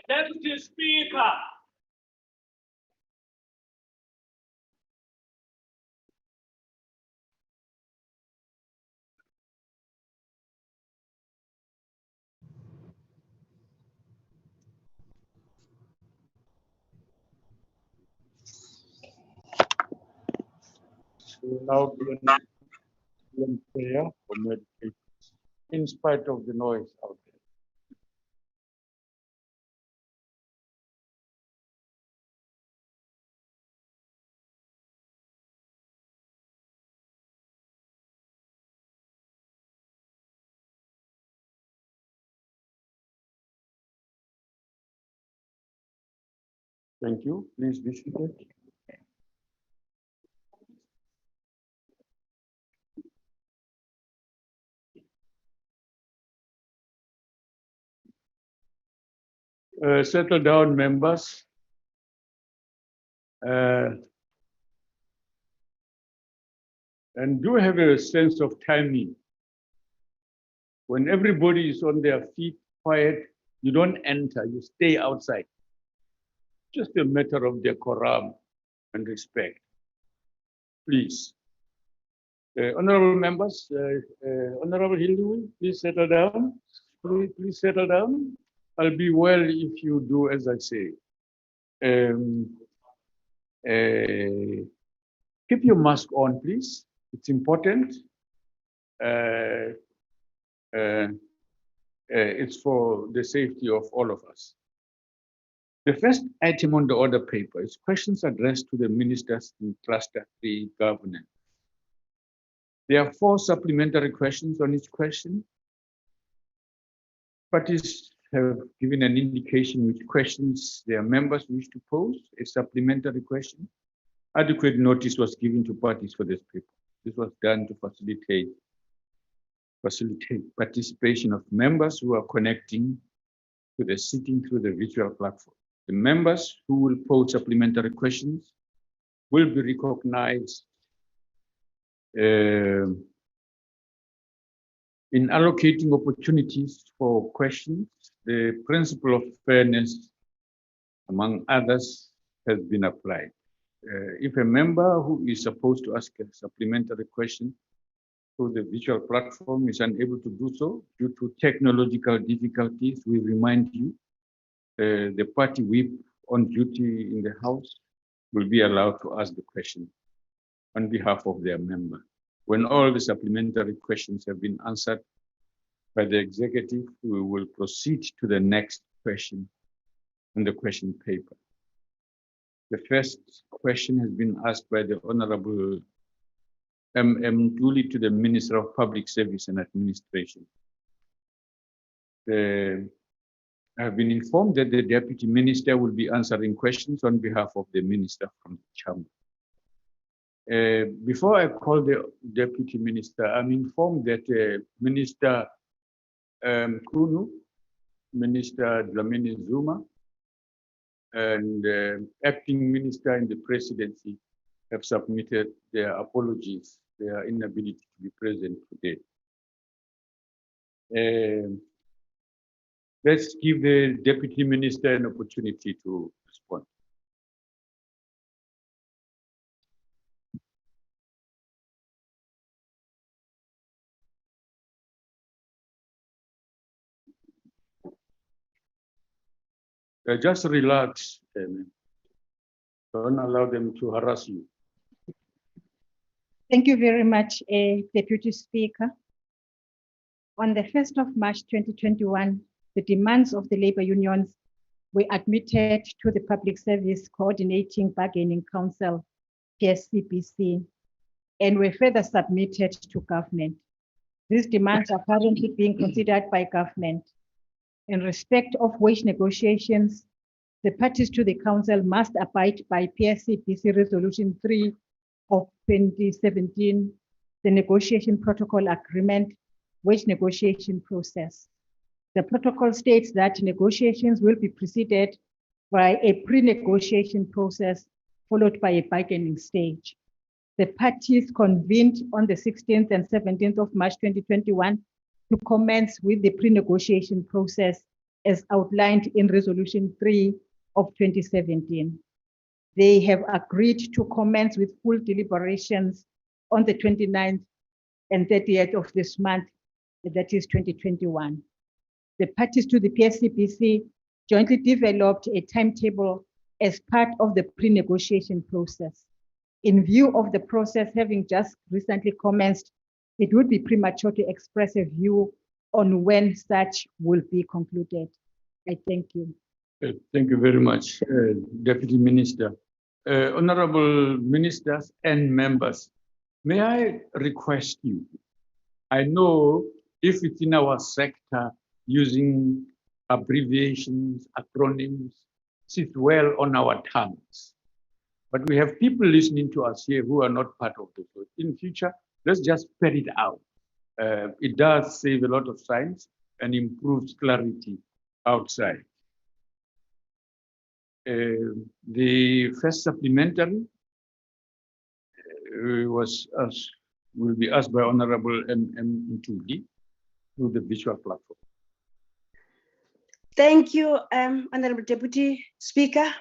Deputy Speaker. We now begin prayer for meditation, in spite of the noise out there. Thank you. Please be seated. Settle down, members. And do have a sense of timing. When everybody is on their feet, quiet, you don't enter, you stay outside. Just a matter of decorum and respect. Please. Honorable members, Honorable Hildewood, please settle down. Please settle down. I'll be well if you do as I say. Keep your mask on, please. It's important. It's for the safety of all of us. The first item on the order paper is questions addressed to the ministers in Cluster 3 governance. There are 4 supplementary questions on each question. Parties have given an indication which questions their members wish to pose, a supplementary question. Adequate notice was given to parties for this paper. This was done to facilitate participation of members who are connecting to the sitting through the virtual platform. The members who will pose supplementary questions will be recognized in allocating opportunities for questions. The principle of fairness, among others, has been applied. If a member who is supposed to ask a supplementary question through the virtual platform is unable to do so due to technological difficulties, we remind you the party whip on duty in the House will be allowed to ask the question on behalf of their member. When all the supplementary questions have been answered by the executive, we will proceed to the next question on the question paper. The first question has been asked by the Honorable M.M. Dooley to the Minister of Public Service and Administration. I have been informed that the Deputy Minister will be answering questions on behalf of the Minister from the Chamber. Before I call the Deputy Minister, I'm informed that Minister Kunu, Minister Dlamini Zuma, and Acting Minister in the Presidency have submitted their apologies, their inability to be present today. Let's give the Deputy Minister an opportunity to respond. Just relax. Don't allow them to harass you. Thank you very much, Deputy Speaker. On the 1st of March 2021, the demands of the labor unions were admitted to the Public Service Coordinating Bargaining Council, PSCBC, and were further submitted to government. These demands are currently being considered by government. In respect of wage negotiations, the parties to the council must abide by PSCBC Resolution 3 of 2017, the Negotiation Protocol Agreement, wage negotiation process. The protocol states that negotiations will be preceded by a pre-negotiation process followed by a bargaining stage. The parties convened on the 16th and 17th of March 2021 to commence with the pre-negotiation process as outlined in Resolution 3 of 2017. They have agreed to commence with full deliberations on the 29th and 30th of this month, that is 2021. The parties to the PSCBC jointly developed a timetable as part of the pre-negotiation process. In view of the process having just recently commenced, it would be premature to express a view on when such will be concluded. I thank you. Thank you very much, Deputy Minister. Honorable Ministers and members, may I request you, I know if it's in our sector, using abbreviations, acronyms, sits well on our tongues. But we have people listening to us here who are not part of this. In future, let's just spell it out. It does save a lot of time and improves clarity outside. The first supplementary will be asked by Honorable M. Ntuli through the visual platform. Thank you, Honorable Deputy Speaker.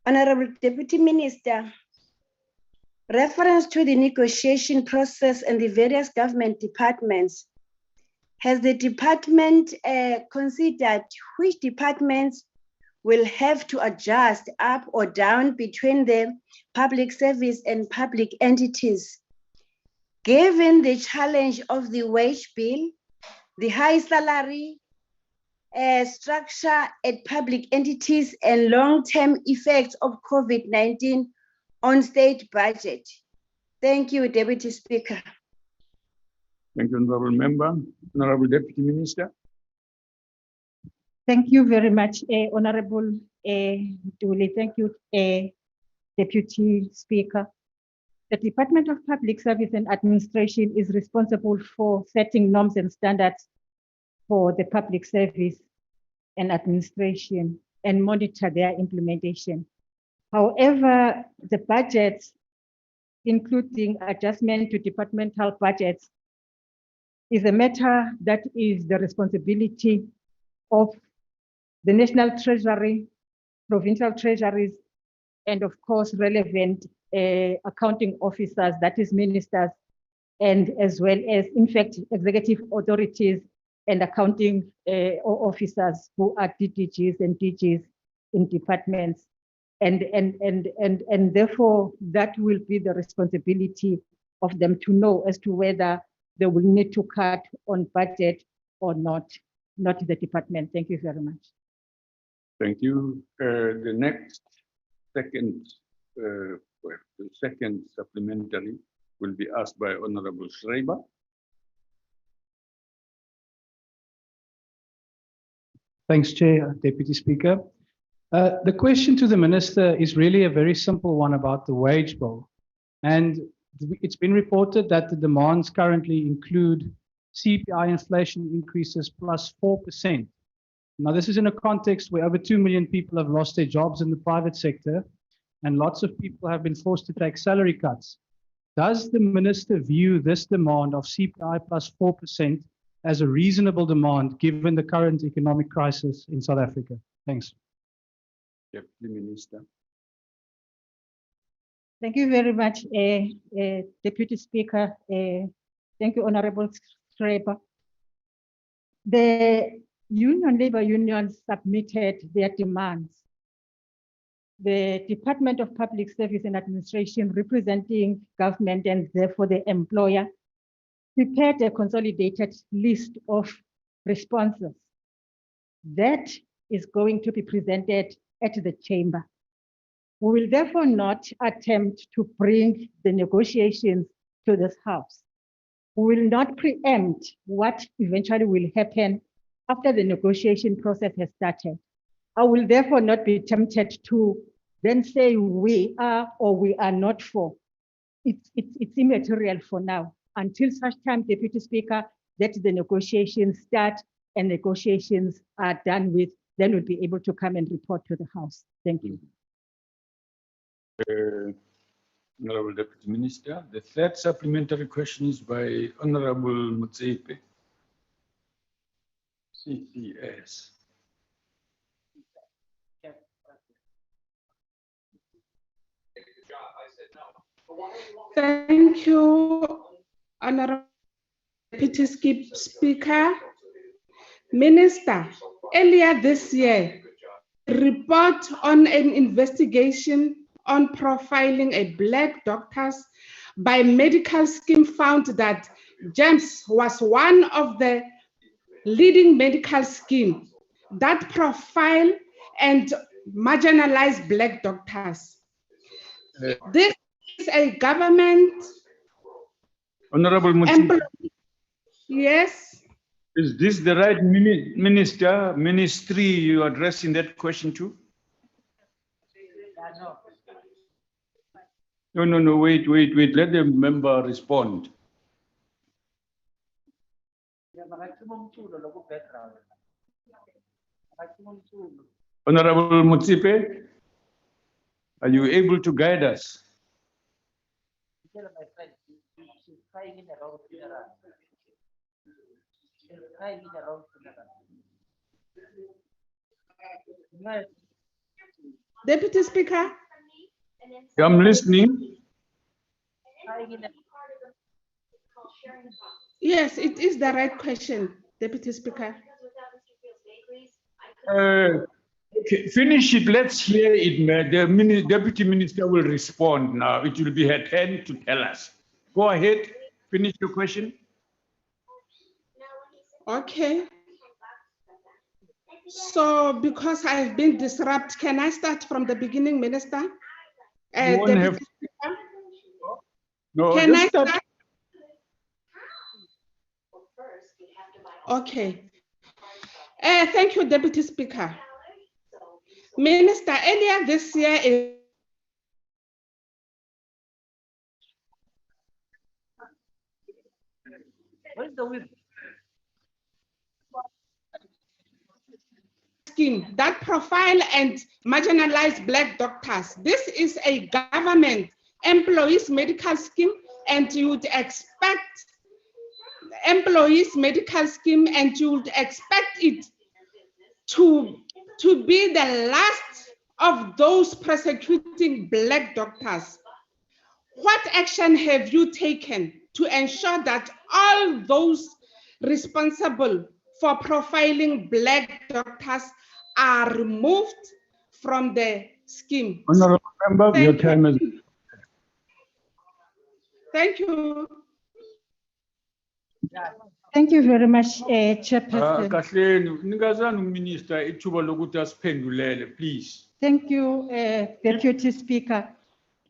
Honorable Deputy Minister, reference to the negotiation process and the various government departments, has the department considered which departments will have to adjust up or down between the public service and public entities, given the challenge of the wage bill, the high salary structure at public entities, and long-term effects of COVID-19 on state budget? Thank you, Deputy Speaker. Thank you, Honorable Member. Honorable Deputy Minister. Thank you very much, Honorable Ntuli. Thank you, Deputy Speaker. The Department of Public Service and Administration is responsible for setting norms and standards for the public service and administration and monitor their implementation. However, the budgets, including adjustment to departmental budgets, is a matter that is the responsibility of the National Treasury, provincial treasuries, and of course, relevant accounting officers, that is ministers, and as well as, in fact, executive authorities and accounting officers who are DDGs and DGs in departments. And therefore, that will be the responsibility of them to know as to whether they will need to cut on budget or not the department. Thank you very much. Thank you. The second supplementary will be asked by Honorable Schreiber. Thanks, Chair, Deputy Speaker. The question to the Minister is really a very simple one about the wage bill. And it's been reported that the demands currently include CPI inflation increases plus 4%. Now, this is in a context where over 2 million people have lost their jobs in the private sector, and lots of people have been forced to take salary cuts. Does the Minister view this demand of CPI plus 4% as a reasonable demand given the current economic crisis in South Africa? Thanks. Deputy Minister. Thank you very much, Deputy Speaker. Thank you, Honorable Schreiber. The labor unions submitted their demands. The Department of Public Service and Administration, representing government and therefore the employer, prepared a consolidated list of responses. That is going to be presented at the chamber. We will therefore not attempt to bring the negotiations to this house. We will not preempt what eventually will happen after the negotiation process has started. I will therefore not be tempted to then say we are or we are not for. It's immaterial for now. Until such time, Deputy Speaker, that the negotiations start and negotiations are done with, then we'll be able to come and report to the House. Thank you. Honorable Deputy Minister. The third supplementary question is by Honorable Mutsepe, CCS. Thank you, Honorable Deputy Speaker. Minister, earlier this year, a report on an investigation on profiling a black doctors by medical scheme found that GEMS was one of the leading medical schemes that profile and marginalize black doctors. This is a government Honorable employee. Yes. Is this the right ministry you are addressing that question to? No, wait, let the member respond. Honorable Mutsipe, are you able to guide us? Deputy Speaker, I'm listening. yes, it is the right question, Deputy Speaker. Okay, finish it. Let's hear it. The deputy minister will respond now. It will be her turn to tell us. Go ahead. Finish your question. Okay. So because I've been disrupted, can I start from the beginning, Minister? You won't have. Deputy Speaker? No, Can just I start. start? Okay. Thank you, Deputy Speaker. Minister, earlier this year, scheme that profile and marginalize Black doctors. This is a government employees medical scheme, and you would expect employees medical scheme, and you would expect it to be the last of those prosecuting Black doctors. What action have you taken to ensure that all those responsible for profiling Black doctors are removed from the scheme? Honorable member, your Thank time is. you. Thank you. Thank you very much, Chairperson. Kahleni, nikazana uminister ithuba lokuthi asiphendulele, please. Thank you, Deputy Speaker.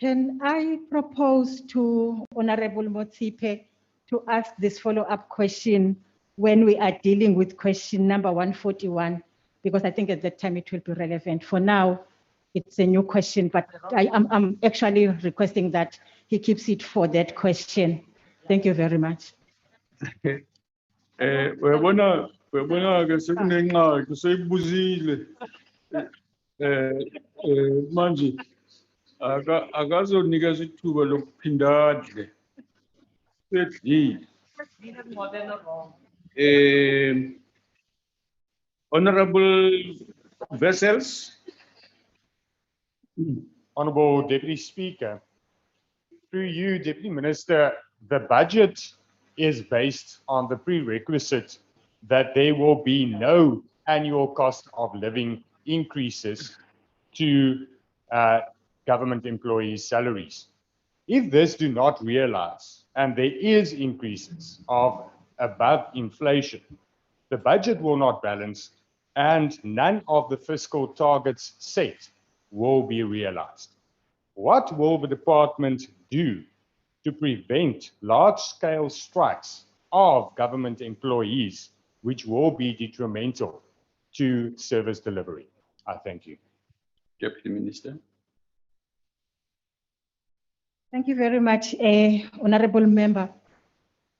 Can I propose to Honorable Motsipe to ask this follow-up question when we are dealing with question number 141? Because I think at that time it will be relevant. For now, it's a new question, but I'm actually requesting that he keeps it for that question. Thank you very much. Uyabona ke sekunengxaki soyibuzile. Manje akazonikeza ithuba lokuphindadle. Sedlile. Honorable Vessels. Honorable Deputy Speaker, through you, Deputy Minister, the budget is based on the prerequisite that there will be no annual cost of living increases to government employees' salaries. If this do not realize, and there is increases of above inflation, the budget will not balance and none of the fiscal targets set will be realized. What will the department do to prevent large-scale strikes of government employees, which will be detrimental to service delivery? I thank you. Deputy Minister. Thank you very much, Honorable Member.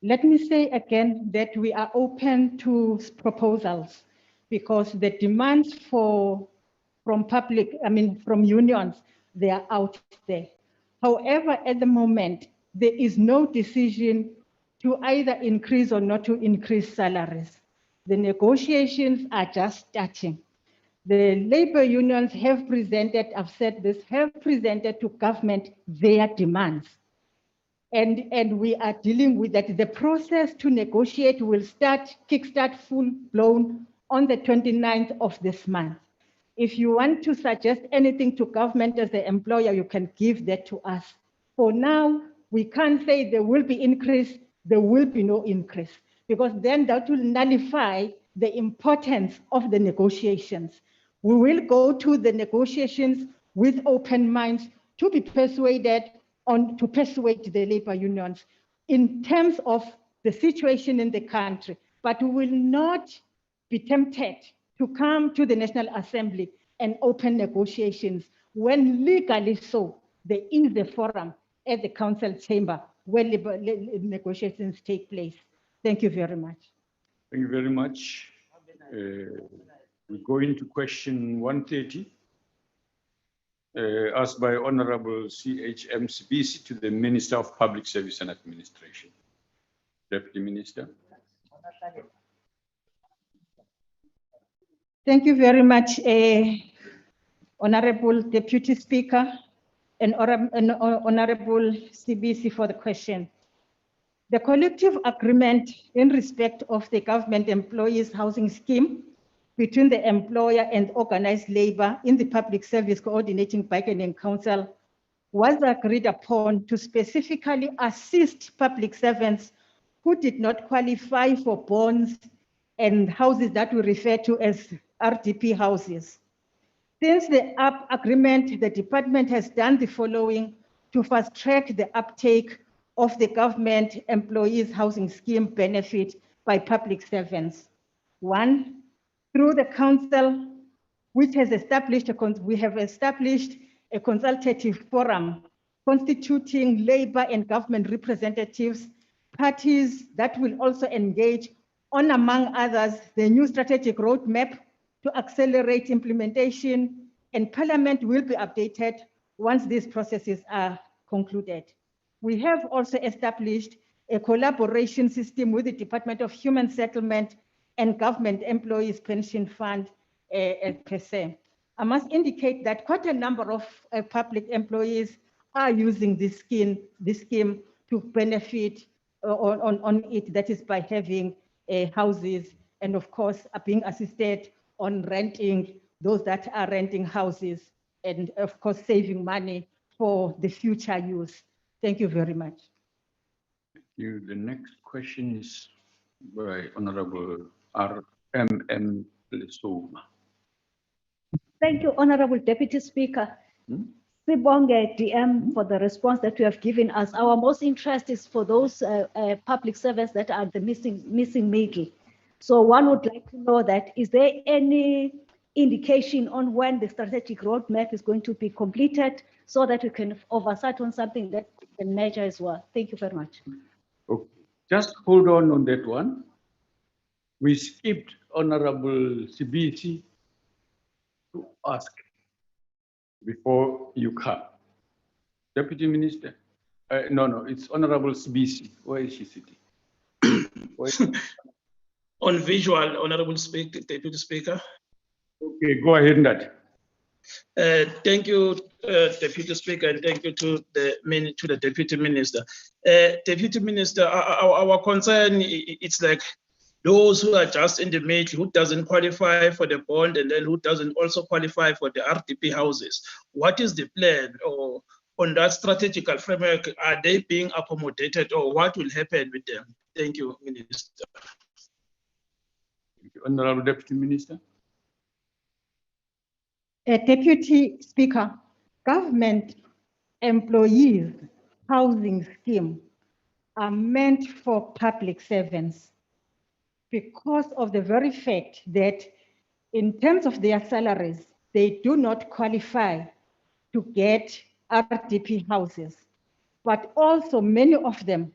Let me say again that we are open to proposals because the demands from unions, they are out there. However, at the moment, there is no decision to either increase or not to increase salaries. The negotiations are just starting. The labor unions have presented, I've said this, have presented to government their demands. And we are dealing with that. The process to negotiate will kickstart full blown on the 29th of this month. If you want to suggest anything to government as the employer, you can give that to us. For now, we can't say there will be increase, there will be no increase, because then that will nullify the importance of the negotiations. We will go to the negotiations with open minds to be persuaded to persuade the labor unions in terms of the situation in the country, but we will not be tempted to come to the National Assembly and open negotiations when legally so there is a forum at the council chamber where negotiations take place. Thank you very much. Thank you very much. We go into question 130, asked by Honorable CHM Sibisi to the Minister of Public Service and Administration. Deputy Minister. Thank you very much, Honorable Deputy Speaker and Honorable CBC for the question. The collective agreement in respect of the government employees housing scheme between the employer and organized labor in the Public Service Coordinating Bargaining Council was agreed upon to specifically assist public servants who did not qualify for bonds and houses that we refer to as RDP houses. Since the agreement, the department has done the following to fast track the uptake of the government employees housing scheme benefit by public servants. One, through the council, which has established we have established a consultative forum constituting labor and government representatives, parties that will also engage on, among others, the new strategic roadmap to accelerate implementation, and Parliament will be updated once these processes are concluded. We have also established a collaboration system with the Department of Human Settlement and Government Employees Pension Fund per se. I must indicate that quite a number of public employees are using this scheme to benefit on it, that is by having houses, and of course are being assisted on renting, those that are renting houses, and of course saving money for the future use. Thank you very much. Thank you. The next question is by Honorable RMM Lesoma. Thank you, Honorable Deputy Speaker. Sibonge DM for the response that you have given us. Our most interest is for those public servants that are the missing middle. So one would like to know that, is there any indication on when the strategic roadmap is going to be completed so that we can oversight on something that we can measure as well? Thank you very much. Okay. Just hold on that one. We skipped Honorable Sibisi to ask before you come. Deputy Minister. No, it's Honorable Sibisi. Where is she sitting? On visual, Honorable Speaker, Deputy Speaker. Okay, go ahead, Nat. Thank you, Deputy Speaker, and thank you to the Deputy Minister. Deputy Minister, our concern, it's like those who are just in the middle, who doesn't qualify for the bond, and then who doesn't also qualify for the RDP houses. What is the plan or on that strategical framework? Are they being accommodated, or what will happen with them? Thank you, Minister. Thank you. Honorable Deputy Minister. Deputy Speaker, government employees housing scheme are meant for public servants because of the very fact that in terms of their salaries, they do not qualify to get RDP houses, but also many of them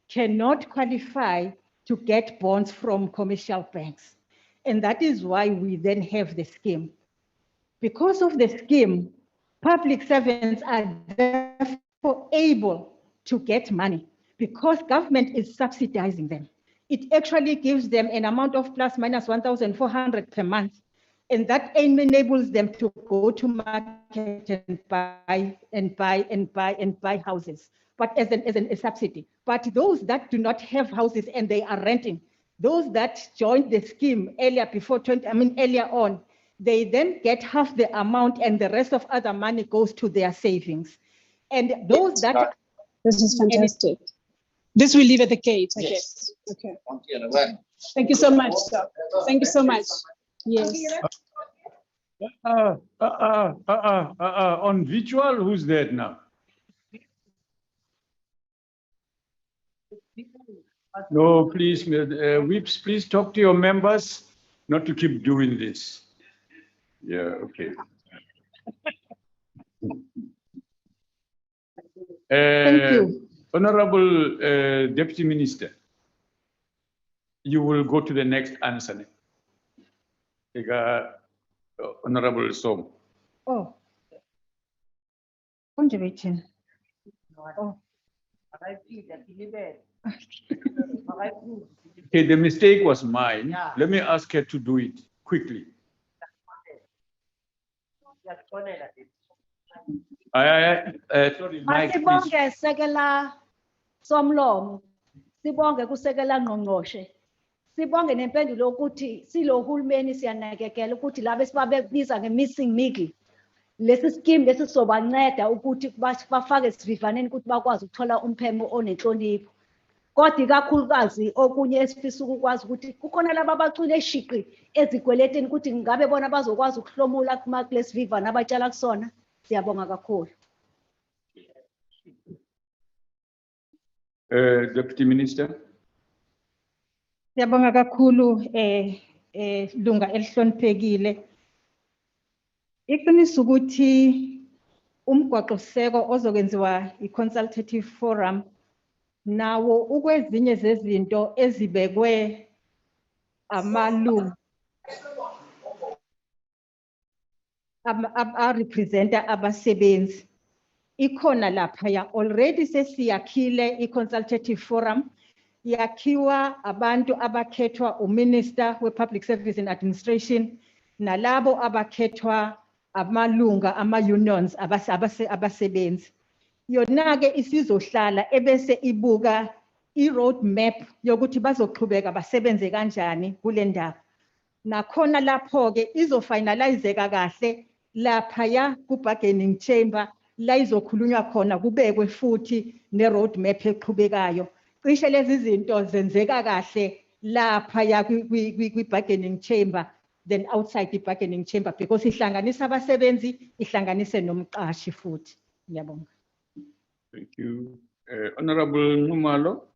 cannot qualify to get bonds from commercial banks. And that is why we then have the scheme. Because of the scheme, public servants are therefore able to get money because government is subsidizing them. It actually gives them an amount of plus minus 1,400 per month, and that enables them to go to market and buy houses, but as a subsidy. But those that do not have houses and they are renting, those that joined the scheme earlier earlier on, they then get half the amount and the rest of other money goes to their savings. And those that... This is fantastic. This will leave at the gate, I guess. Okay. Thank you so much, sir. Thank you so much. Yes. On virtual, who's that now? No, please, whips, please talk to your members not to keep doing this. Yeah, okay. Thank you. Honorable Deputy Minister, you will go to the next answer. Honorable Som. Oh. Conservation. Oh. Okay, the mistake was mine. Let me ask her to do it quickly. Sorry, Mike, please. Masibonge sekela somlomo. Sibonge kusekela ngqongqoshe. Sibonge nempendulo ukuthi silohulumeni siyanakekela ukuthi labo esibabiza nge-missing middle. Lesi scheme lesi sobanceda ukuthi bafake esivivaneni ukuthi bakwazi ukuthola umphemo onenhlonipho. Kodwa ikakhulukazi okunye esifisa ukukwazi ukuthi kukhona laba abacwile eshiqi ezikweleteni ukuthi ngabe bona bazokwazi ukuhlomula kulesi vivana abatshala kusona. Siyabonga kakhulu. Deputy Minister. Siyabonga kakhulu lunga elihloniphekile. Iqiniso ukuthi umgwaqo-seko ozokwenziwa i-consultative forum nawo ukwezinye zezinto ezibekwe amalungu representa abasebenzi. Ikhona lapha ya already sesiyakhile i-consultative forum. Yakhiwa abantu abakhethwa uMinister we-Public Service and Administration nalabo abakhethwa amalunga ama-unions abasebenzi. Yona-ke isizohlala ebese ibuka i-road map yokuthi bazoqhubeka basebenze kanjani kule ndaba. Nakhona lapho-ke izofinalizeka kahle laphaya ku-bargaining chamber la izokhulunywa khona kubekwe futhi ne-road map eqhubekayo. Cishe lezi zinto zenzeka kahle laphaya kwi-bargaining chamber than outside the bargaining chamber because ihlanganisa abasebenzi, ihlanganise nomqashi futhi. Ngiyabonga. Thank you. Honorable Numalo.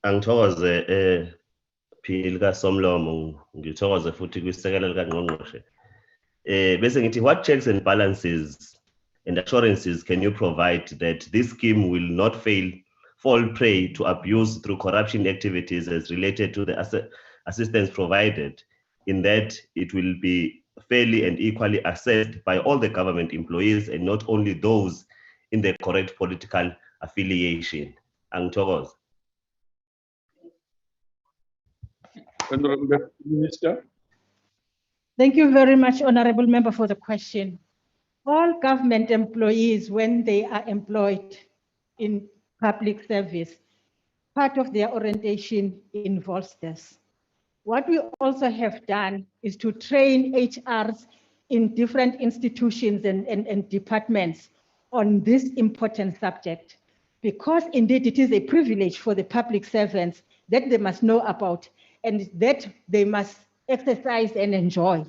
Angithokoze philika somlomo ngithokoze futhi kwisekela lika ngqongqoshe. Bese ngithi what checks and balances and assurances can you provide that this scheme will not fall prey to abuse through corruption activities as related to the assistance provided, in that it will be fairly and equally assessed by all the government employees and not only those in the correct political affiliation? Angithokoze. Honorable Minister. Thank you very much, Honorable Member, for the question. All government employees, when they are employed in public service, part of their orientation involves this. What we also have done is to train HRs in different institutions and departments on this important subject, because indeed it is a privilege for the public servants that they must know about and that they must exercise and enjoy.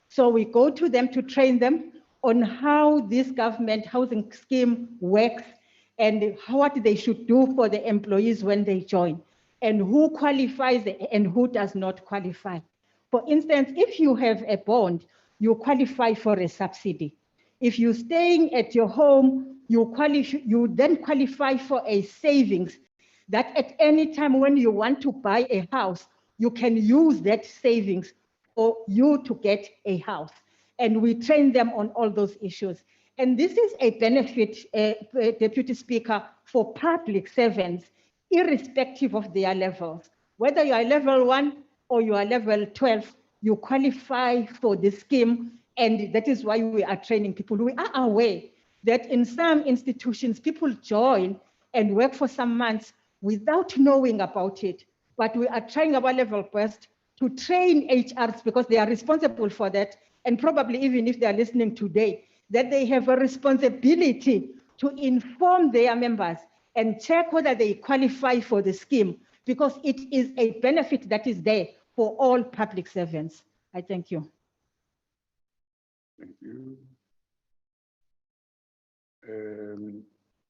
So we go to them to train them on how this government housing scheme works and what they should do for the employees when they join, and who qualifies and who does not qualify. For instance, if you have a bond, you qualify for a subsidy. If you're staying at your home, you then qualify for a savings that at any time when you want to buy a house, you can use that savings for you to get a house. And we train them on all those issues. And this is a benefit, Deputy Speaker, for public servants, irrespective of their levels. Whether you are level 1 or you are level 12, you qualify for the scheme. And that is why we are training people. We are aware that in some institutions, people join and work for some months without knowing about it. But we are trying our level best to train HRs because they are responsible for that. And probably even if they are listening today, that they have a responsibility to inform their members and check whether they qualify for the scheme, because it is a benefit that is there for all public servants. I thank you. Thank you.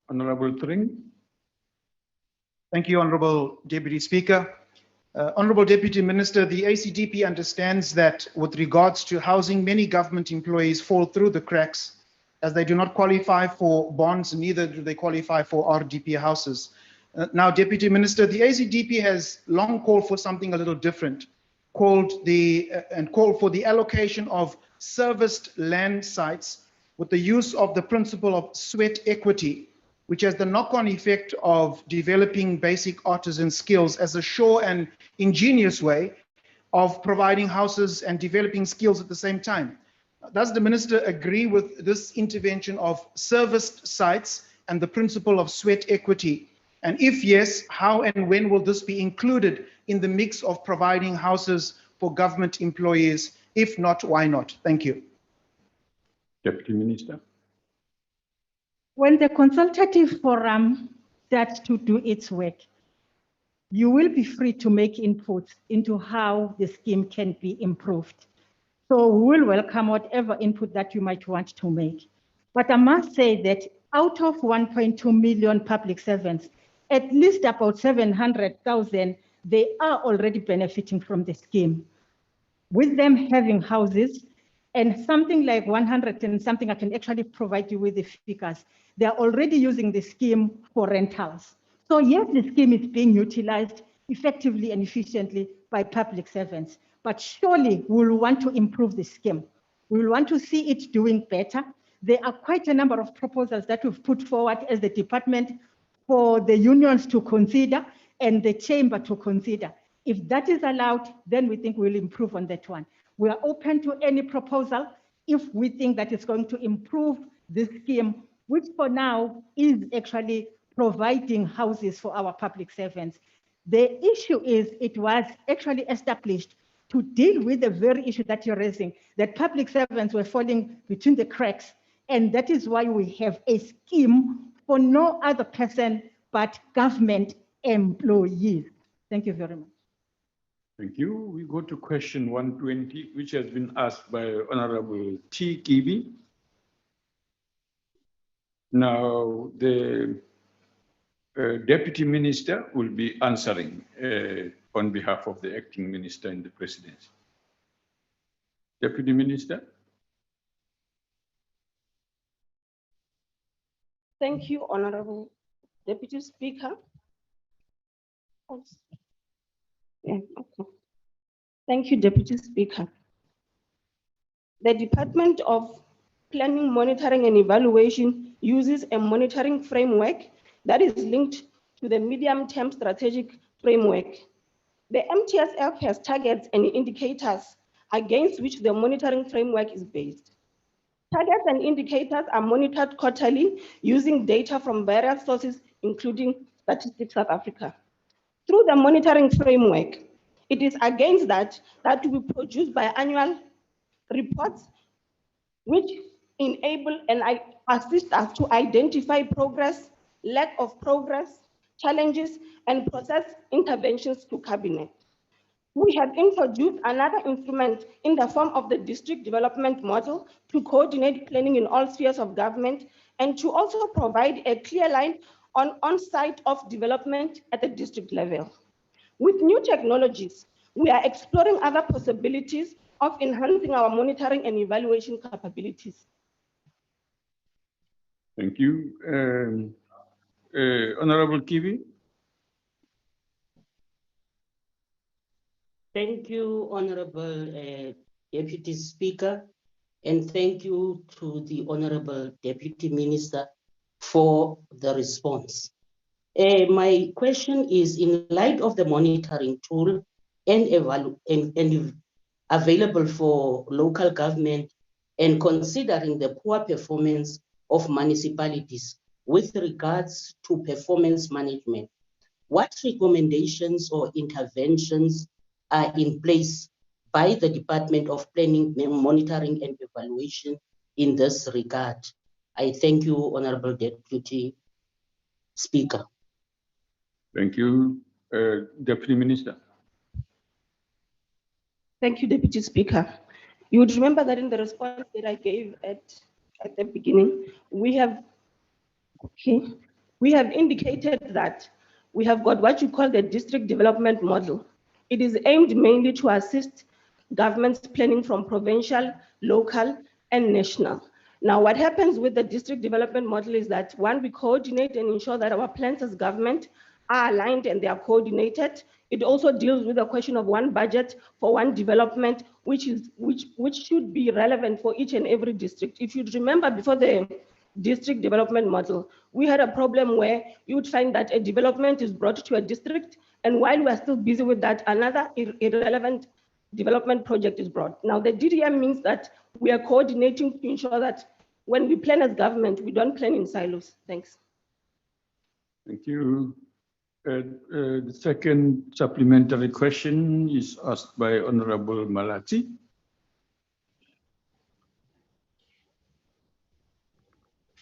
Honorable Tring. Thank you, Honorable Deputy Speaker. Honorable Deputy Minister, the ACDP understands that with regards to housing, many government employees fall through the cracks as they do not qualify for bonds, neither do they qualify for RDP houses. Now, Deputy Minister, the ACDP has long called for something a little different, called for the allocation of serviced land sites with the use of the principle of sweat equity, which has the knock-on effect of developing basic artisan skills as a sure and ingenious way of providing houses and developing skills at the same time. Does the minister agree with this intervention of serviced sites and the principle of sweat equity? And if yes, how and when will this be included in the mix of providing houses for government employees? If not, why not? Thank you. Deputy Minister. When the consultative forum starts to do its work, you will be free to make inputs into how the scheme can be improved. So we will welcome whatever input that you might want to make. But I must say that out of 1.2 million public servants, at least about 700,000, they are already benefiting from the scheme. With them having houses and something like 100 and something, I can actually provide you with the figures. They are already using the scheme for rentals. So yes, the scheme is being utilized effectively and efficiently by public servants, but surely we'll want to improve the scheme. We will want to see it doing better. There are quite a number of proposals that we've put forward as the department for the unions to consider and the chamber to consider. If that is allowed, then we think we'll improve on that one. We are open to any proposal if we think that it's going to improve the scheme, which for now is actually providing houses for our public servants. The issue is it was actually established to deal with the very issue that you're raising, that public servants were falling between the cracks. And that is why we have a scheme for no other person but government employees. Thank you very much. Thank you. We go to question 120, which has been asked by Honorable T. Kibi. Now, the Deputy Minister will be answering on behalf of the Acting Minister in the Presidency. Deputy Minister. Thank you, Honorable Deputy Speaker. Yeah, okay. Thank you, Deputy Speaker. The Department of Planning, Monitoring and Evaluation uses a monitoring framework that is linked to the medium-term strategic framework. The MTSF has targets and indicators against which the monitoring framework is based. Targets and indicators are monitored quarterly using data from various sources, including Statistics South Africa. Through the monitoring framework, it is against that will be produced by annual reports, which enable and assist us to identify progress, lack of progress, challenges, and process interventions to cabinet. We have introduced another instrument in the form of the district development model to coordinate planning in all spheres of government and to also provide a clear line on-site of development at the district level. With new technologies, we are exploring other possibilities of enhancing our monitoring and evaluation capabilities. Thank you. Honorable Kibi. Thank you, Honorable Deputy Speaker, and thank you to the Honorable Deputy Minister for the response. My question is, in light of the monitoring tool and available for local government and considering the poor performance of municipalities with regards to performance management, what recommendations or interventions are in place by the Department of Planning, Monitoring and Evaluation in this regard? I thank you, Honorable Deputy Speaker. Thank you, Deputy Minister. Thank you, Deputy Speaker. You would remember that in the response that I gave at the beginning, we have indicated that we have got what you call the district development model. It is aimed mainly to assist governments planning from provincial, local, and national. Now, what happens with the district development model is that, one, we coordinate and ensure that our plans as government are aligned and they are coordinated. It also deals with the question of one budget for one development, which should be relevant for each and every district. If you'd remember, before the district development model, we had a problem where you would find that a development is brought to a district, and while we're still busy with that, another irrelevant development project is brought. Now, the DDM means that we are coordinating to ensure that when we plan as government, we don't plan in silos. Thanks. Thank you. The second supplementary question is asked by Honorable Malati.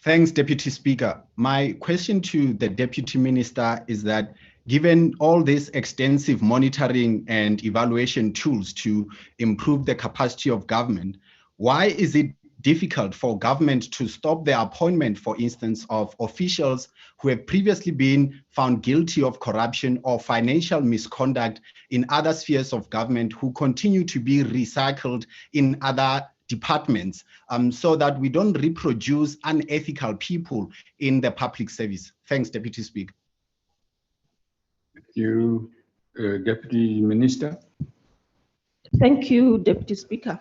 Thanks, Deputy Speaker. My question to the Deputy Minister is that given all these extensive monitoring and evaluation tools to improve the capacity of government, why is it difficult for government to stop the appointment, for instance, of officials who have previously been found guilty of corruption or financial misconduct in other spheres of government who continue to be recycled in other departments, so that we don't reproduce unethical people in the public service? Thanks, Deputy Speaker. Thank you, Deputy Minister. Thank you, Deputy Speaker.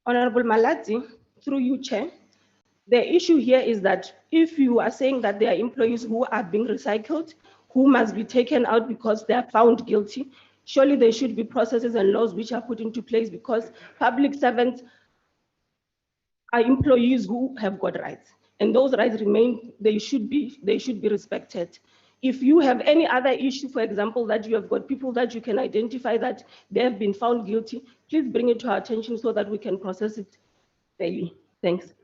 Honorable Malati, through you, Chair, the issue here is that if you are saying that there are employees who are being recycled, who must be taken out because they are found guilty, surely there should be processes and laws which are put into place, because public servants are employees who have got rights, and those rights remain, they should be respected. If you have any other issue, for example, that you have got people that you can identify that they have been found guilty, please bring it to our attention so that we can process it fairly. Thanks.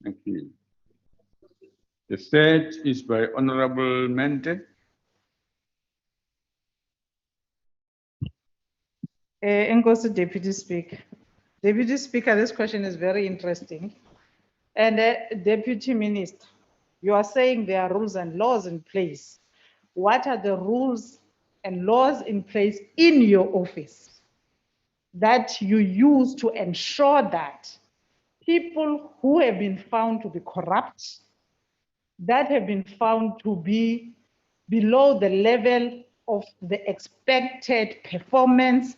Thank you. The third is by Honorable Mente. Enkosi, Deputy Speaker. Deputy Speaker, this question is very interesting. And Deputy Minister, you are saying there are rules and laws in place. What are the rules and laws in place in your office that you use to ensure that people who have been found to be corrupt, that have been found to be below the level of the expected performance,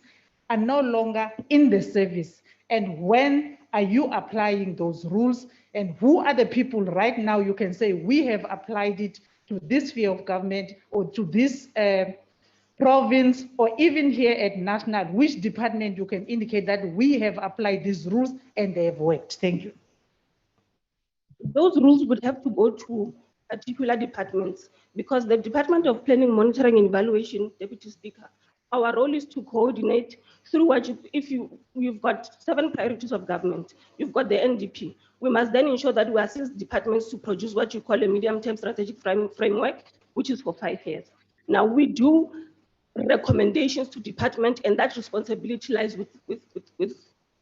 are no longer in the service? And when are you applying those rules? And who are the people right now you can say we have applied it to this sphere of government or to this province, or even here at national, which department you can indicate that we have applied these rules and they have worked? Thank you. Those rules would have to go to particular departments, because the Department of Planning, Monitoring and Evaluation, Deputy Speaker, our role is to coordinate through what you've got 7 priorities of government. You've got the NDP. We must then ensure that we assist departments to produce what you call a medium-term strategic framework, which is for 5 years. Now, we do recommendations to department, and that responsibility lies with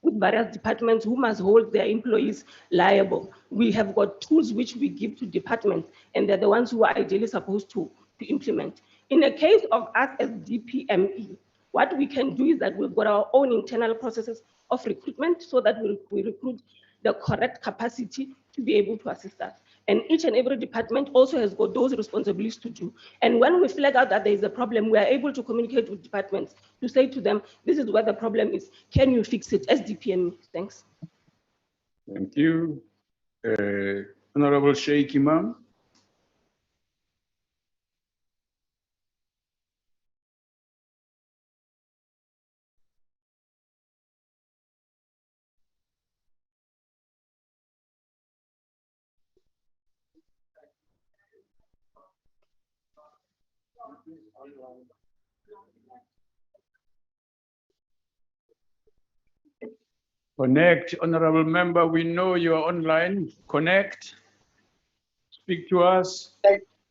various departments who must hold their employees liable. We have got tools which we give to departments, and they're the ones who are ideally supposed to implement. In the case of us as DPME, what we can do is that we've got our own internal processes of recruitment, so that we recruit the correct capacity to be able to assist us. And each and every department also has got those responsibilities to do. And when we flag out that there is a problem, we are able to communicate with departments to say to them, this is where the problem is. Can you fix it as DPME? Thanks. Thank you. Honorable Sheikh Imam. Connect, honorable member. We know you are online. Connect. Speak to us.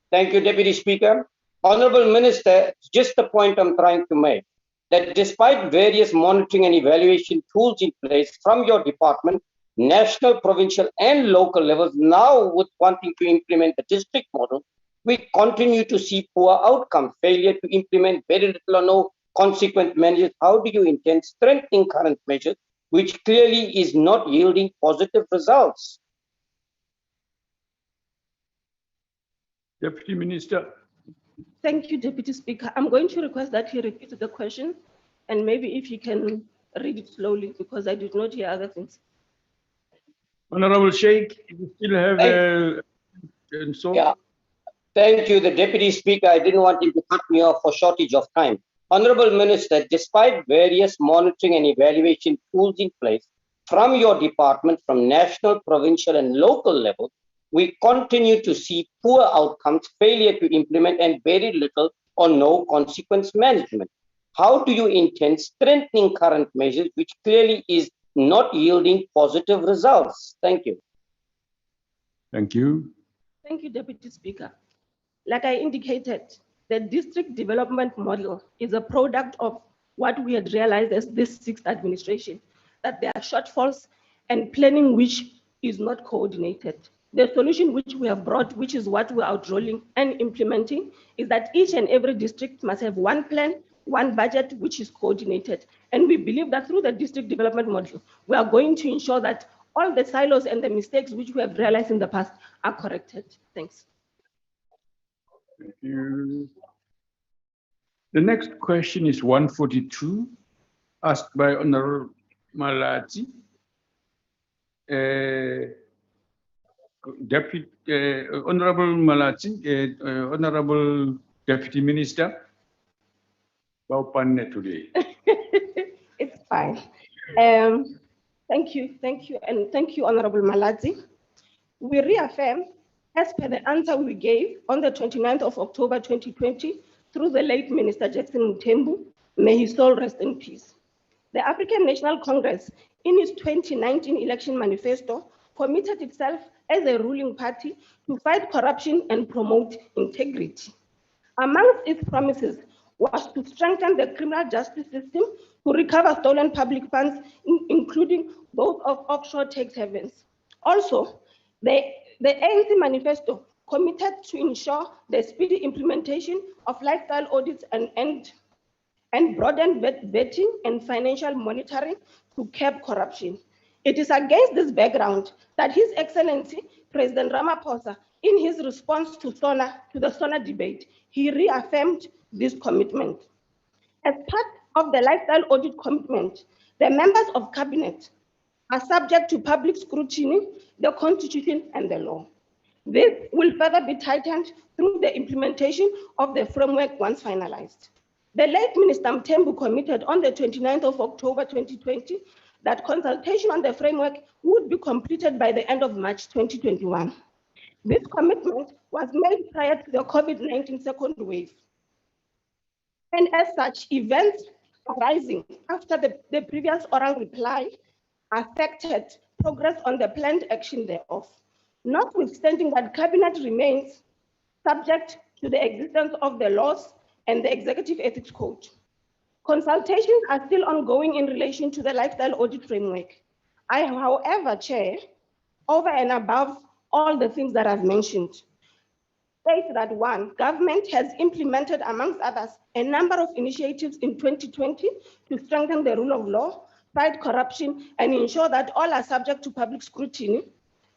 Thank you, Deputy Speaker. Honorable Minister, just the point I'm trying to make, that despite various monitoring and evaluation tools in place from your department, national, provincial, and local levels, now with wanting to implement the district model, we continue to see poor outcomes, failure to implement very little or no consequent measures. How do you intend strengthening current measures, which clearly is not yielding positive results? Deputy Minister. Thank you, Deputy Speaker. I'm going to request that he repeat the question, and maybe if he can read it slowly, because I did not hear other things. Honorable Sheikh, you still have and so. Yeah. Thank you, the Deputy Speaker. I didn't want him to cut me off for shortage of time. Honorable Minister, despite various monitoring and evaluation tools in place from your department, from national, provincial, and local level, we continue to see poor outcomes, failure to implement, and very little or no consequence management. How do you intend strengthening current measures, which clearly is not yielding positive results? Thank you. Thank you. Thank you, Deputy Speaker. Like I indicated, the district development model is a product of what we had realized as this sixth administration, that there are shortfalls and planning which is not coordinated. The solution which we have brought, which is what we're outrolling and implementing, is that each and every district must have one plan, one budget, which is coordinated. And we believe that through the district development model, we are going to ensure that all the silos and the mistakes which we have realized in the past are corrected. Thanks. Thank you. The next question is 142, asked by Honorable Malati. Honorable Malati, Honorable Deputy Minister, today. It's fine. Thank you, and thank you, Honorable Malati. We reaffirm, as per the answer we gave on the 29th of October 2020, through the late Minister Jackson Mutembu, may his soul rest in peace. The African National Congress, in its 2019 election manifesto, committed itself as a ruling party to fight corruption and promote integrity. Amongst its promises was to strengthen the criminal justice system to recover stolen public funds, including those of offshore tax havens. Also, the ANC manifesto committed to ensure the speedy implementation of lifestyle audits and broaden vetting and financial monitoring to curb corruption. It is against this background that His Excellency President Ramaphosa, in his response to the SONA debate, he reaffirmed this commitment. As part of the lifestyle audit commitment, the members of cabinet are subject to public scrutiny, the constitution and the law. This will further be tightened through the implementation of the framework once finalized. The late Minister Mthembu committed on the 29th of October 2020 that consultation on the framework would be completed by the end of March 2021. This commitment was made prior to the COVID-19 second wave. And as such, events arising after the previous oral reply affected progress on the planned action thereof. Notwithstanding that Cabinet remains subject to the existence of the laws and the Executive Ethics Code. Consultations are still ongoing in relation to the lifestyle audit framework. I, however, Chair, over and above all the things that I've mentioned, state that one, government has implemented, amongst others, a number of initiatives in 2020 to strengthen the rule of law, fight corruption, and ensure that all are subject to public scrutiny,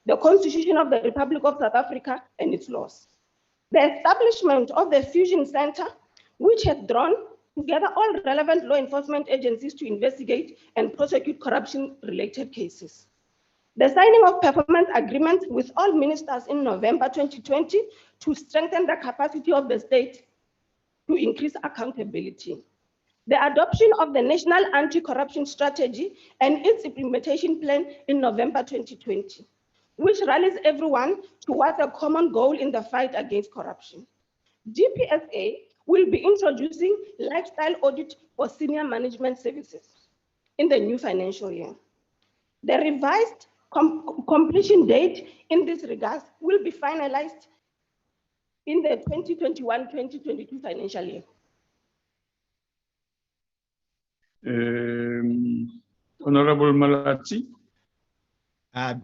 the Constitution of the Republic of South Africa and its laws. The establishment of the Fusion Center, which has drawn together all relevant law enforcement agencies to investigate and prosecute corruption-related cases. The signing of performance agreements with all ministers in November 2020 to strengthen the capacity of the state to increase accountability. The adoption of the National Anti-Corruption Strategy and its implementation plan in November 2020, which rallies everyone towards a common goal in the fight against corruption. GPSA will be introducing lifestyle audit for senior management services in the new financial year. The revised completion date in this regard will be finalized in the 2021-2022 financial year. Honorable Malati.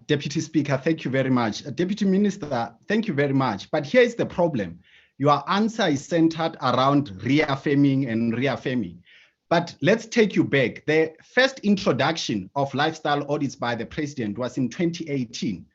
Deputy Speaker, thank you very much. Deputy Minister, thank you very much. But here is the problem. Your answer is centered around reaffirming and reaffirming. But let's take you back. The first introduction of lifestyle audits by the president was in 2018.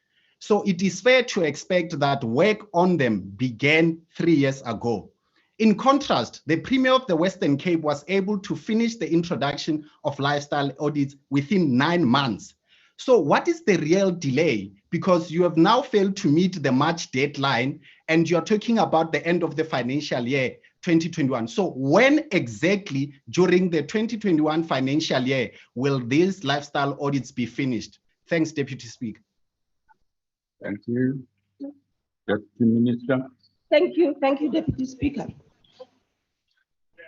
So it is fair to expect that work on them began 3 years ago. In contrast, the Premier of the Western Cape was able to finish the introduction of lifestyle audits within 9 months. So what is the real delay? Because you have now failed to meet the March deadline and you're talking about the end of the financial year 2021. So when exactly during the 2021 financial year will these lifestyle audits be finished? Thanks, Deputy Speaker. Thank you. Deputy Minister. Thank you, Deputy Speaker.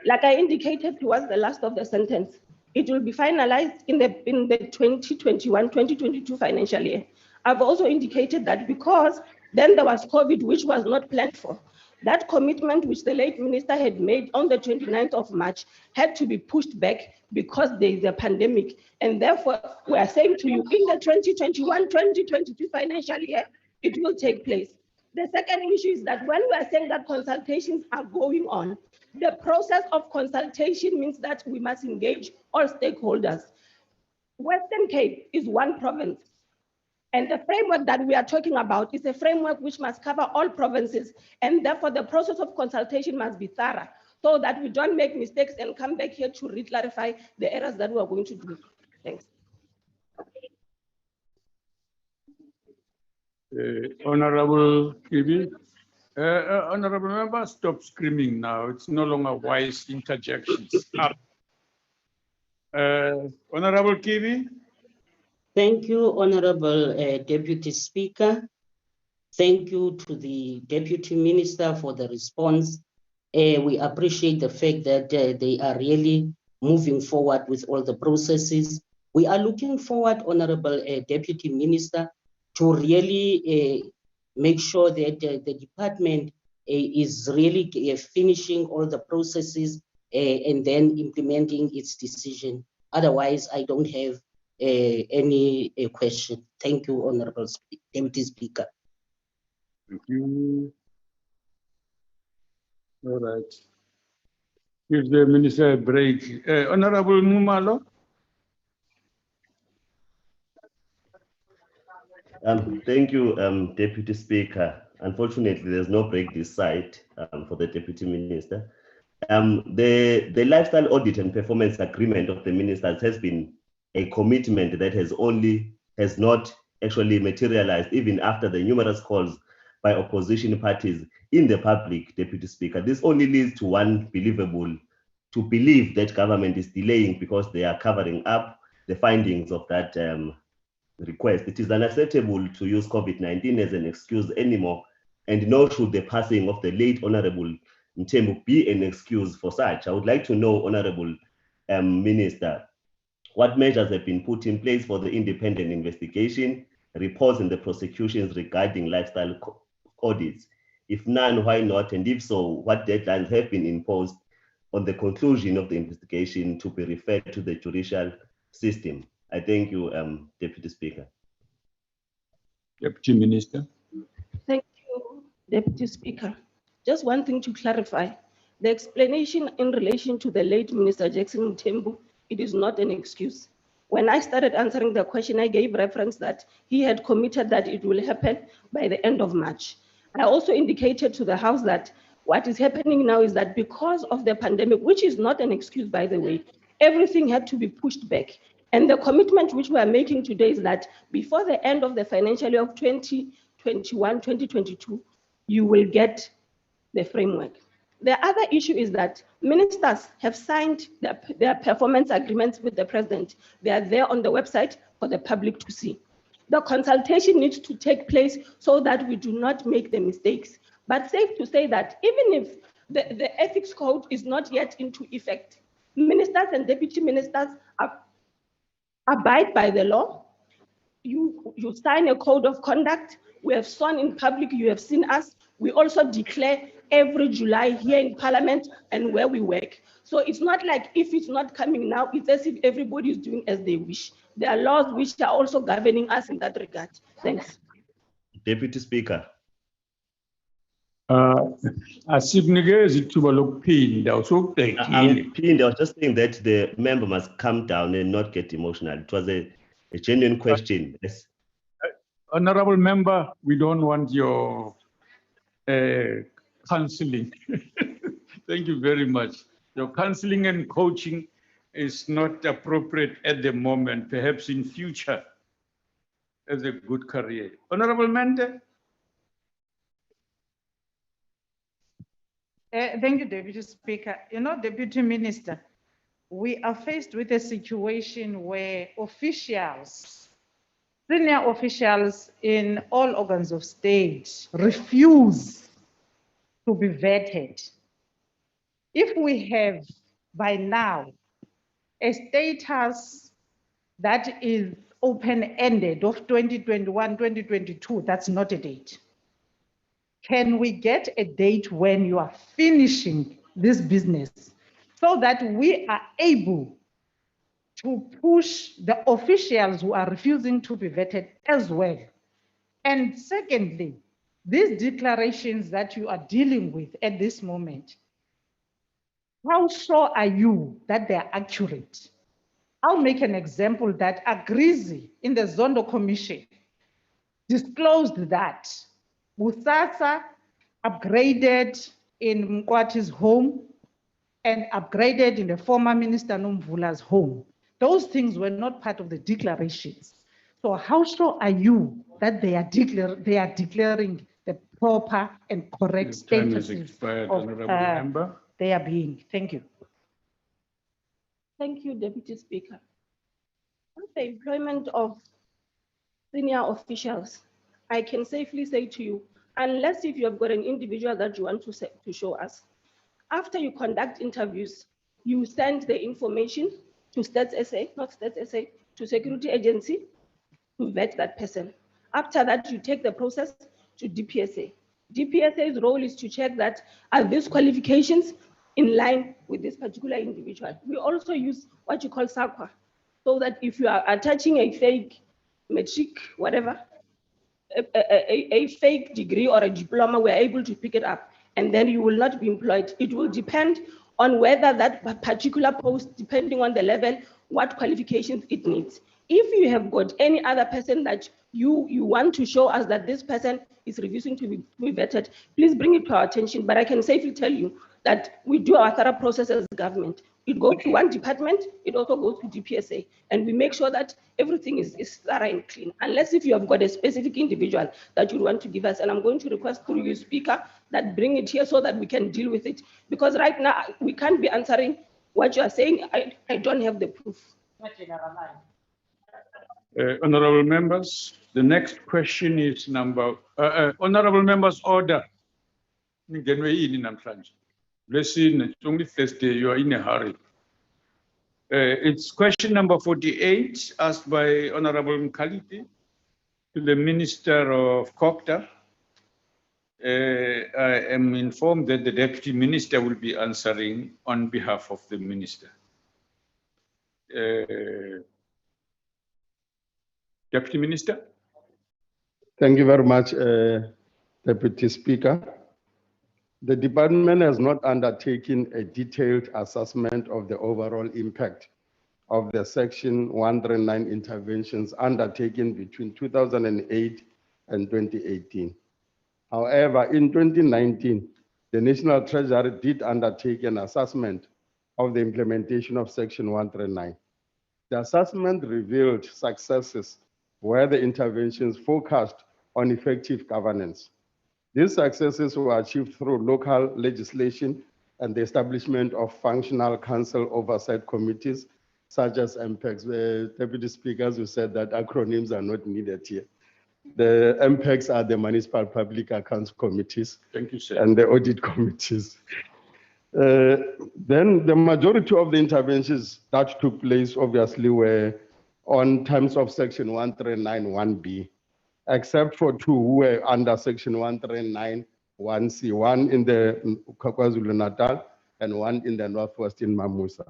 Like I indicated towards the last of the sentence, it will be finalized in the 2021-2022 financial year. I've also indicated that because then there was COVID, which was not planned for. That commitment which the late minister had made on the 29th of March had to be pushed back because there is a pandemic. And therefore, we are saying to you, in the 2021-2022 financial year, it will take place. The second issue is that when we are saying that consultations are going on, the process of consultation means that we must engage all stakeholders. Western Cape is one province. And the framework that we are talking about is a framework which must cover all provinces. And therefore, the process of consultation must be thorough so that we don't make mistakes and come back here to re-clarify the errors that we are going to do. Thanks. Honorable Kibi. Honorable Member, stop screaming now. It's no longer wise interjections. Honorable Kibi. Thank you, Honorable Deputy Speaker. Thank you to the Deputy Minister for the response. We appreciate the fact that they are really moving forward with all the processes. We are looking forward, Honorable Deputy Minister, to really make sure that the department is really finishing all the processes and then implementing its decision. Otherwise, I don't have any question. Thank you, Honorable Deputy Speaker. Thank you. All right. Give the Minister a break. Honorable Numalo. Thank you, Deputy Speaker. Unfortunately, there's no break this side for the Deputy Minister. The lifestyle audit and performance agreement of the ministers has been a commitment that has not actually materialized even after the numerous calls by opposition parties in the public, Deputy Speaker. This only leads to one to believe that government is delaying because they are covering up the findings of that request. It is unacceptable to use COVID-19 as an excuse anymore, and nor should the passing of the late Honorable Mthembu be an excuse for such. I would like to know, Honorable Minister, what measures have been put in place for the independent investigation, reports, and the prosecutions regarding lifestyle audits? If none, why not? And if so, what deadlines have been imposed on the conclusion of the investigation to be referred to the judicial system? I thank you, Deputy Speaker. Deputy Minister. Thank you, Deputy Speaker. Just one thing to clarify. The explanation in relation to the late Minister Jackson Mthembu, it is not an excuse. When I started answering the question, I gave reference that he had committed that it will happen by the end of March. I also indicated to the House that what is happening now is that because of the pandemic, which is not an excuse, by the way, everything had to be pushed back. And the commitment which we are making today is that before the end of the financial year of 2021-2022, you will get the framework. The other issue is that ministers have signed their performance agreements with the president. They are there on the website for the public to see. The consultation needs to take place so that we do not make the mistakes. But safe to say that even if the ethics code is not yet into effect, ministers and deputy ministers abide by the law. You sign a code of conduct. We have sworn in public, you have seen us. We also declare every July here in Parliament and where we work. So it's not like if it's not coming now, it's as if everybody is doing as they wish. There are laws which are also governing us in that regard. Thanks. Deputy Speaker. I'm pinned. I was just saying that the member must calm down and not get emotional. It was a genuine question. Yes. Honorable member, we don't want your counseling. Thank you very much. Your counseling and coaching is not appropriate at the moment, perhaps in future as a good career. Honorable Mente. Thank you, Deputy Speaker. You know, Deputy Minister, we are faced with a situation where officials, senior officials in all organs of state refuse to be vetted. If we have by now a status that is open-ended of 2021, 2022, that's not a date. Can we get a date when you are finishing this business so that we are able to push the officials who are refusing to be vetted as well? And secondly, these declarations that you are dealing with at this moment, how sure are you that they are accurate? I'll make an example that Agrizi in the Zondo Commission disclosed that Busasa upgraded in Mkwati's home and upgraded in the former Minister Nomvula's home. Those things were not part of the declarations. So how sure are you that they are declaring the proper and correct Time has statuses expired, of Honorable Member. their being? Thank you. Thank you, Deputy Speaker. On the employment of senior officials, I can safely say to you, unless if you have got an individual that you want to show us, after you conduct interviews, you send the information to Stats SA, not Stats SA, to Security Agency to vet that person. After that, you take the process to DPSA. DPSA's role is to check that are these qualifications in line with this particular individual. We also use what you call SAQA, so that if you are attaching a fake matric, whatever, a fake degree or a diploma, we're able to pick it up, and then you will not be employed. It will depend on whether that particular post, depending on the level, what qualifications it needs. If you have got any other person that you want to show us that this person is refusing to be vetted, please bring it to our attention. But I can safely tell you that we do our thorough process as government. It goes to one department, it also goes to DPSA, and we make sure that everything is thorough and clean, unless if you have got a specific individual that you want to give us. And I'm going to request through you, Speaker, that bring it here so that we can deal with it. Because right now, we can't be answering what you are saying. I don't have the proof. Honorable members, the next question is honorable members order. Listen, it's only Thursday, you are in a hurry. It's question number 48, asked by Honorable Mkaliti to the Minister of COPTA. I am informed that the Deputy Minister will be answering on behalf of the Minister. Deputy Minister. Thank you very much, Deputy Speaker. The department has not undertaken a detailed assessment of the overall impact of the Section 139 interventions undertaken between 2008 and 2018. However, in 2019, the National Treasury did undertake an assessment of the implementation of Section 139. The assessment revealed successes where the interventions focused on effective governance. These successes were achieved through local legislation and the establishment of functional council oversight committees, such as MPECs. Deputy Speakers, who said that acronyms are not needed here. The MPECs are the Municipal Public Accounts Committees. Thank you, sir. And the audit committees. Then the majority of the interventions that took place, obviously, were on terms of Section 139(1)(b), except for two who were under Section 139(1)(c), one in the KwaZulu-Natal and one in the Northwest in Mamusa.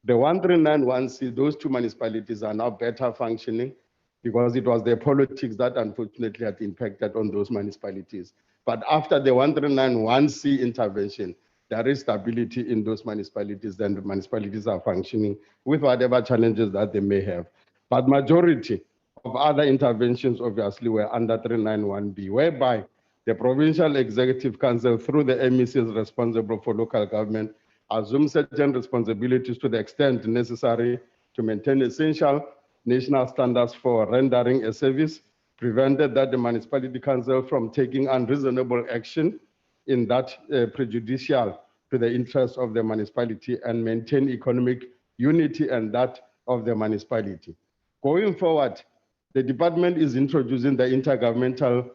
The 139(1)(c), those two municipalities are now better functioning because it was the politics that unfortunately had impacted on those municipalities. But after the 139(1)(c) intervention, there is stability in those municipalities, and the municipalities are functioning with whatever challenges that they may have. But majority other interventions obviously were under 391B, whereby the Provincial Executive Council, through the MECs responsible for local government, assumes certain responsibilities to the extent necessary to maintain essential national standards for rendering a service, prevented that the Municipality Council from taking unreasonable action in that prejudicial to the interests of the municipality, and maintain economic unity and that of the municipality. Going forward, the department is introducing the Intergovernmental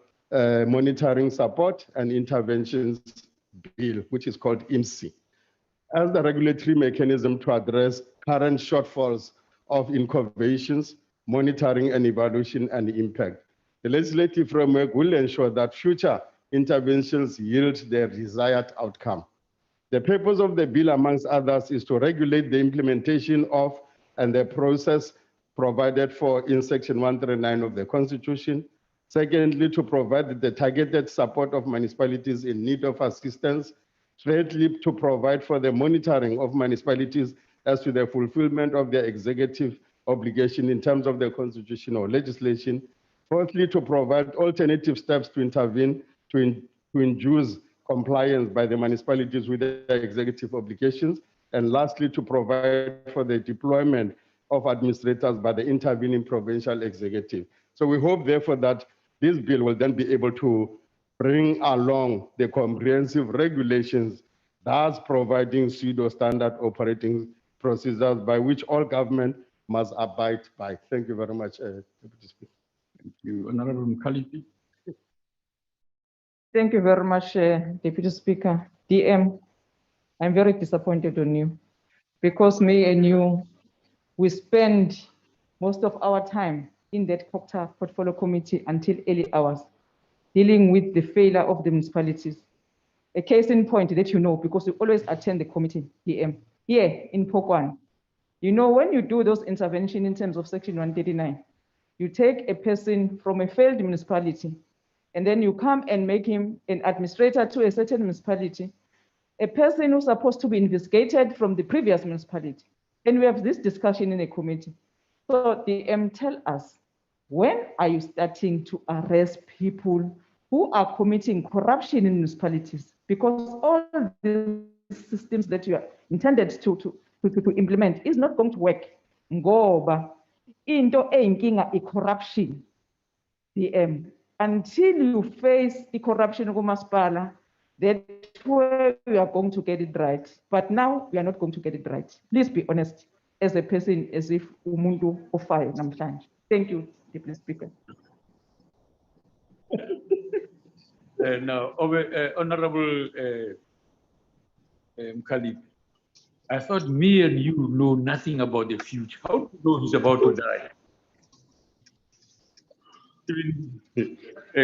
Monitoring Support and Interventions Bill, which is called IMSI, as the regulatory mechanism to address current shortfalls of innovations, monitoring and evaluation and impact. The legislative framework will ensure that future interventions yield their desired outcome. The purpose of the bill, amongst others, is to regulate the implementation of and the process provided for in Section 139 of the Constitution. Secondly, to provide the targeted support of municipalities in need of assistance. Thirdly, to provide for the monitoring of municipalities as to the fulfillment of their executive obligation in terms of the constitution or legislation. Fourthly, to provide alternative steps to intervene to induce compliance by the municipalities with their executive obligations. And lastly, to provide for the deployment of administrators by the intervening provincial executive. So we hope, therefore, that this bill will then be able to bring along the comprehensive regulations, thus providing pseudo-standard operating procedures by which all government must abide by. Thank you very much, Deputy Speaker. Thank you. Honorable Mkhalipi. Thank you very much, Deputy Speaker. DM, I'm very disappointed on you because me and you, we spend most of our time in that portfolio committee until early hours, dealing with the failure of the municipalities. A case in point that you know, because you always attend the committee, DM. Here in Pokwan, you know, when you do those interventions in terms of Section 139, you take a person from a failed municipality, and then you come and make him an administrator to a certain municipality, a person who's supposed to be investigated from the previous municipality. And we have this discussion in a committee. So DM, tell us, when are you starting to arrest people who are committing corruption in municipalities? Because all the systems that you are intended to implement is not going to work. Ngoba into eyinkinga i-corruption, DM. Until you face the corruption kumasipala, that's where we are going to get it right. But now we are not going to get it right. Please be honest as a person, as if umuntu ofayo namhlanje. Thank you, Deputy Speaker. Now, Honorable Mkhalipi, I thought me and you know nothing about the future. How do you know he's about to die?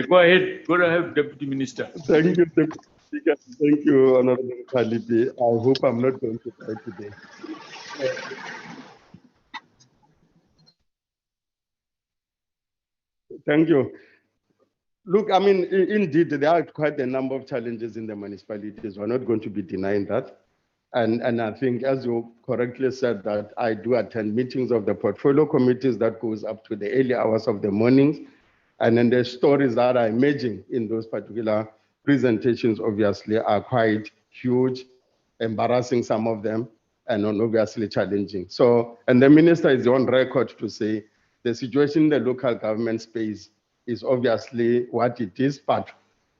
Go ahead, Deputy Minister. Thank you, Deputy Speaker. Thank you, Honorable Mkhalipi. I hope I'm not going to die today. Thank you. Look, I mean, indeed, there are quite a number of challenges in the municipalities. We're not going to be denying that. And I think, as you correctly said, that I do attend meetings of the portfolio committees that goes up to the early hours of the mornings. And then the stories that are emerging in those particular presentations, obviously, are quite huge, embarrassing, some of them, and obviously challenging. So, and the minister is on record to say the situation in the local government space is obviously what it is, but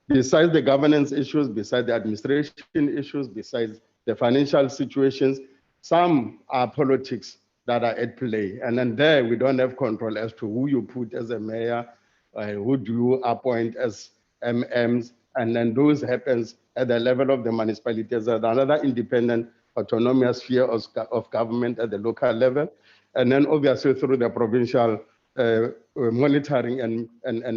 besides the governance issues, besides the administration issues, besides the financial situations, some are politics that are at play. And then there we don't have control as to who you put as a mayor, who do you appoint as MMs, and then those happens at the level of the municipalities, another independent autonomous sphere of government at the local level, and then obviously through the provincial monitoring and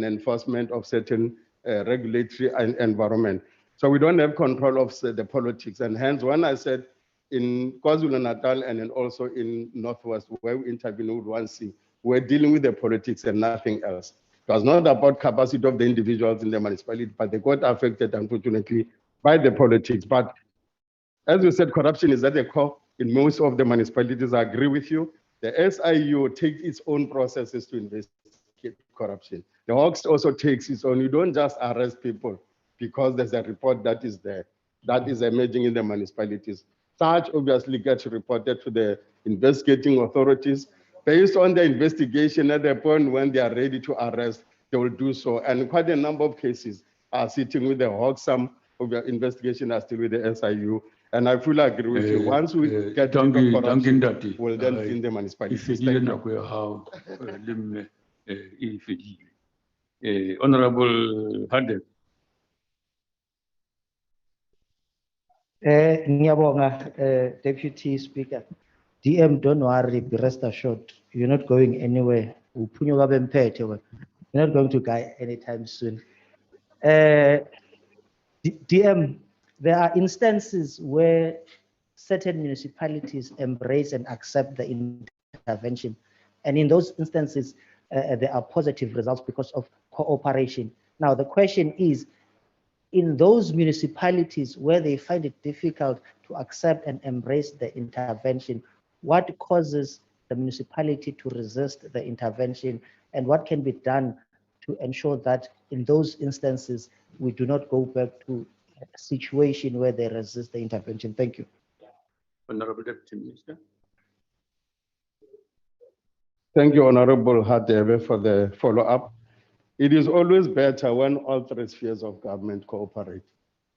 enforcement of certain regulatory environment. So we don't have control of the politics. And hence, when I said in KwaZulu-Natal and then also in Northwest, where we intervene with 1C, we're dealing with the politics and nothing else. It was not about capacity of the individuals in the municipality, but they got affected, unfortunately, by the politics. But as we said, corruption is at the core in most of the municipalities. I agree with you. The SIU takes its own processes to investigate corruption. The Hawks also takes its own. You don't just arrest people because there's a report that is there, that is emerging in the municipalities. Such obviously gets reported to the investigating authorities. Based on the investigation, at the point when they are ready to arrest, they will do so. And quite a number of cases are sitting with the Hawks. Some of the investigation are still with the SIU. And I fully agree with you. Once we get rid of corruption, we'll then clean the municipalities. Thank you. Honorable Hadeb. Ngiyabonga, Deputy Speaker. DM, don't worry, be rest assured. You're not going anywhere. You're not going to die anytime soon. DM, there are instances where certain municipalities embrace and accept the intervention. And in those instances, there are positive results because of cooperation. Now, the question is, in those municipalities where they find it difficult to accept and embrace the intervention, what causes the municipality to resist the intervention, and what can be done to ensure that in those instances, we do not go back to a situation where they resist the intervention? Thank you. Honorable Deputy Minister. Thank you, Honorable Hadebe, for the follow-up. It is always better when all three spheres of government cooperate.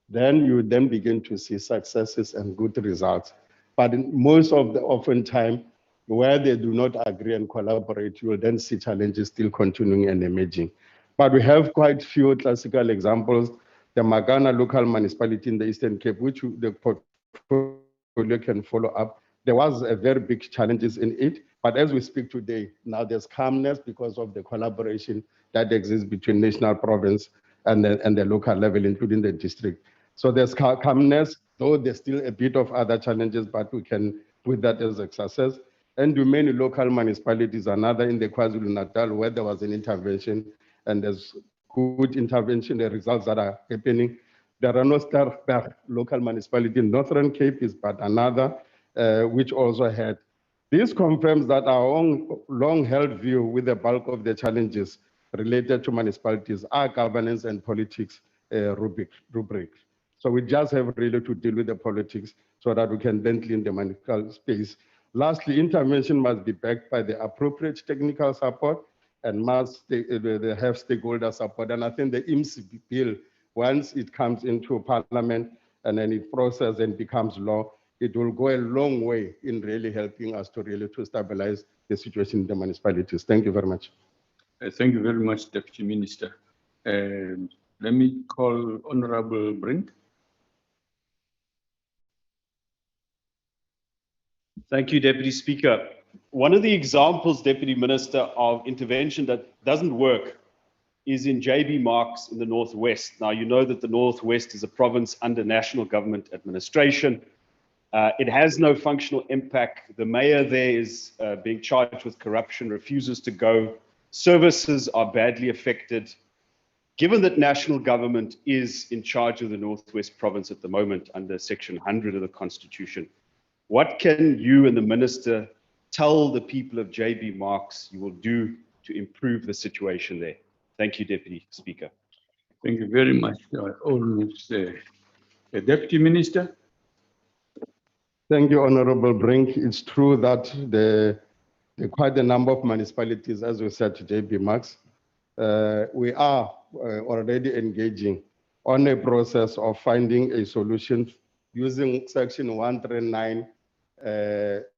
Then you then begin to see successes and good results. But in most of the often time, where they do not agree and collaborate, you will then see challenges still continuing and emerging. But we have quite few classical examples. The Magana local municipality in the Eastern Cape, which the portfolio can follow up. There was a very big challenges in it, but as we speak today, now there's calmness because of the collaboration that exists between national, province, and the local level, including the district. So there's calmness, though there's still a bit of other challenges, but we can put that as a success. And the many local municipalities, another in the KwaZulu-Natal, where there was an intervention, and there's good intervention, the results that are happening. There are no Starberg local municipality in Northern Cape, is but another, which also had. This confirms that our own long-held view with the bulk of the challenges related to municipalities are governance and politics rubric. So we just have really to deal with the politics so that we can then clean the municipal space. Lastly, intervention must be backed by the appropriate technical support and must have stakeholder support. And I think the IMSI bill, once it comes into Parliament and then it processes and becomes law, it will go a long way in really helping us to stabilize the situation in the municipalities. Thank you very much. Thank you very much, Deputy Minister. Let me call Honorable Brink. Thank you, Deputy Speaker. One of the examples, Deputy Minister, of intervention that doesn't work is in JB Marks in the Northwest. Now, you know that the Northwest is a province under national government administration. It has no functional impact. The mayor there is being charged with corruption, refuses to go. Services are badly affected. Given that national government is in charge of the Northwest province at the moment under Section 100 of the Constitution, what can you and the minister tell the people of JB Marks you will do to improve the situation there? Thank you, Deputy Speaker. Thank you very much. Almost Deputy Minister. Thank you, Honorable Brink. It's true that there are quite a number of municipalities, as we said to JB Marks. We are already engaging on a process of finding a solution using Section 139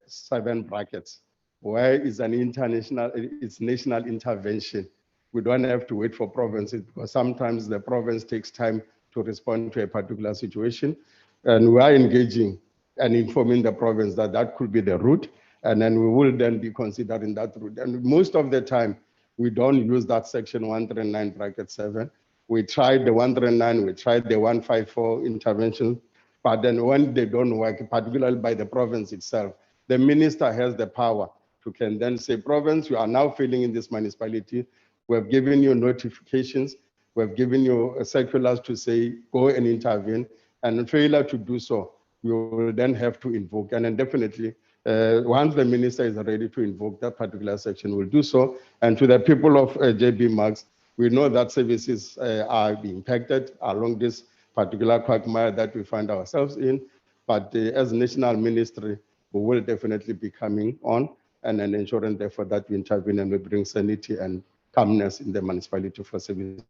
7 brackets, where it's an international, it's national intervention. We don't have to wait for provinces because sometimes the province takes time to respond to a particular situation. And we are engaging and informing the province that that could be the route. And then we will then be considering that route. And most of the time, we don't use that Section 139 bracket 7. We tried the 139, we tried the 154 intervention, but then when they don't work, particularly by the province itself, the minister has the power to can then say, province, you are now failing in this municipality. We have given you notifications. We have given you circulars to say, go and intervene. And failure to do so, you will then have to invoke. And then definitely, Once the minister is ready to invoke that particular section, we'll do so. And to the people of JB Marks, we know that services are being impacted along this particular quagmire that we find ourselves in. But as national ministry, we will definitely be coming on and ensuring therefore that we intervene and we bring sanity and calmness in the municipality for service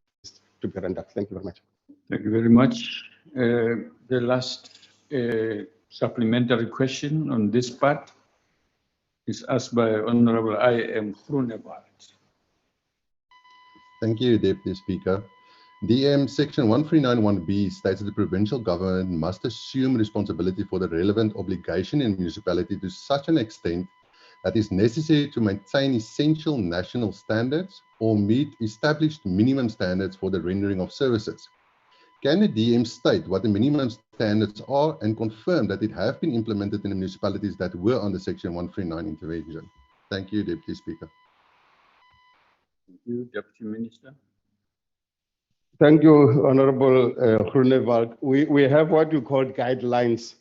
to be rendered. Thank you very much. Thank you very much. The last supplementary question on this part is asked by Honorable I.M. Groenewald. Thank you, Deputy Speaker. DM Section 1391B states that the provincial government must assume responsibility for the relevant obligation in municipality to such an extent that is necessary to maintain essential national standards or meet established minimum standards for the rendering of services. Can the DM state what the minimum standards are and confirm that it have been implemented in the municipalities that were under Section 139 intervention? Thank you, Deputy Speaker. Thank you, Deputy Minister. Thank you, Honorable Groenewald. We have what you call guidelines,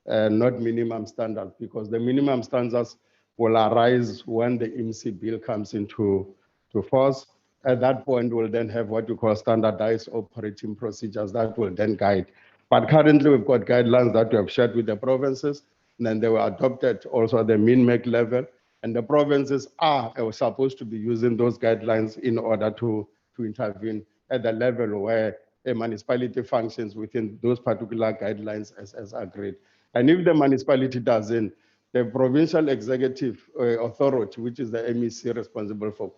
not minimum standards, because the minimum standards will arise when the MC bill comes into force. At that point, we'll then have what you call standardized operating procedures that will then guide. But currently, we've got guidelines that we have shared with the provinces, and then they were adopted also at the min-make level. And the provinces are supposed to be using those guidelines in order to intervene at the level where a municipality functions within those particular guidelines as agreed. And if the municipality doesn't, the provincial executive authority, which is the MEC responsible for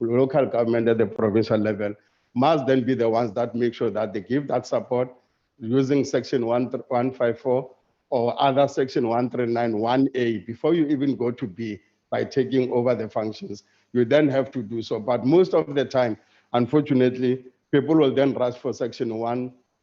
local government at the provincial level, must then be the ones that make sure that they give that support using Section 154 or other Section 139(1)A before you even go to B by taking over the functions. You then have to do so. But most of the time, unfortunately, people will then rush for Section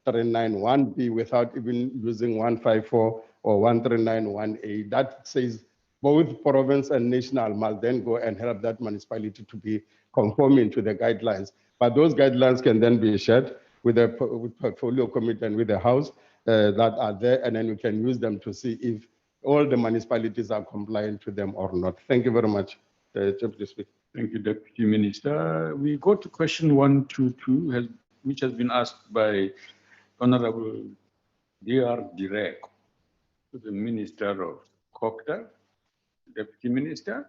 139(1)B without even using 154 or 139(1)A. That says both province and national must then go and help that municipality to be conforming to the guidelines. But those guidelines can then be shared with the portfolio committee and with the House that are there, and then we can use them to see if all the municipalities are compliant to them or not. Thank you very much, Deputy Speaker. Thank you, Deputy Minister. We go to question 122, which has been asked by Honorable D.R. Direk to the Minister of Cocta. Deputy Minister.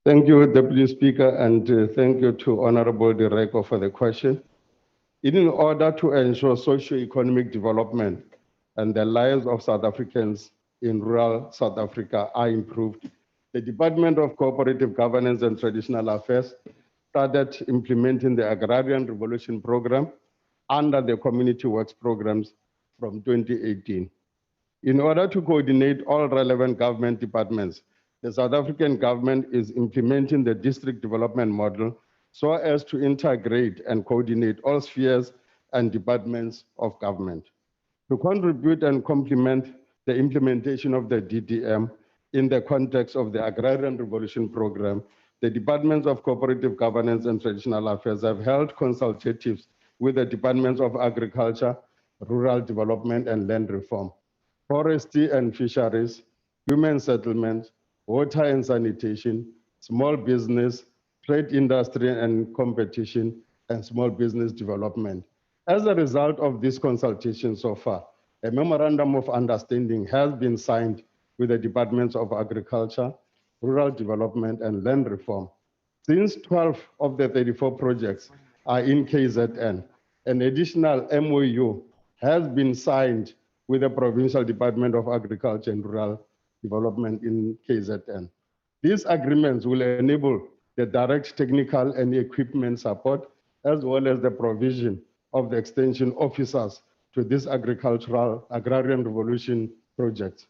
Thank you, Deputy Speaker, and thank you to Honorable Direko for the question. In order to ensure socio-economic development and the lives of South Africans in rural South Africa are improved, the Department of Cooperative Governance and Traditional Affairs started implementing the Agrarian Revolution Program under the Community Works Programs from 2018. In order to coordinate all relevant government departments, the South African government is implementing the district development model so as to integrate and coordinate all spheres and departments of government. To contribute and complement the implementation of the DDM in the context of the Agrarian Revolution Program, the Departments of Cooperative Governance and Traditional Affairs have held consultatives with the Departments of Agriculture, Rural Development and Land Reform, Forestry and Fisheries, Human Settlements, Water and Sanitation, Small Business, Trade Industry and Competition, and Small Business Development. As a result of this consultation so far, a memorandum of understanding has been signed with the Departments of Agriculture, Rural Development and Land Reform. Since 12 of the 34 projects are in KZN, an additional MOU has been signed with the Provincial Department of Agriculture and Rural Development in KZN. These agreements will enable the direct technical and equipment support, as well as the provision of the extension officers to this Agrarian Revolution project.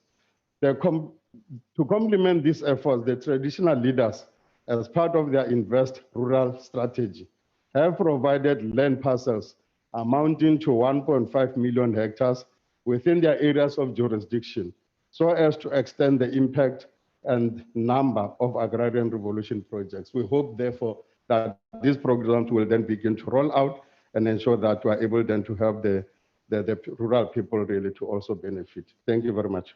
To complement these efforts, the traditional leaders, as part of their Invest Rural strategy, have provided land parcels amounting to 1.5 million hectares within their areas of jurisdiction, so as to extend the impact and number of Agrarian Revolution projects. We hope, therefore, that these programs will then begin to roll out and ensure that we are able then to help the rural people really to also benefit. Thank you very much.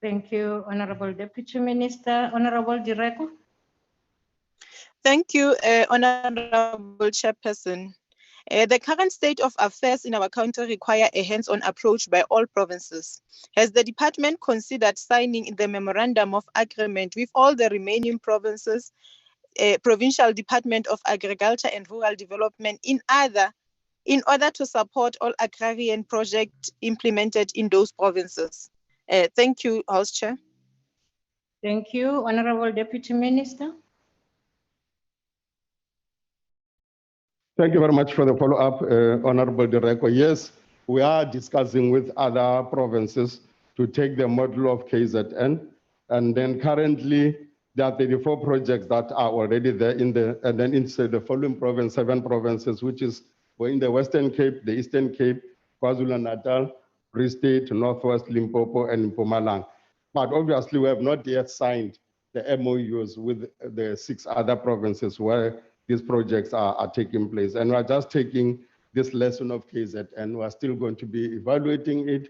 Thank you, Honorable Deputy Minister. Honorable Dico. Thank you, Honorable Chairperson. The current state of affairs in our country require a hands-on approach by all provinces. Has the department considered signing the memorandum of agreement with all the remaining provinces, Provincial Department of Agriculture and Rural Development in order to support all agrarian projects implemented in those provinces? Thank you, House Chair. Thank you, Honorable Deputy Minister. Thank you very much for the follow-up, Honorable Director. Yes, we are discussing with other provinces to take the model of KZN. And then currently, there are 34 projects that are already there and then inside the following province, 7 provinces, which is in the Western Cape, the Eastern Cape, KwaZulu-Natal, Free State, Northwest, Limpopo, and Mpumalanga. But obviously, we have not yet signed the MOUs with the 6 other provinces where these projects are taking place. And we're just taking this lesson of KZN. We're still going to be evaluating it,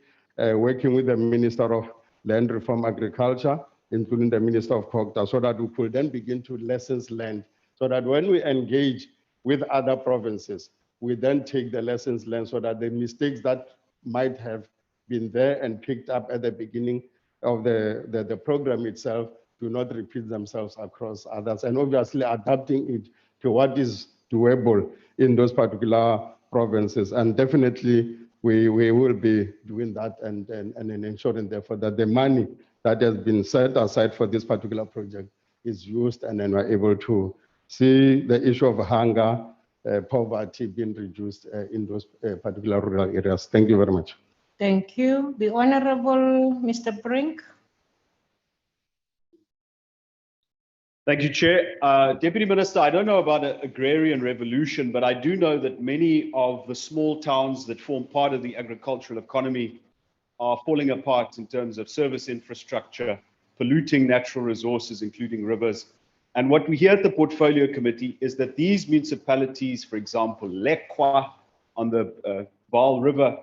working with the Minister of Land Reform Agriculture, including the Minister of COGTA, so that we could then begin to lessons learned, so that when we engage with other provinces, we then take the lessons learned so that the mistakes that might have been there and picked up at the beginning of the program itself do not repeat themselves across others, and obviously adapting it to what is doable in those particular provinces. And definitely we will be doing that and ensuring therefore that the money that has been set aside for this particular project is used, and then we're able to see the issue of hunger, poverty being reduced in those particular rural areas. Thank you very much. Thank you. The Honorable Mr. Brink. Thank you, Chair. Deputy Minister, I don't know about an agrarian revolution, but I do know that many of the small towns that form part of the agricultural economy are falling apart in terms of service infrastructure, polluting natural resources, including rivers. And what we hear at the Portfolio Committee is that these municipalities, for example, Lekwa on the Vaal River,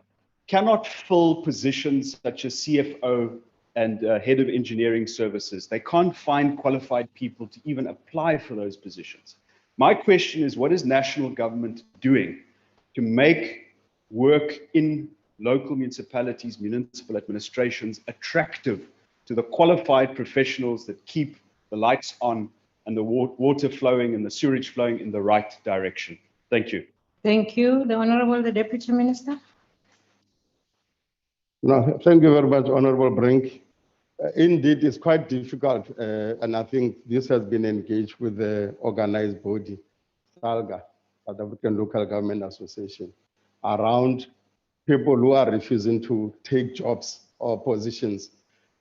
cannot fill positions such as CFO and head of engineering services. They can't find qualified people to even apply for those positions. My question is, what is national government doing to make work in local municipalities, municipal administrations attractive to the qualified professionals that keep the lights on and the water flowing and the sewage flowing in the right direction? Thank you. Thank you. The Honorable the Deputy Minister. No, thank you very much, Honorable Brink. Indeed, it's quite difficult, and I think this has been engaged with the organized body, SALGA, South African Local Government Association, around people who are refusing to take jobs or positions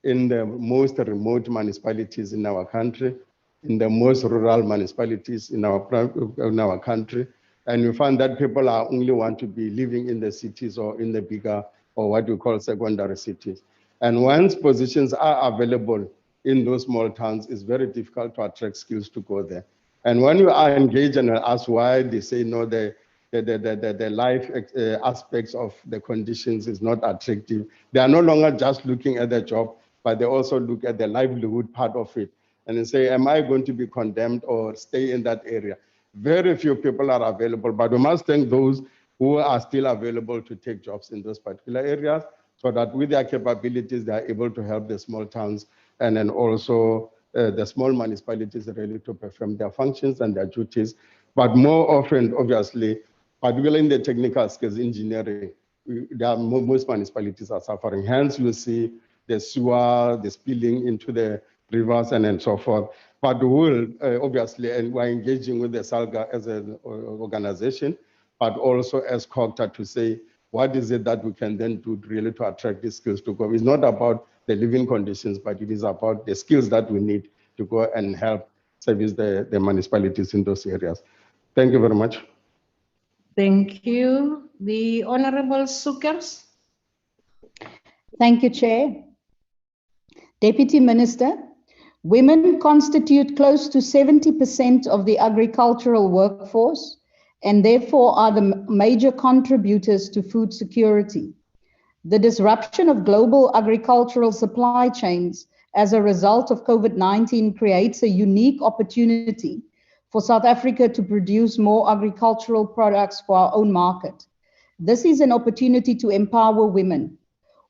in the most remote municipalities in our country, in the most rural municipalities in our country. And you find that people are only want to be living in the cities or in the bigger or what we call secondary cities. And once positions are available in those small towns, it's very difficult to attract skills to go there. And when you are engaged and ask why, they say no, the life aspects of the conditions is not attractive. They are no longer just looking at the job, but they also look at the livelihood part of it. And they say, am I going to be condemned or stay in that area? Very few people are available, but we must thank those who are still available to take jobs in those particular areas, so that with their capabilities, they are able to help the small towns and then also the small municipalities really to perform their functions and their duties. But more often, obviously, particularly in the technical skills engineering, most municipalities are suffering. Hence, you see the sewer, the spilling into the rivers and so forth. But we will, obviously, and we're engaging with the SALGA as an organization, but also as COGTA to say, what is it that we can then do really to attract these skills to go? It's not about the living conditions, but it is about the skills that we need to go and help service the municipalities in those areas. Thank you very much. Thank you. The Honorable Sukers. Thank you, Chair. Deputy Minister, women constitute close to 70% of the agricultural workforce and therefore are the major contributors to food security. The disruption of global agricultural supply chains as a result of COVID-19 creates a unique opportunity for South Africa to produce more agricultural products for our own market. This is an opportunity to empower women.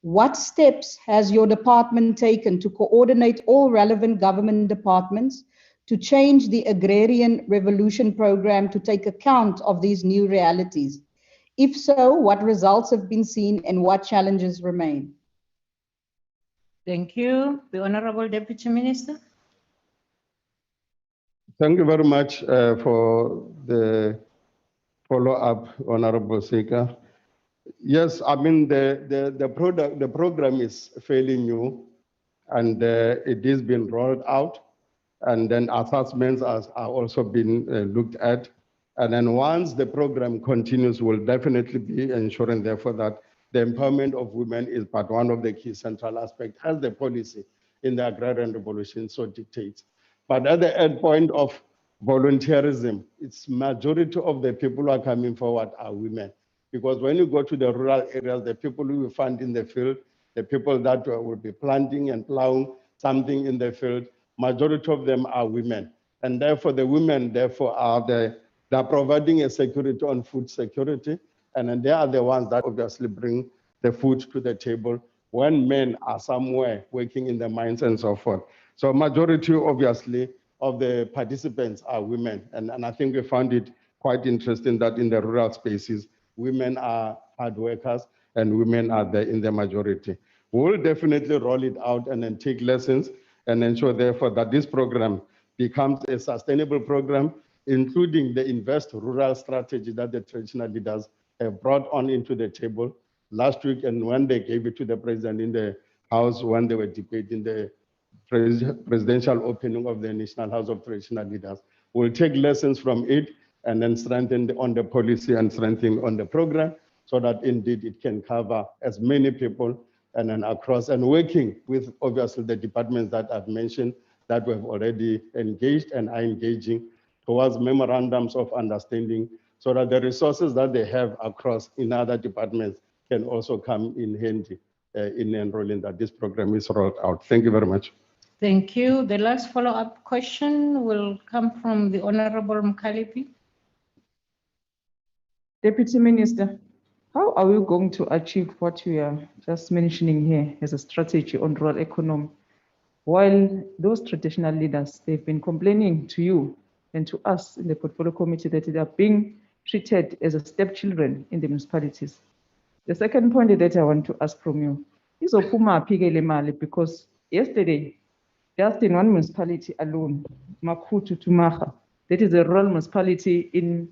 What steps has your department taken to coordinate all relevant government departments to change the Agrarian Revolution program to take account of these new realities? If so, what results have been seen and what challenges remain? Thank you. The Honorable Deputy Minister. Thank you very much for the follow-up, Honorable Speaker. Yes, I mean, the program is fairly new and it is being rolled out, and then assessments are also being looked at. And then once the program continues, we'll definitely be ensuring therefore that the empowerment of women is but one of the key central aspects as the policy in the Agrarian Revolution so dictates. But at the end point of volunteerism, it's majority of the people who are coming forward are women. Because when you go to the rural areas, the people who you find in the field, the people that will be planting and plowing something in the field, majority of them are women. And therefore the women they're providing a security on food security. And then they are the ones that obviously bring the food to the table when men are somewhere working in the mines and so forth. So majority obviously of the participants are women. And I think we found it quite interesting that in the rural spaces, women are hard workers and women are there in the majority. We'll definitely roll it out and then take lessons and ensure therefore that this program becomes a sustainable program, including the Invest Rural strategy that the traditional leaders have brought on into the table last week, and when they gave it to the president in the House when they were debating the presidential opening of the National House of Traditional Leaders. We'll take lessons from it and then strengthen on the policy and strengthen on the program so that indeed it can cover as many people and then across, and working with obviously the departments that I've mentioned that we've already engaged and are engaging towards memorandums of understanding so that the resources that they have across in other departments can also come in handy in enrolling that this program is rolled out. Thank you very much. Thank you. The last follow-up question will come from the Honorable Mkalipi. Deputy Minister, how are we going to achieve what we are just mentioning here as a strategy on rural economy? While those traditional leaders, they've been complaining to you and to us in the portfolio committee that they are being treated as a stepchildren in the municipalities. The second point that I want to ask from you is because yesterday, just in one municipality alone, Makutu Tumaha, that is a rural municipality in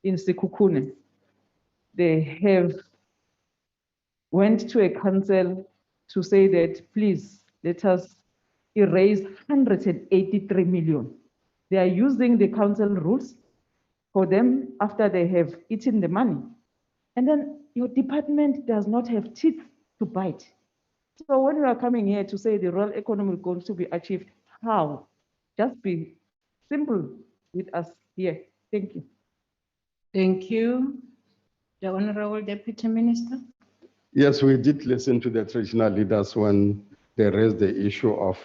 Sekhukhune, they have went to a council to say that, please, let us erase 183 million. They are using the council rules for them after they have eaten the money. And then your department does not have teeth to bite. So when you are coming here to say the rural economy is going to be achieved, how? Just be simple with us here. Thank you. Thank you. The Honorable Deputy Minister. Yes, we did listen to the traditional leaders when they raised the issue of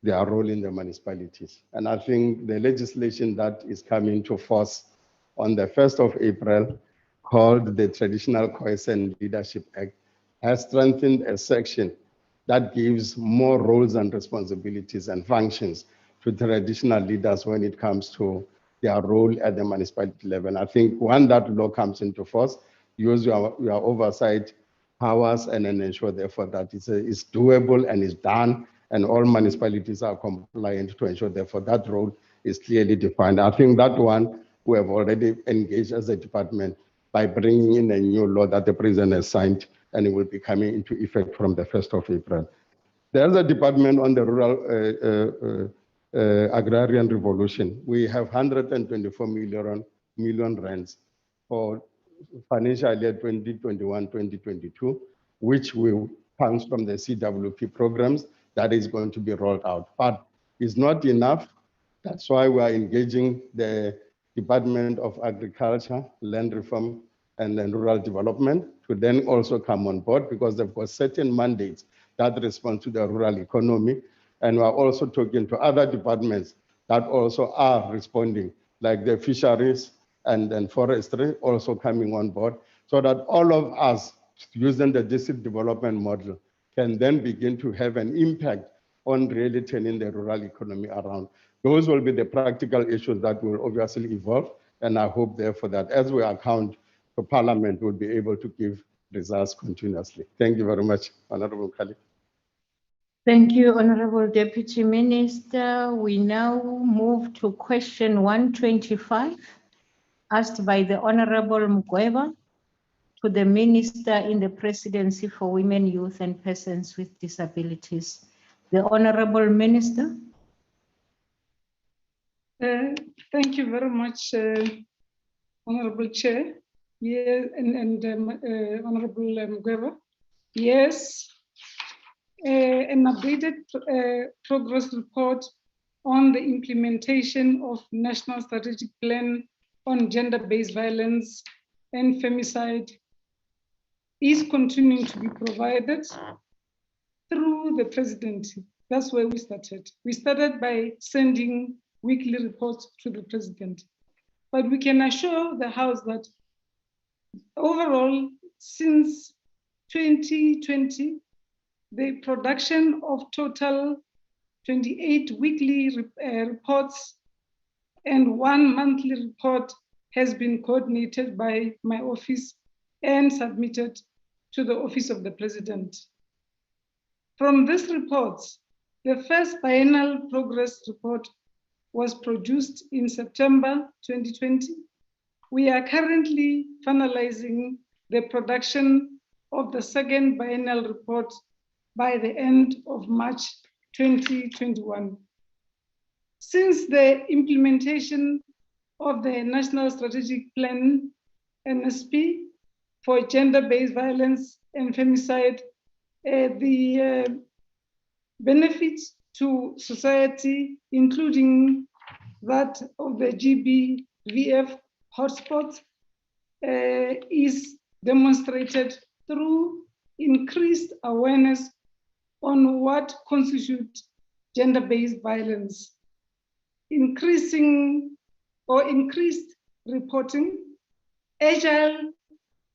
their role in the municipalities. And I think the legislation that is coming to force on the 1st of April, called the Traditional Cohesion Leadership Act, has strengthened a section that gives more roles and responsibilities and functions to traditional leaders when it comes to their role at the municipality level. I think when that law comes into force, use your oversight powers and then ensure therefore that it's doable and is done, and all municipalities are compliant to ensure therefore that role is clearly defined. I think that one we have already engaged as a department by bringing in a new law that the president has signed, and it will be coming into effect from the 1st of April. There's a department on the rural Agrarian Revolution. We have 124 million rands for financial year 2021-2022, which will come from the CWP programs that is going to be rolled out. But it's not enough. That's why we are engaging the Department of Agriculture, Land Reform, and then Rural Development to then also come on board because they've got certain mandates that respond to the rural economy. And we're also talking to other departments that also are responding, like the fisheries and forestry also coming on board, so that all of us using the district development model can then begin to have an impact on really turning the rural economy around. Those will be the practical issues that will obviously evolve. And I hope therefore that as we account for Parliament, we'll be able to give results continuously. Thank you very much, Honorable Kali. Thank you, Honorable Deputy Minister. We now move to question 125, asked by the Honorable Mugweba to the Minister in the Presidency for Women, Youth and Persons with Disabilities. The Honorable Minister. Thank you very much, Honorable Chair. Yeah, and Honorable Mugweba. Yes, an updated progress report on the implementation of National Strategic Plan on Gender-Based Violence and Femicide is continuing to be provided through the Presidency. That's where we started. We started by sending weekly reports to the President. But we can assure the House that overall, since 2020, the production of total 28 weekly reports and 1 monthly report has been coordinated by my office and submitted to the Office of the President. From these reports, the first biennial progress report was produced in September 2020. We are currently finalizing the production of the second biennial report by the end of March 2021. Since the implementation of the National Strategic Plan, NSP, for gender-based violence and femicide, the benefits to society, including that of the GBVF hotspots, is demonstrated through increased awareness on what constitutes gender-based violence, increased reporting, agile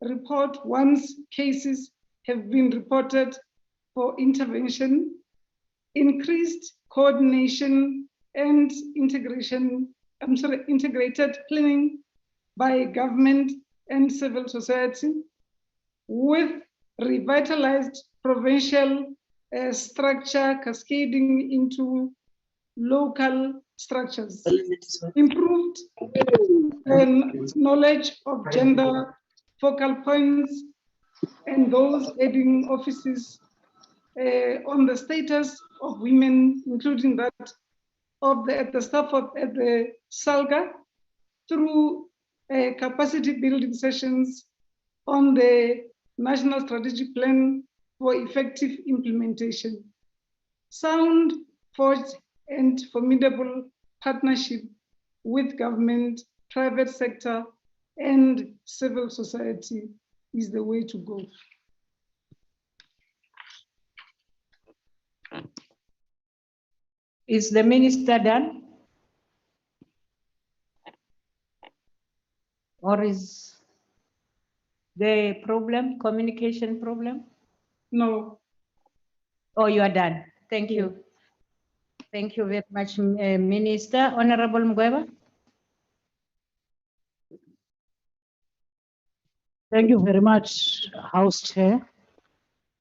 report once cases have been reported for intervention, increased coordination and integrated planning by government and civil society, with revitalized provincial structure cascading into local structures, improved knowledge of gender focal points and those heading offices on the status of women, including that of the staff at the SALGA, through capacity building sessions on the National Strategic Plan for effective implementation. Sound, forged, and formidable partnership with government, private sector, and civil society is the way to go. Is the Minister done? Or is the problem, communication problem? No. Oh, you are done. Thank you. Thank you very much, Minister. Honorable Mugweba. Thank you very much, House Chair.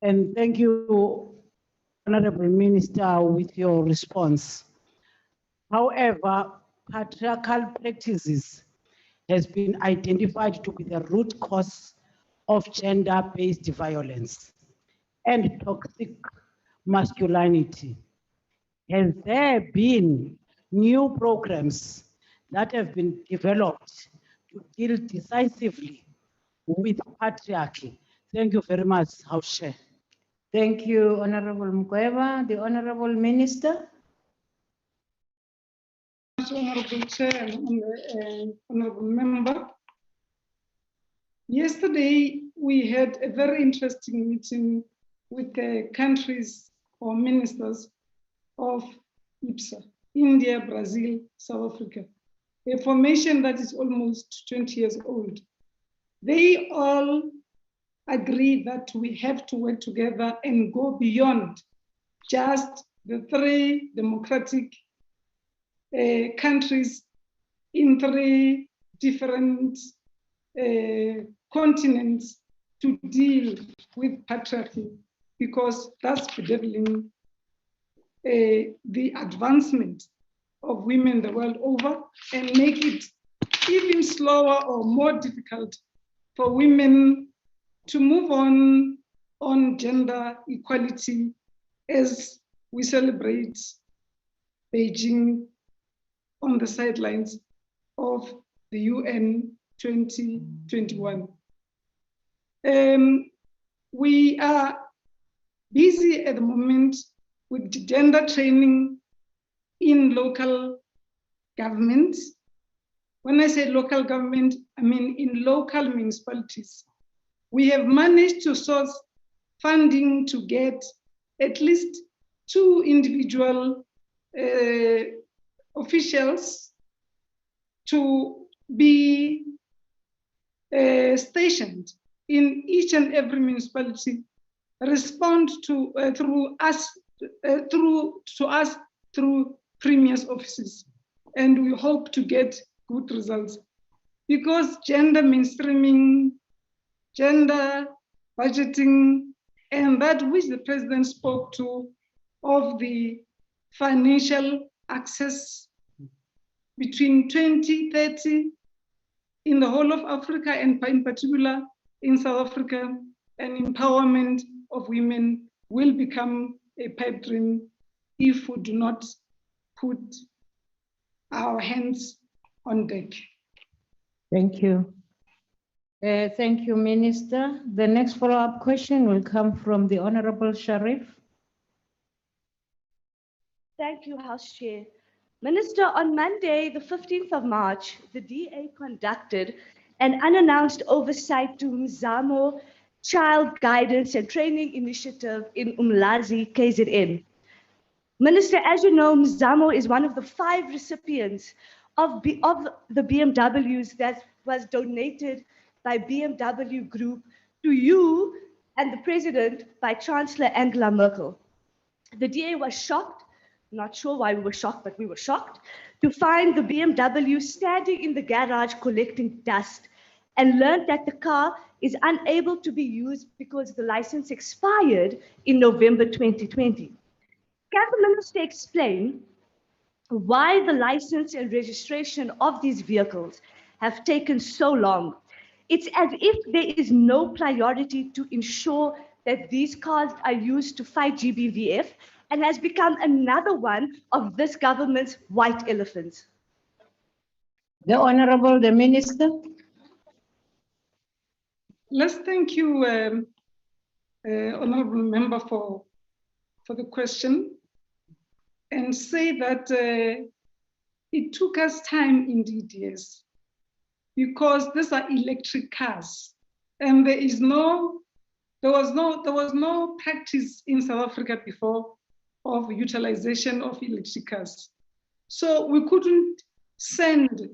And thank you, Honorable Minister, with your response. However, patriarchal practices has been identified to be the root cause of gender-based violence and toxic masculinity. Has there been new programs that have been developed to deal decisively with patriarchy? Thank you very much, House Chair. Thank you, Honorable Mugweba. The Honorable Minister. Honorable Chair and Honorable Member. Yesterday, we had a very interesting meeting with the countries or ministers of IPSA, India, Brazil, South Africa, a formation that is almost 20 years old. They all agree that we have to work together and go beyond just the three democratic countries in three different continents to deal with patriarchy, because that's bedeviling the advancement of women the world over and make it even slower or more difficult for women to move on gender equality as we celebrate Beijing on the sidelines of the UN 2021. We are busy at the moment with gender training in local government. When I say local government, I mean in local municipalities. We have managed to source funding to get at least 2 individual officials to be stationed in each and every municipality, respond to through us through previous offices, and we hope to get good results, because gender mainstreaming, gender budgeting, and that which the president spoke to of the financial access between 2030 in the whole of Africa, and in particular in South Africa, an empowerment of women will become a pipe dream if we do not put our hands on deck. Thank you. Thank you, Minister. The next follow-up question will come from the Honorable Sharif. Thank you, House Chair. Minister, on Monday, the 15th of March, the DA conducted an unannounced oversight to Mzamo Child Guidance and Training Initiative in Umlazi, KZN. Minister, as you know, Mzamo is one of the 5 recipients of the BMWs that was donated by BMW Group to you and the President by Chancellor Angela Merkel. The DA was shocked, not sure why we were shocked, but we were shocked, to find the BMW standing in the garage collecting dust, and learned that the car is unable to be used because the license expired in November 2020. Can the Minister explain why the license and registration of these vehicles have taken so long? It's as if there is no priority to ensure that these cars are used to fight GBVF, and has become another one of this government's white elephants. The Honorable, the Minister. Let's thank you, Honorable Member, for the question, and say that it took us time indeed, yes, because these are electric cars, and there was no practice in South Africa before of utilization of electric cars. So we couldn't send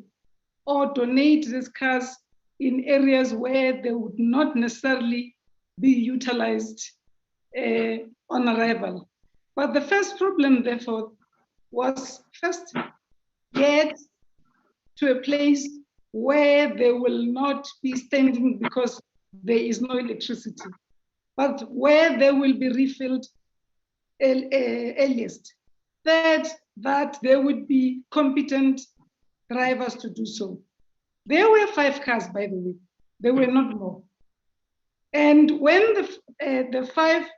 or donate these cars in areas where they would not necessarily be utilized on arrival. But the first problem, therefore, was first get to a place where they will not be standing because there is no electricity, but where they will be refilled earliest. Third, that there would be competent drivers to do so. There were 5 cars, by the way. There were not more. And when the 5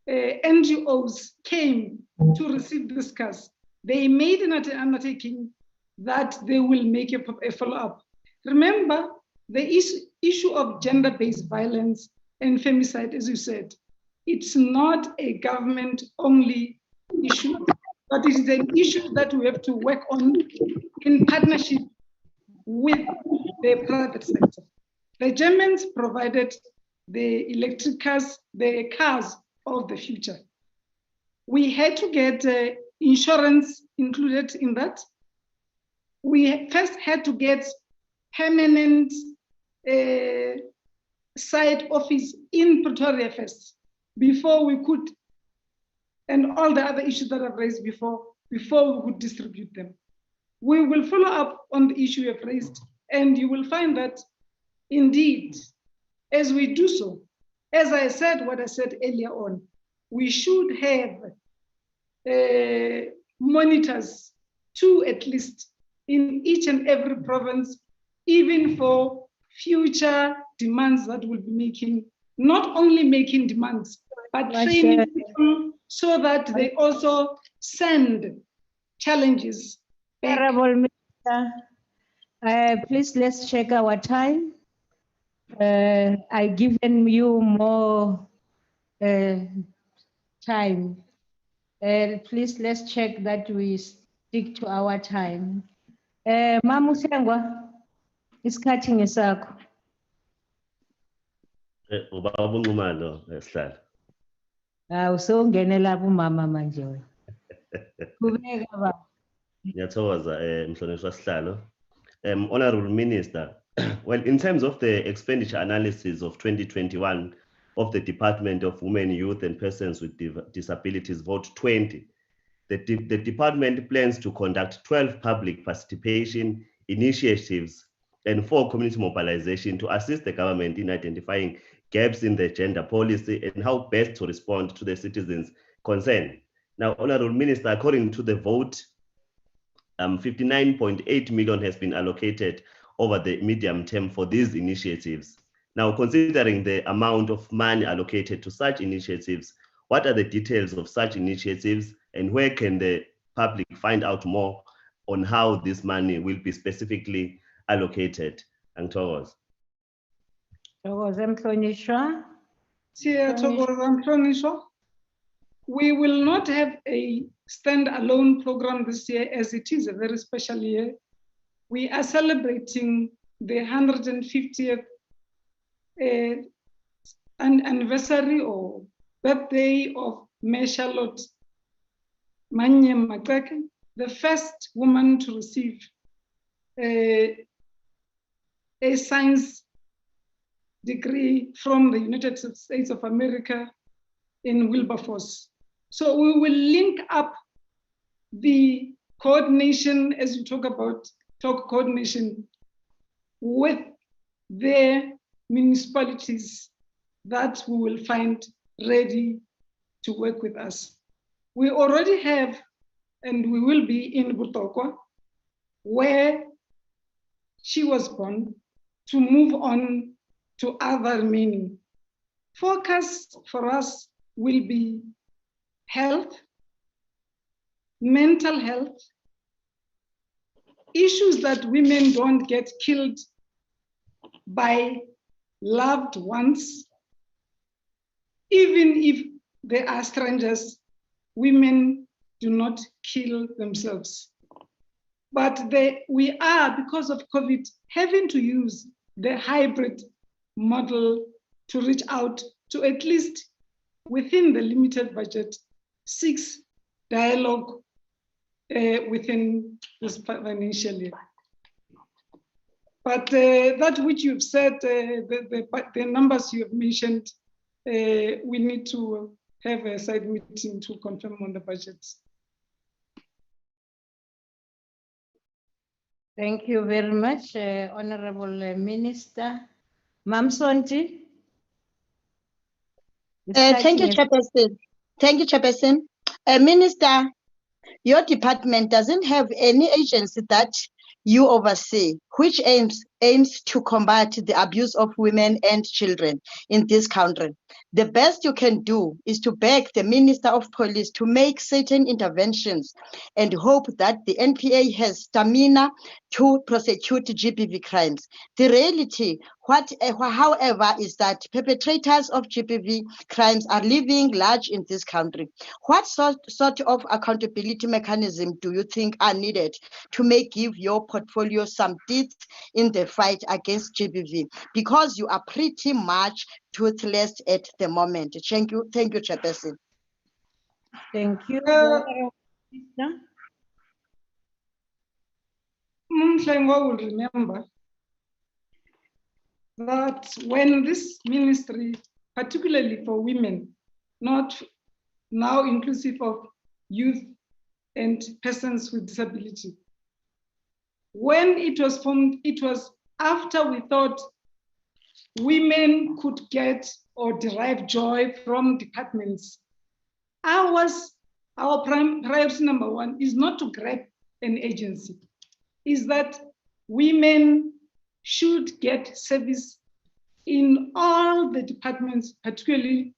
NGOs came to receive these cars, they made an undertaking that they will make a follow-up. Remember, the issue of gender-based violence and femicide, as you said, it's not a government-only issue, but it is an issue that we have to work on in partnership with the private sector. The Germans provided the electric cars, the cars of the future. We had to get insurance included in that. We first had to get permanent site office in Pretoria first, before we could, and all the other issues that I've raised before we could distribute them. We will follow up on the issue you've raised, and you will find that indeed, as we do so, as I said, what I said earlier on, we should have monitors, 2 at least, in each and every province, even for future demands that will be making, not only making demands, but training people so that they also send challenges back. Honorable Minister, please let's check our time. I've given you more time. Please let's check that we stick to our time. Mama Usengwa, isikhathi ngesakho. Ubaba uNcumalo Sihlalo. Usongenela umama manje wena. Kubeka baba. Ngiyathokoza Mhlonishwa Sihlalo. Honorable Minister, well, in terms of the expenditure analysis of 2021 of the Department of Women, Youth and Persons with Disabilities, Vote 20, the department plans to conduct 12 public participation initiatives and 4 community mobilization to assist the government in identifying gaps in the gender policy and how best to respond to the citizens' concern. Now, Honorable Minister, according to the vote, 59.8 million has been allocated over the medium term for these initiatives. Now, considering the amount of money allocated to such initiatives, what are the details of such initiatives and where can the public find out more on how this money will be specifically allocated? Angithokoza. Thokoza Mhlonishwa. Siyathokoza Mhlonishwa. We will not have a standalone program this year, as it is a very special year. We are celebrating the 150th anniversary or birthday of May Charlotte Manye Makeke, the first woman to receive a science degree from the United States of America in Wilberforce. So we will link up the coordination, as you talk coordination, with the municipalities that we will find ready to work with us. We already have, and we will be in Butokwa, where she was born, to move on to other remaining. Focus for us will be health, mental health, issues that women don't get killed by loved ones. Even if they are strangers, women do not kill themselves. But we are, because of COVID, having to use the hybrid model to reach out to at least, within the limited budget, 6 dialogue within this financial year. But that which you've said, the numbers you have mentioned, we need to have a side meeting to confirm on the budgets. Thank you very much, Honorable Minister. Mamsonti. Thank you, Chairperson. Thank you, Chairperson. Minister, your department doesn't have any agency that you oversee, which aims to combat the abuse of women and children in this country. The best you can do is to beg the Minister of Police to make certain interventions and hope that the NPA has stamina to prosecute GBV crimes. The reality, however, is that perpetrators of GBV crimes are living large in this country. What sort of accountability mechanism do you think are needed to give your portfolio some teeth in the fight against GBV, because you are pretty much toothless at the moment. Thank you, Chairperson. Thank you. Mhlengo will remember that when this ministry, particularly for women, not now inclusive of youth and persons with disability, when it was formed, it was after we thought women could get or derive joy from departments. Our priority number one is not to grab an agency, is that women should get service in all the departments, particularly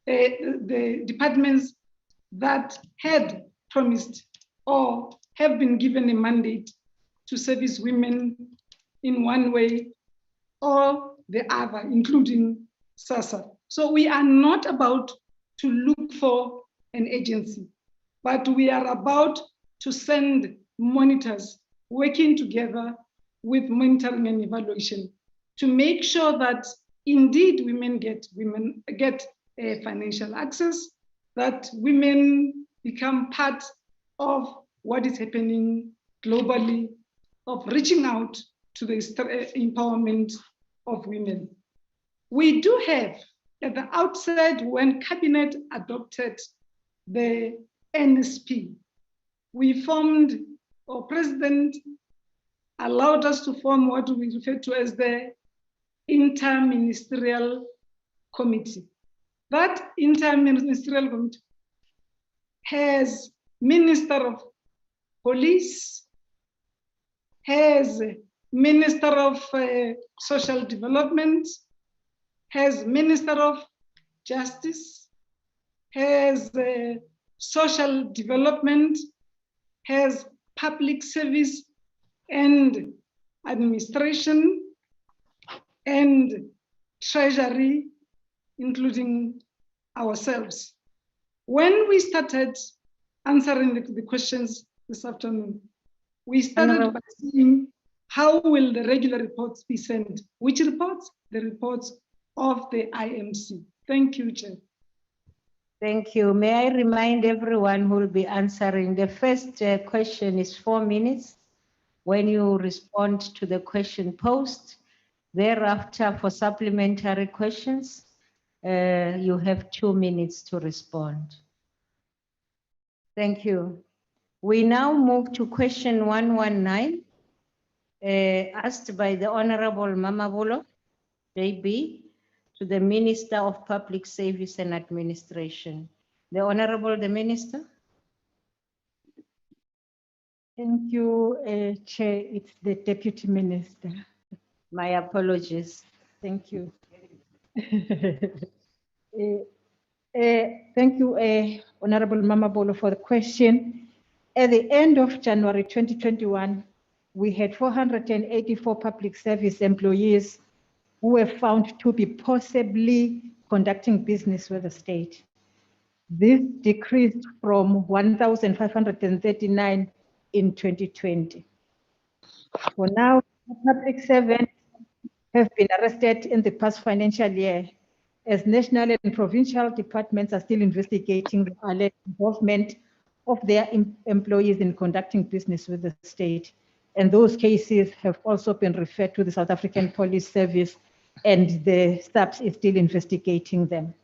the departments that had promised or have been given a mandate to service women in one way or the other, including SASSA. So we are not about to look for an agency, but we are about to send monitors working together with monitoring and evaluation to make sure that indeed women get financial access, that women become part of what is happening globally, of reaching out to the empowerment of women. We do have, at the outset, when Cabinet adopted the NSP, we formed, or President allowed us to form what we refer to as the Interministerial Committee. That Interministerial Committee has Minister of Police, has Minister of Social Development, has Minister of Justice, has Social Development, has Public Service and Administration, and Treasury, including ourselves. When we started answering the questions this afternoon, we started by seeing how will the regular reports be sent? Which reports? The reports of the IMC. Thank you, Chair. Thank you. May I remind everyone who will be answering, the first question is 4 minutes. When you respond to the question posed, thereafter for supplementary questions, you have 2 minutes to respond. Thank you. We now move to question 119, asked by the Honorable Mamabulo, JB, to the Minister of Public Service and Administration. The Honorable the Minister. Thank you, Chair. It's the Deputy Minister. My apologies. Thank you. Thank you, Honorable Mamabolo, for the question. At the end of January 2021, we had 484 public service employees who were found to be possibly conducting business with the state. This decreased from 1,539 in 2020. For now, public servants have been arrested in the past financial year, as national and provincial departments are still investigating the alleged involvement of their employees in conducting business with the state. And those cases have also been referred to the South African Police Service, and the SAPS is still investigating them.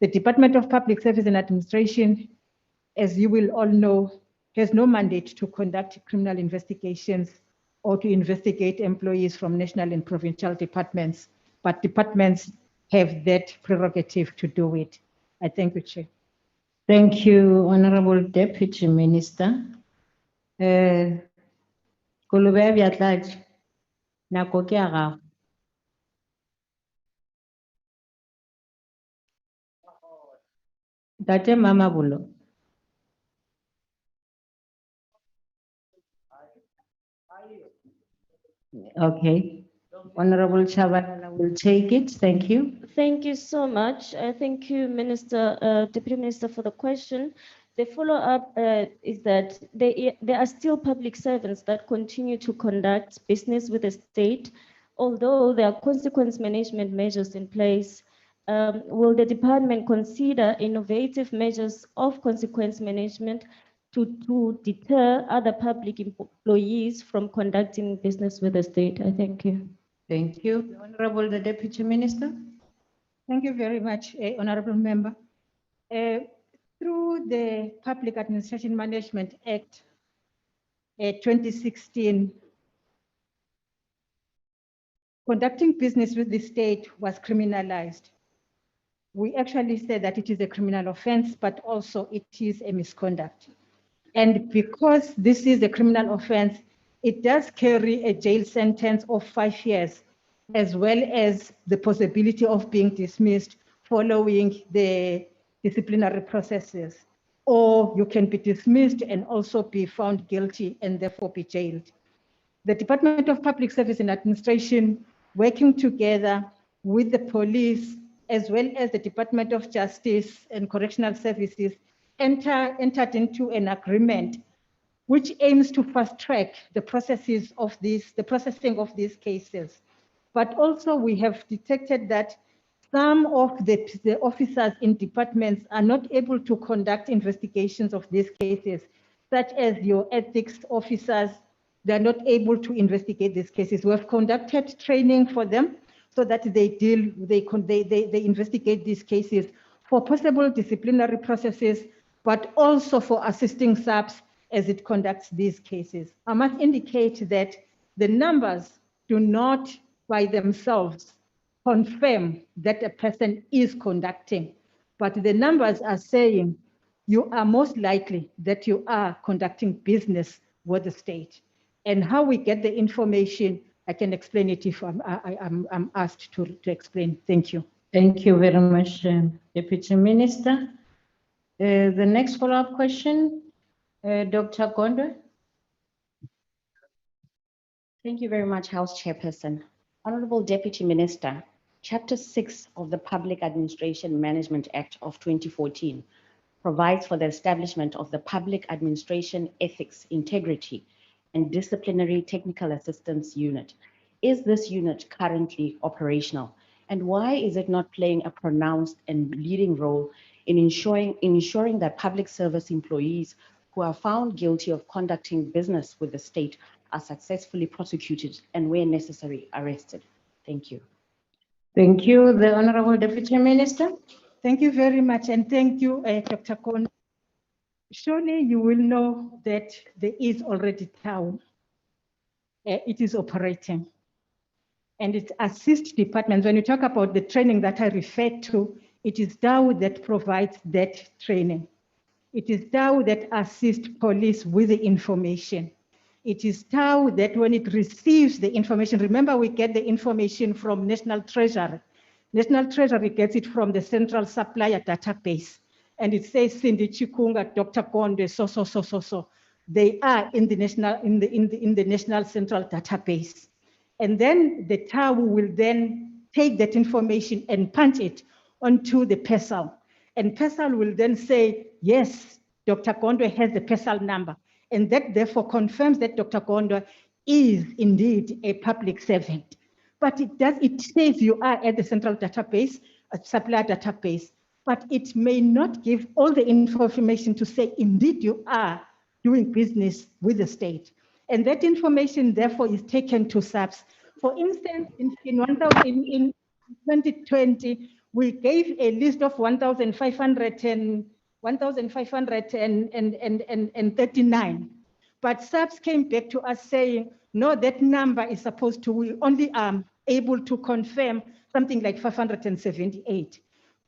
The Department of Public Service and Administration, as you will all know, has no mandate to conduct criminal investigations or to investigate employees from national and provincial departments, but departments have that prerogative to do it. I thank you, Chair. Thank you, Honorable Deputy Minister. Kolube Viatlaj, nako ke a gago. Tate Mamabulo. Okay. Honorable Chabalala will take it. Thank you. Thank you so much. Thank you, Minister, Deputy Minister, for the question. The follow-up is that there are still public servants that continue to conduct business with the state Although there are consequence management measures in place, will the department consider innovative measures of consequence management to deter other public employees from conducting business with the state? I thank you. Thank you. The Honorable the Deputy Minister. Thank you very much, Honorable Member. Through the Public Administration Management Act 2016, conducting business with the state was criminalized. We actually said that it is a criminal offense, but also it is a misconduct. And because this is a criminal offense, it does carry a jail sentence of 5 years, as well as the possibility of being dismissed following the disciplinary processes. Or you can be dismissed and also be found guilty and therefore be jailed. The Department of Public Service and Administration, working together with the police, as well as the Department of Justice and Correctional Services, entered into an agreement which aims to fast track the processing of these cases. But also we have detected that some of the officers in departments are not able to conduct investigations of these cases, such as your ethics officers. They're not able to investigate these cases. We have conducted training for them so that they investigate these cases for possible disciplinary processes, but also for assisting SAPS as it conducts these cases. I must indicate that the numbers do not by themselves confirm that a person is conducting, but the numbers are saying you are most likely that you are conducting business with the state. And how we get the information, I can explain it if I'm asked to explain. Thank you. Thank you very much, Deputy Minister. The next follow-up question, Dr. Gondwe. Thank you very much, House Chairperson. Honorable Deputy Minister, Chapter 6 of the Public Administration Management Act of 2014 provides for the establishment of the Public Administration Ethics, Integrity, and Disciplinary Technical Assistance Unit. Is this unit currently operational? And why is it not playing a pronounced and leading role in ensuring that public service employees who are found guilty of conducting business with the state are successfully prosecuted and, where necessary, arrested? Thank you. Thank you. The Honorable Deputy Minister. Thank you very much, and thank you, Dr. Kon. Surely you will know that there is already TAU. It is operating. And it assists departments. When you talk about the training that I referred to, it is TAU that provides that training. It is TAU that assists police with the information. It is TAU that when it receives the information, remember we get the information from National Treasury. National Treasury gets it from the Central Supplier Database. And it says Cindy Chikunga, Dr. Konde, so. They are in the National Central Database. And then the TAU will then take that information and punch it onto the PESAL. And PESAL will then say, yes, Dr. Konde has the PESAL number. And that therefore confirms that Dr. Konde is indeed a public servant. But it says you are at the central database, a supplier database, but it may not give all the information to say, indeed you are doing business with the state. And that information therefore is taken to SAPS. For instance, in 2020, we gave a list of 1,539. But SAPS came back to us saying, no, that number is supposed to, we only are able to confirm something like 578,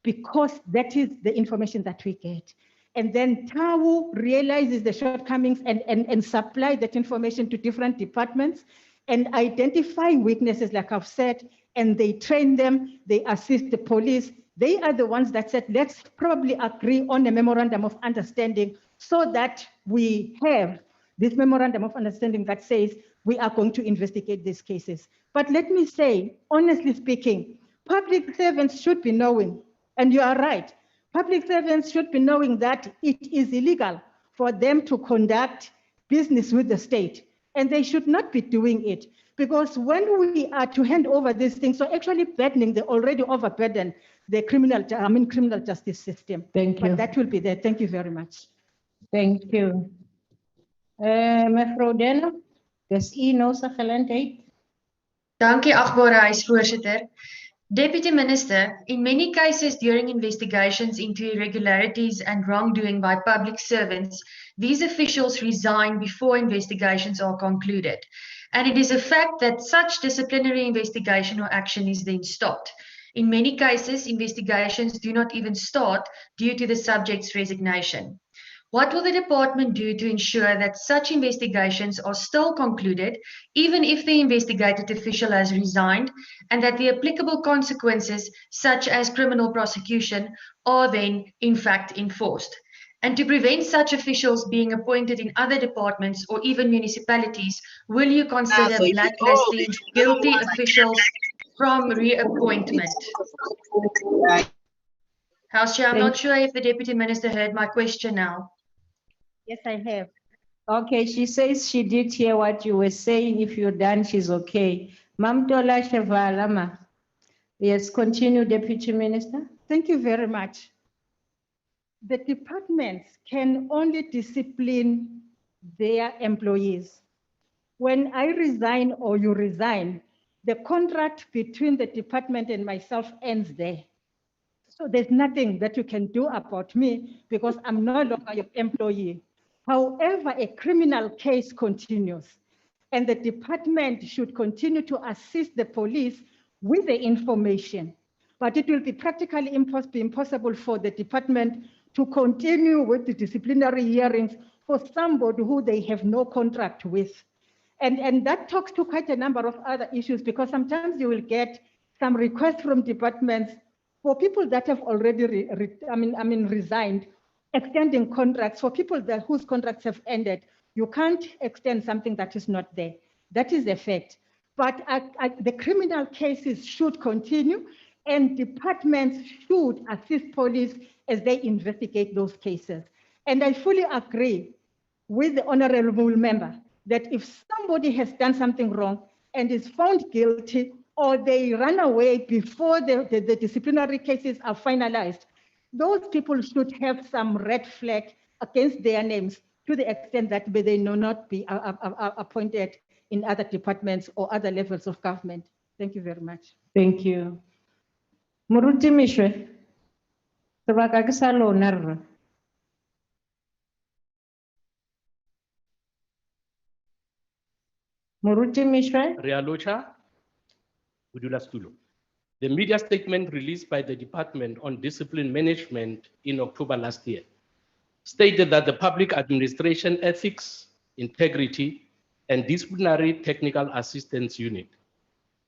because that is the information that we get. And then TAU realizes the shortcomings and supply that information to different departments and identify weaknesses, like I've said, and they train them, they assist the police. They are the ones that said, let's probably agree on a memorandum of understanding so that we have this memorandum of understanding that says we are going to investigate these cases. But let me say, honestly speaking, public servants should be knowing, and you are right, public servants should be knowing that it is illegal for them to conduct business with the state, and they should not be doing it. Because when we are to hand over these things, so actually burdening the already overburdened the criminal justice system. Thank you. But that will be there. Thank you very much. Thank you. Mevrouw Denner, dis u nou se geleentheid. Dankie, agbare huisvoorsitter. Deputy Minister, in many cases during investigations into irregularities and wrongdoing by public servants, these officials resign before investigations are concluded. And it is a fact that such disciplinary investigation or action is then stopped. In many cases, investigations do not even start due to the subject's resignation. What will the department do to ensure that such investigations are still concluded, even if the investigated official has resigned, and that the applicable consequences, such as criminal prosecution, are then in fact enforced? And to prevent such officials being appointed in other departments or even municipalities, will you consider blacklisting guilty officials from reappointment? House Chair, I'm not sure if the Deputy Minister heard my question now. Yes, I have. Okay, she says she did hear what you were saying. If you're done, she's okay. Mamtola Shevalama. Yes, continue, Deputy Minister. Thank you very much. The departments can only discipline their employees. When I resign or you resign, the contract between the department and myself ends there. So there's nothing that you can do about me because I'm no longer your employee. However, a criminal case continues and the department should continue to assist the police with the information. But it will be practically impossible for the department to continue with the disciplinary hearings for somebody who they have no contract with. And that talks to quite a number of other issues because sometimes you will get some requests from departments for people that have already resigned, extending contracts for people whose contracts have ended. You can't extend something that is not there. That is a fact. But the criminal cases should continue and departments should assist police as they investigate those cases. And I fully agree with the honorable member that if somebody has done something wrong and is found guilty or they run away before the disciplinary cases are finalized, those people should have some red flag against their names to the extent that they may not be appointed in other departments or other levels of government. Thank you very much. Thank you. Muruti Mishwe. Sebaka ke sa lona rra. Muruti Mishwe. Realocha, Udula Stulo. The media statement released by the Department on Discipline Management in October last year stated that the Public Administration Ethics, Integrity, and Disciplinary Technical Assistance Unit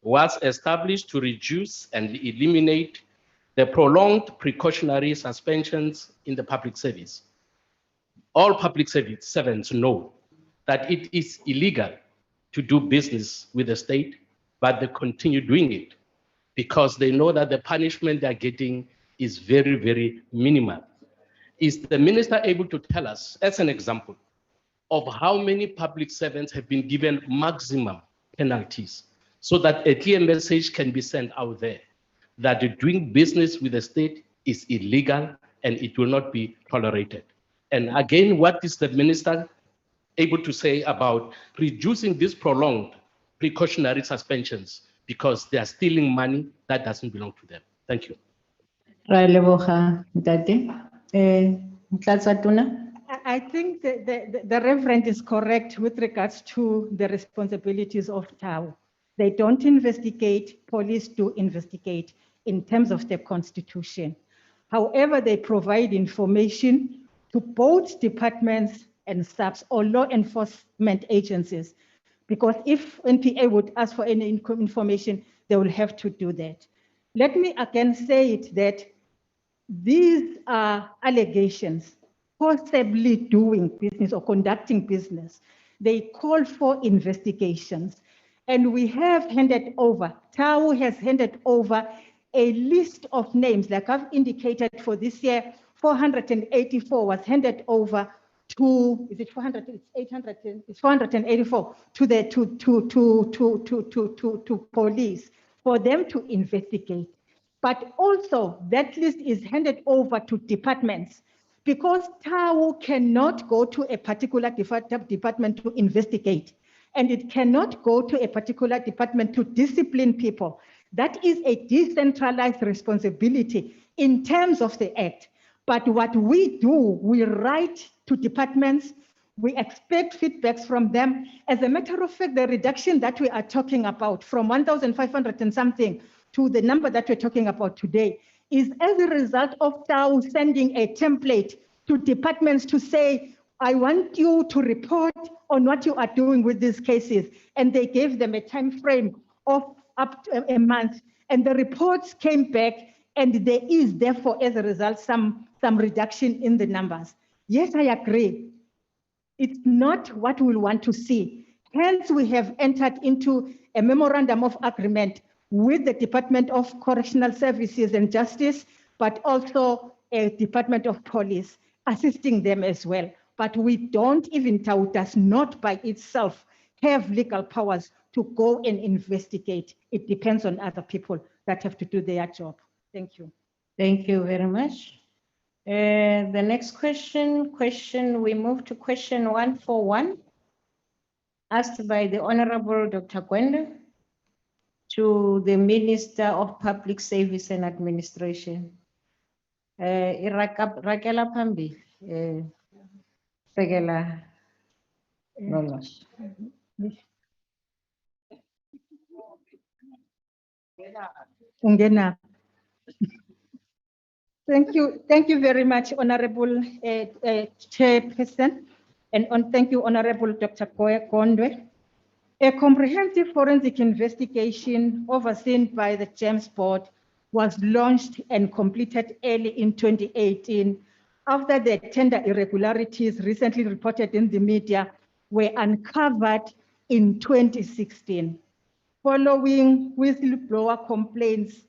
was established to reduce and eliminate the prolonged precautionary suspensions in the public service. All public service servants know that it is illegal to do business with the state, but they continue doing it because they know that the punishment they're getting is very, very minimal. Is the minister able to tell us, as an example, of how many public servants have been given maximum penalties so that a clear message can be sent out there that doing business with the state is illegal and it will not be tolerated? And again, what is the minister able to say about reducing these prolonged precautionary suspensions because they are stealing money that doesn't belong to them? Thank you. I think the Reverend is correct with regards to the responsibilities of TAU. They don't investigate, police do investigate in terms of the Constitution. However, they provide information to both departments and staffs or law enforcement agencies, because if NPA would ask for any information, they will have to do that. Let me again say it that these are allegations, possibly doing business or conducting business. They call for investigations. And we have handed over, TAU has handed over a list of names, like I've indicated for this year, 484 was handed over to, is it 400? It's 800. It's 484 to the to police for them to investigate. But also that list is handed over to departments because TAU cannot go to a particular department to investigate, and it cannot go to a particular department to discipline people. That is a decentralized responsibility in terms of the Act. But what we do, we write to departments, we expect feedbacks from them. As a matter of fact, the reduction that we are talking about from 1,500 and something to the number that we're talking about today is as a result of TAU sending a template to departments to say, I want you to report on what you are doing with these cases. And they gave them a time frame of up to a month. And the reports came back, and there is therefore, as a result, some reduction in the numbers. Yes, I agree. It's not what we want to see. Hence, we have entered into a memorandum of agreement with the Department of Correctional Services and Justice, but also a Department of Police, assisting them as well. But we don't, even TAU does not by itself have legal powers to go and investigate. It depends on other people that have to do their job. Thank you. Thank you very much. The next question, we move to question 141, asked by the Honorable Dr. Gwende to the Minister of Public Service and Administration. Rakela Pambi, Segela Nolos. Ungena. Thank you very much, Honorable Chairperson, and thank you, Honorable Dr. Gondwe. A comprehensive forensic investigation overseen by the GEMS Board was launched and completed early in 2018 after the tender irregularities recently reported in the media were uncovered in 2016, following whistleblower complaints.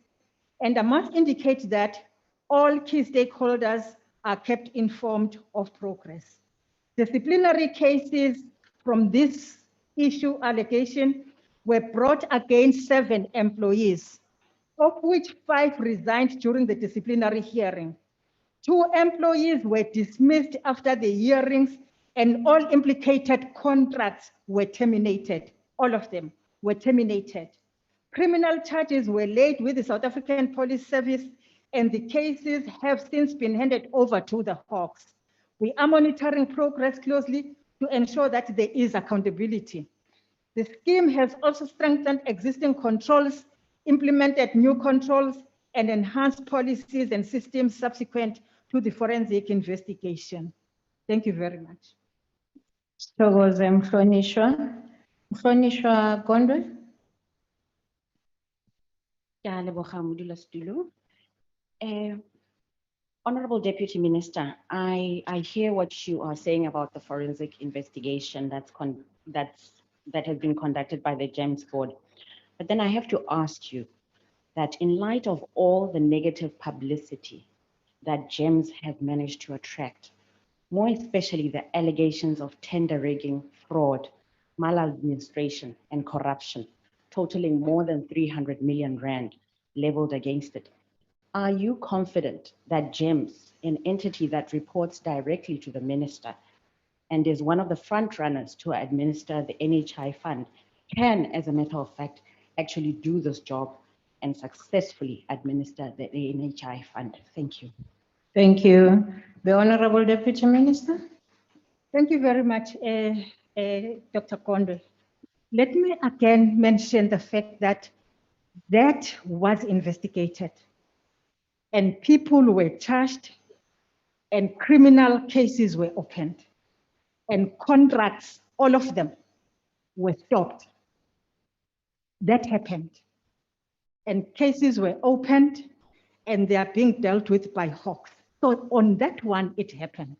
And I must indicate that all key stakeholders are kept informed of progress. Disciplinary cases from this issue allegation were brought against 7 employees, of which 5 resigned during the disciplinary hearing. 2 employees were dismissed after the hearings, and all implicated contracts were terminated. All of them were terminated. Criminal charges were laid with the South African Police Service, and the cases have since been handed over to the Hawks. We are monitoring progress closely to ensure that there is accountability. The scheme has also strengthened existing controls, implemented new controls, and enhanced policies and systems subsequent to the forensic investigation. Thank you very much. Mhlonishwa Gondwe. Honorable Deputy Minister, I hear what you are saying about the forensic investigation that has been conducted by the GEMS Board. But then I have to ask you that in light of all the negative publicity that GEMS have managed to attract, more especially the allegations of tender rigging, fraud, maladministration, and corruption, totaling more than 300 million rand leveled against it, are you confident that GEMS, an entity that reports directly to the minister and is one of the front runners to administer the NHI fund, can, as a matter of fact, actually do this job and successfully administer the NHI fund? Thank you. Thank you. The Honorable Deputy Minister. Thank you very much, Dr. Gondwe. Let me again mention the fact that that was investigated and people were charged and criminal cases were opened and contracts, all of them, were stopped. That happened. And cases were opened and they are being dealt with by Hawks. So on that one, it happened.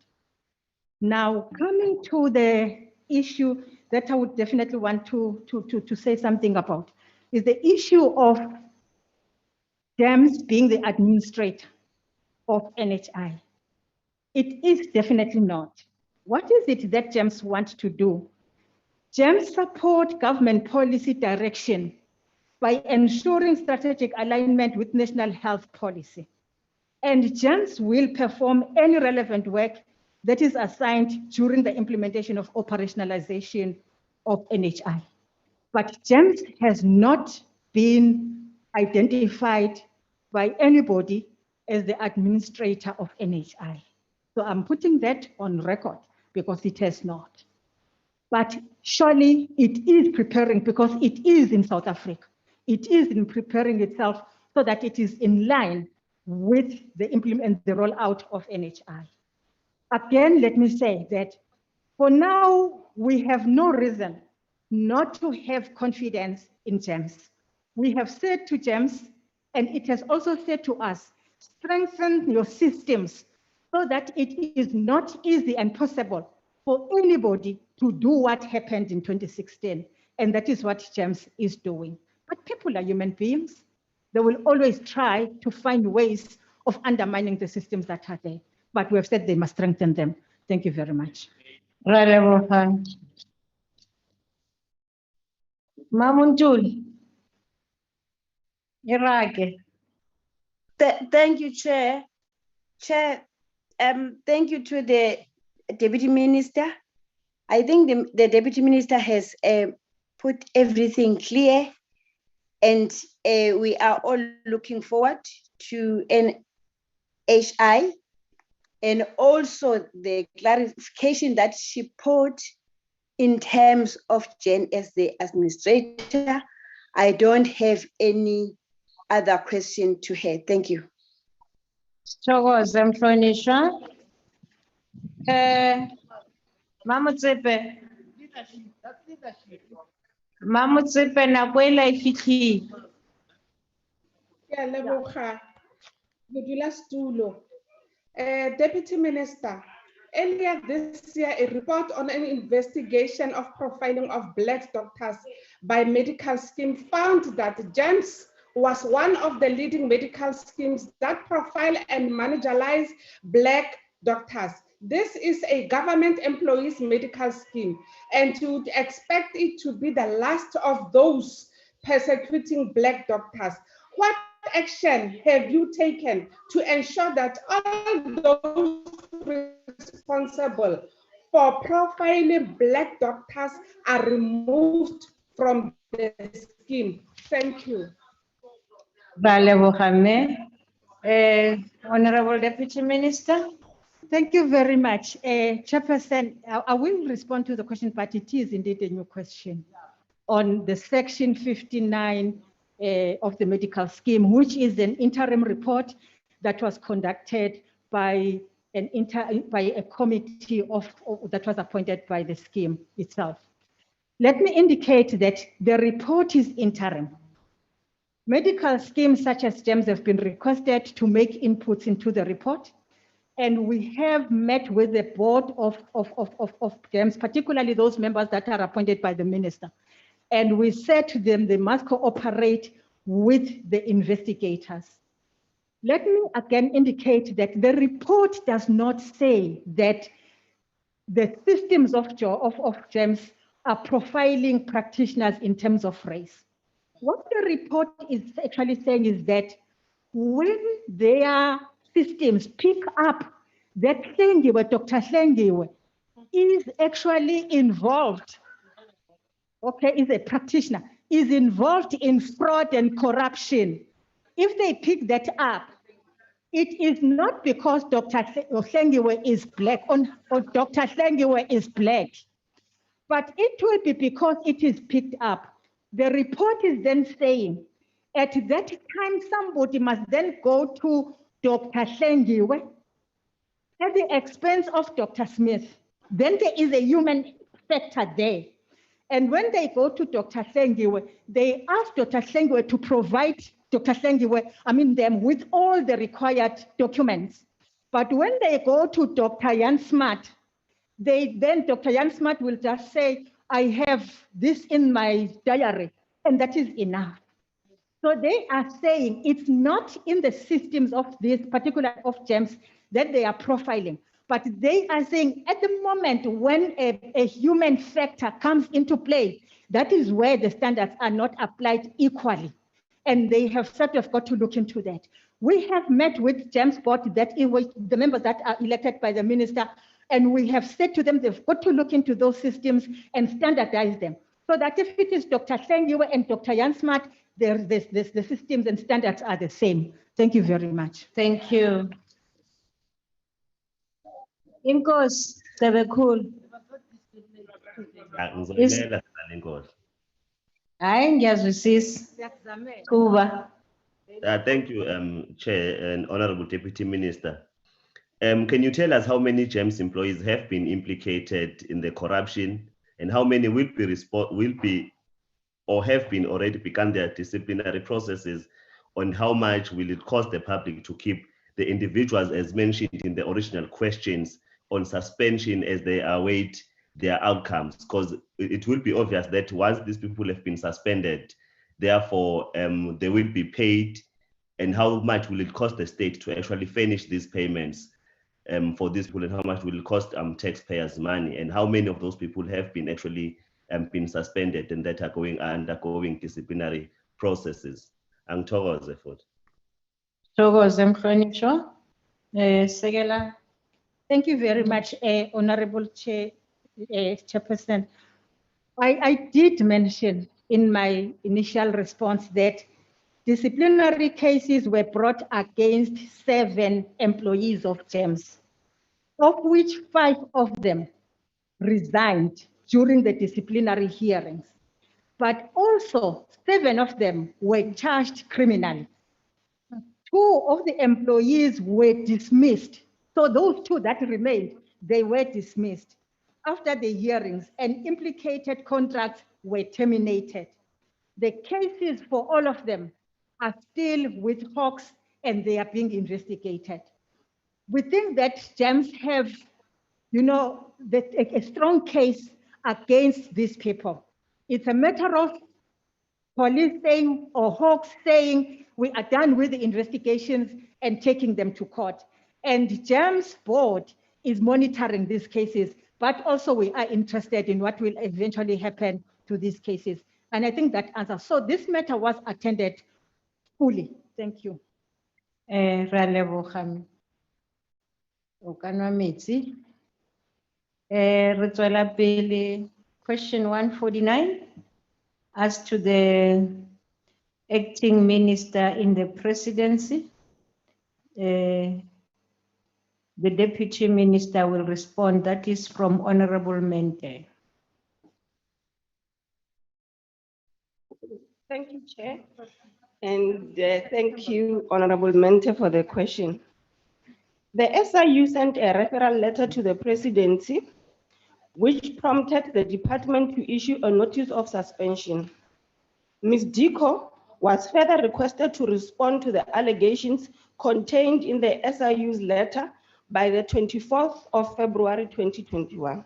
Now, coming to the issue that I would definitely want to say something about is the issue of GEMS being the administrator of NHI. It is definitely not. What is it that GEMS want to do? GEMS support government policy direction by ensuring strategic alignment with national health policy. And GEMS will perform any relevant work that is assigned during the implementation of operationalization of NHI. But GEMS has not been identified by anybody as the administrator of NHI. So I'm putting that on record because it has not. But surely it is preparing because it is in South Africa. It is in preparing itself so that it is in line with the rollout of NHI. Again, let me say that for now, we have no reason not to have confidence in GEMS. We have said to GEMS, and it has also said to us, strengthen your systems so that it is not easy and possible for anybody to do what happened in 2016. And that is what GEMS is doing. But people are human beings. They will always try to find ways of undermining the systems that are there. But we have said they must strengthen them. Thank you very much. Mamuntul. Irake. Thank you, Chair. Chair, thank you to the Deputy Minister. I think the Deputy Minister has put everything clear, and we are all looking forward to NHI, and also the clarification that she put in terms of Jen as the administrator. I don't have any other question to her. Thank you. Thokoza Mhlonishwa. Mamutsepe. Mamutsepe nakwela ifihlile. Ke a leboga modulasetulo. Deputy Minister, earlier this year, a report on an investigation of profiling of Black doctors by medical scheme found that GEMS was one of the leading medical schemes that profile and marginalize Black doctors. This is a government employees medical scheme, and you would expect it to be the last of those persecuting Black doctors. What action have you taken to ensure that all those responsible for profiling Black doctors are removed from the scheme? Thank you. Honorable Deputy Minister. Thank you very much. Chairperson, I will respond to the question, but it is indeed a new question on the section 59 of the medical scheme, which is an interim report that was conducted by a committee that was appointed by the scheme itself. Let me indicate that the report is interim. Medical schemes such as GEMS have been requested to make inputs into the report, and we have met with the board of GEMS, particularly those members that are appointed by the minister. And we said to them they must cooperate with the investigators. Let me again indicate that the report does not say that the systems of GEMS are profiling practitioners in terms of race. What the report is actually saying is that when their systems pick up that Hlengiwe, Dr. Hlengiwe is actually involved, okay, is a practitioner, is involved in fraud and corruption. If they pick that up, it is not because Dr. Hlengiwe is Black or Dr. Hlengiwe is Black, but it will be because it is picked up. The report is then saying, at that time, somebody must then go to Dr. Hlengiwe at the expense of Dr. Smith. Then there is a human factor there. And when they go to Dr. Hlengiwe, they ask Dr. Hlengiwe to provide Dr. Hlengiwe, them with all the required documents. But when they go to Dr. Jan Smart, Dr. Jan Smart will just say, I have this in my diary, and that is enough. So they are saying it's not in the systems of this particular of GEMS that they are profiling, But they are saying at the moment when a human factor comes into play, that is where the standards are not applied equally. And they have sort of got to look into that. We have met with GEMS board, that it was the members that are elected by the minister, and we have said to them they've got to look into those systems and standardize them. So that if it is Dr. Sengiwe and Dr. Jan Smart, the systems and standards are the same. Thank you very much. Thank you. Inkosi, Sebekhulu. Ngizoyimela sana inkosi. Hayi ngiyazwisisa. Kuba. Thank you, Chair and Honorable Deputy Minister. Can you tell us how many GEMS employees have been implicated in the corruption, and how many will be or have been already begun their disciplinary processes, on how much will it cost the public to keep the individuals, as mentioned in the original questions, on suspension as they await their outcomes? Because it will be obvious that once these people have been suspended, therefore they will be paid, and how much will it cost the state to actually finish these payments for these people, and how much will it cost taxpayers money, and how many of those people have been actually been suspended and that are undergoing disciplinary processes? Angithokoze futhi. Thokoze Mhlonishwa. Sekela. Thank you very much, Honorable Chairperson. I did mention in my initial response that disciplinary cases were brought against 7 employees of GEMS, of which 5 of them resigned during the disciplinary hearings. But also 7 of them were charged criminally. 2 of the employees were dismissed. So those 2 that remained, they were dismissed after the hearings, and implicated contracts were terminated. The cases for all of them are still with Hawks, and they are being investigated. We think that GEMS have, a strong case against these people. It's a matter of police saying or Hawks saying we are done with the investigations and taking them to court. And GEMS board is monitoring these cases, but also we are interested in what will eventually happen to these cases. And I think that answers. So this matter was attended fully. Thank you. Raleboga. O ka nwa metsi. Re tswela pele question 149 as to the acting minister in the presidency. The deputy minister will respond. That is from Honorable Mente. Thank you, Chair. And thank you, Honorable Mente, for the question. The SIU sent a referral letter to the presidency, which prompted the department to issue a notice of suspension. Ms. Dico was further requested to respond to the allegations contained in the SIU's letter by the 24th of February 2021.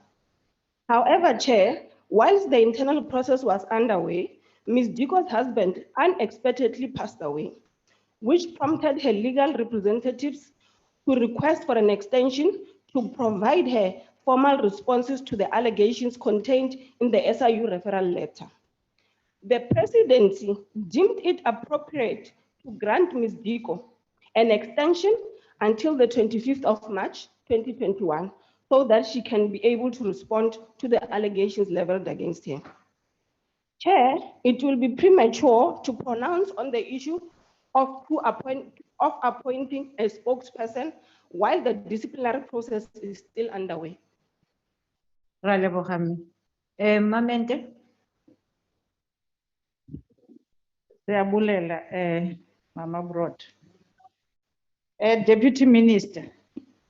However, Chair, whilst the internal process was underway, Ms. Dico's husband unexpectedly passed away, which prompted her legal representatives to request for an extension to provide her formal responses to the allegations contained in the SIU referral letter. The presidency deemed it appropriate to grant Ms. Dico an extension until the 25th of March 2021, so that she can be able to respond to the allegations leveled against her. Chair, it will be premature to pronounce on the issue of appointing a spokesperson while the disciplinary process is still underway. Raleboga. Mamente. Siyabulela, Mama Broad. Deputy Minister,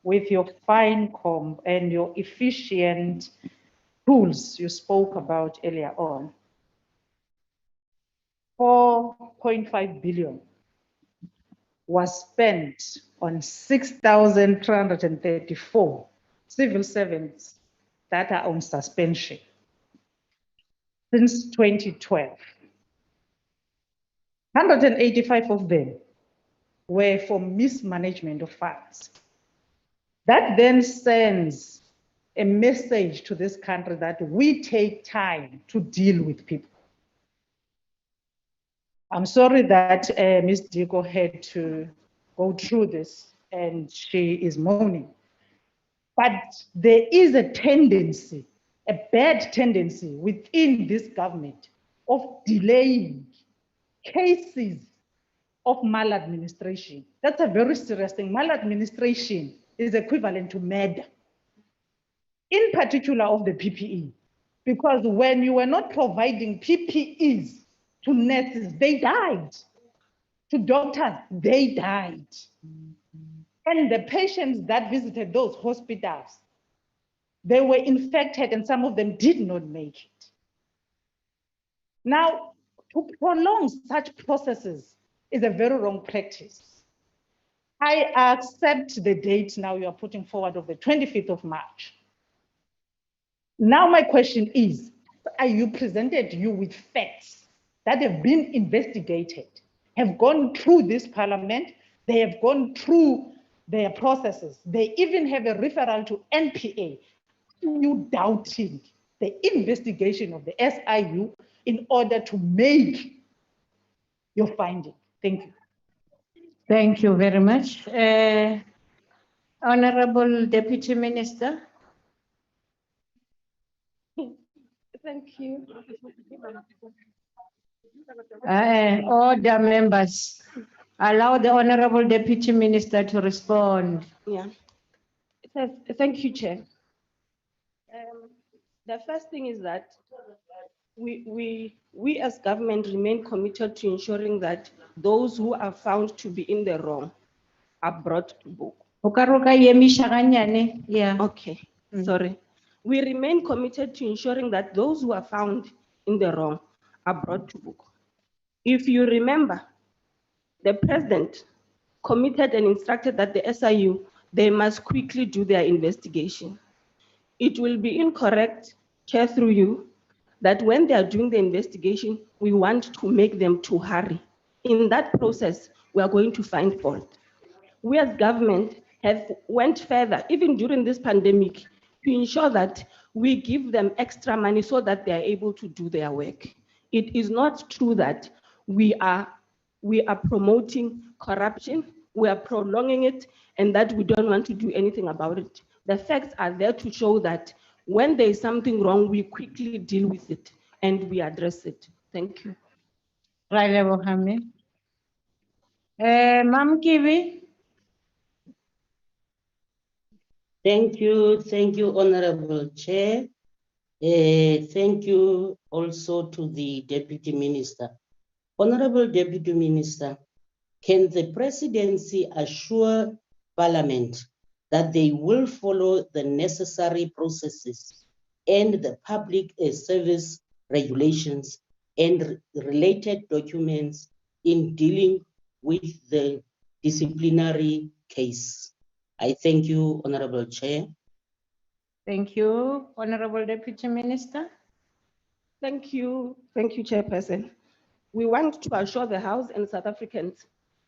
with your fine comb and your efficient tools you spoke about earlier on, 4.5 billion was spent on 6,334 civil servants that are on suspension since 2012. 185 of them were for mismanagement of funds. That then sends a message to this country that we take time to deal with people. I'm sorry that Ms. Dico had to go through this and she is moaning. But there is a tendency, a bad tendency within this government of delaying cases of maladministration. That's a very serious thing. Maladministration is equivalent to murder, in particular of the PPE. Because when you were not providing PPEs to nurses, they died. To doctors, they died. And the patients that visited those hospitals, they were infected and some of them did not make it. Now, to prolong such processes is a very wrong practice. I accept the date now you are putting forward of the 25th of March. Now my question is, are you presented you with facts that have been investigated, have gone through this parliament, they have gone through their processes, they even have a referral to NPA? Are you doubting the investigation of the SIU in order to make your finding? Thank you. Thank you very much. Honorable Deputy Minister. Thank you. Order, members. Allow the Honorable Deputy Minister to respond. Yeah. Thank you, Chair. The first thing is that we as government remain committed to ensuring that those who are found to be in the wrong are brought to book. Yeah. Okay, sorry. We remain committed to ensuring that those who are found in the wrong are brought to book. If you remember, the president committed and instructed that the SIU, they must quickly do their investigation. It will be incorrect, Chair, through you, that when they are doing the investigation, we want to make them to hurry. In that process, we are going to find fault. We as government have went further, even during this pandemic, to ensure that we give them extra money so that they are able to do their work. It is not true that we are promoting corruption, we are prolonging it, and that we don't want to do anything about it. The facts are there to show that when there is something wrong, we quickly deal with it and we address it. Thank you. Right, Mohammed. Mam Kiwi. Thank you, Honorable Chair. Thank you also to the Deputy Minister. Honorable Deputy Minister, can the Presidency assure Parliament that they will follow the necessary processes and the public service regulations and related documents in dealing with the disciplinary case? I thank you, Honorable Chair. Thank you, Honorable Deputy Minister. Thank you, Chairperson. We want to assure the House and South Africans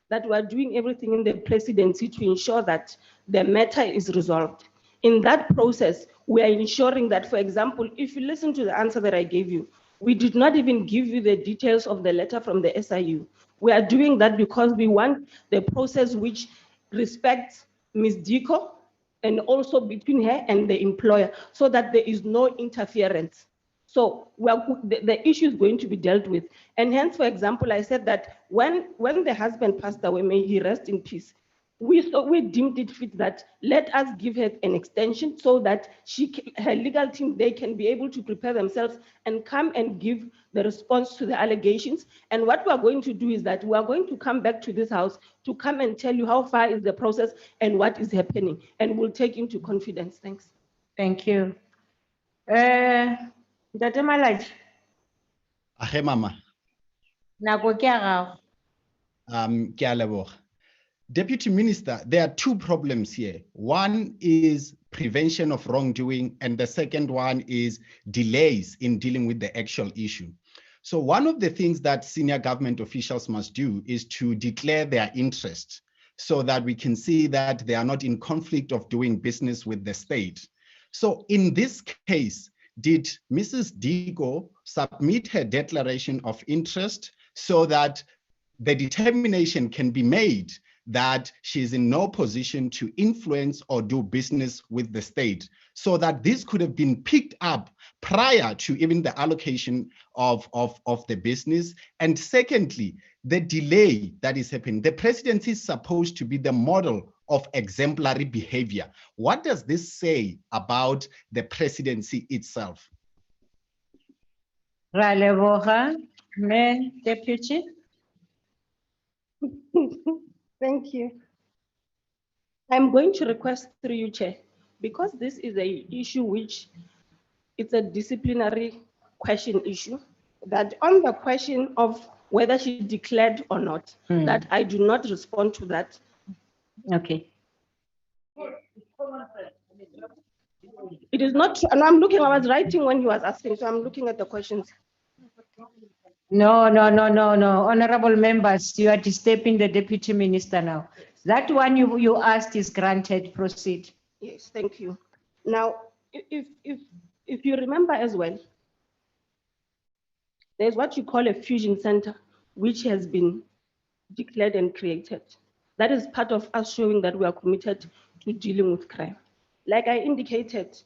that we are doing everything in the Presidency to ensure that the matter is resolved. In that process, we are ensuring that, for example, if you listen to the answer that I gave you, we did not even give you the details of the letter from the SIU. We are doing that because we want the process which respects Ms. Dico and also between her and the employer so that there is no interference. So the issue is going to be dealt with. And hence, for example, I said that when the husband passed away, may he rest in peace, we deemed it fit that let us give her an extension so that her legal team, they can be able to prepare themselves and come and give the response to the allegations. And what we are going to do is that we are going to come back to this House to come and tell you how far is the process and what is happening. And we'll take into confidence. Thanks. Thank you. Ntate Malaji. Age mama. Nako ke a gago. Ke a leboga. Deputy Minister, there are two problems here. One is prevention of wrongdoing, and the second one is delays in dealing with the actual issue. So one of the things that senior government officials must do is to declare their interest so that we can see that they are not in conflict of doing business with the state. So in this case, did Mrs. Dico submit her declaration of interest so that the determination can be made that she is in no position to influence or do business with the state, so that this could have been picked up prior to even the allocation of the business? And secondly, the delay that is happening. The presidency is supposed to be the model of exemplary behavior. What does this say about the presidency itself? Ra leboga, Mme Deputy. Thank you. I'm going to request through you, Chair, because this is a issue which it's a disciplinary question issue, that on the question of whether she declared or not, that I do not respond to that. Okay. It is not true. And I was writing when he was asking, so I'm looking at the questions. No. Honorable members, you are disturbing the Deputy Minister now. That one you asked is granted. Proceed. Yes, thank you. Now, if you remember as well, there's what you call a fusion center, which has been declared and created. That is part of us showing that we are committed to dealing with crime. Like I indicated,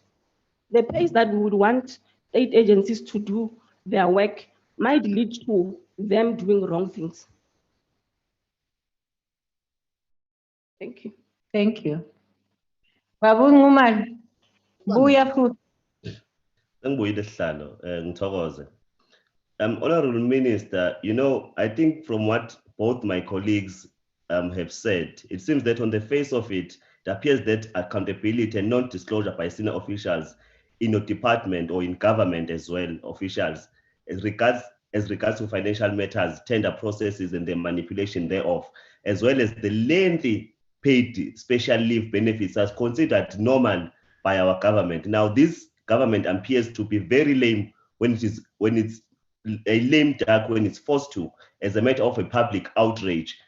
the pace that we would want state agencies to do their work might lead to them doing wrong things. Thank you. Thank you. Babu Nguman, buya futhi. Ngibuyile sihlalo, ngithokoze. Honorable Minister, you know, I think from what both my colleagues have said, it seems that on the face of it, it appears that accountability and non-disclosure by senior officials in your department or in government as well, officials, as regards to financial matters, tender processes and the manipulation thereof, as well as the lengthy paid special leave benefits as considered normal by our government. Now, this government appears to be very lame when it's a lame duck when it's forced to, as a matter of a public outrage,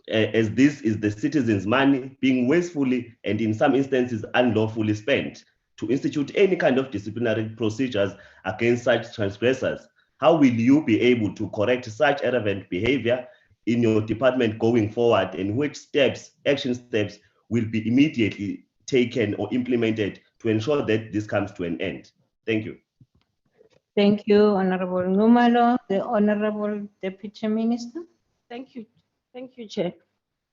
as this is the citizens' money being wastefully and in some instances unlawfully spent to institute any kind of disciplinary procedures against such transgressors. How will you be able to correct such irreverent behavior in your department going forward, and which action steps will be immediately taken or implemented to ensure that this comes to an end? Thank you. Thank you, Honorable Numalo. The Honorable Deputy Minister. Thank you, Chair.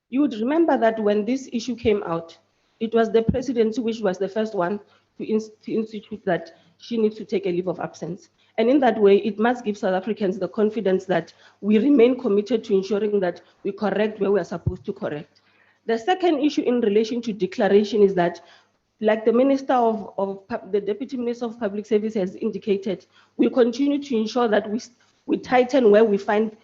You would remember that when this issue came out, it was the presidency which was the first one to institute that she needs to take a leave of absence. And in that way, it must give South Africans the confidence that we remain committed to ensuring that we correct where we are supposed to correct. The second issue in relation to declaration is that, like the the Deputy Minister of Public Service has indicated, we continue to ensure that we tighten where we find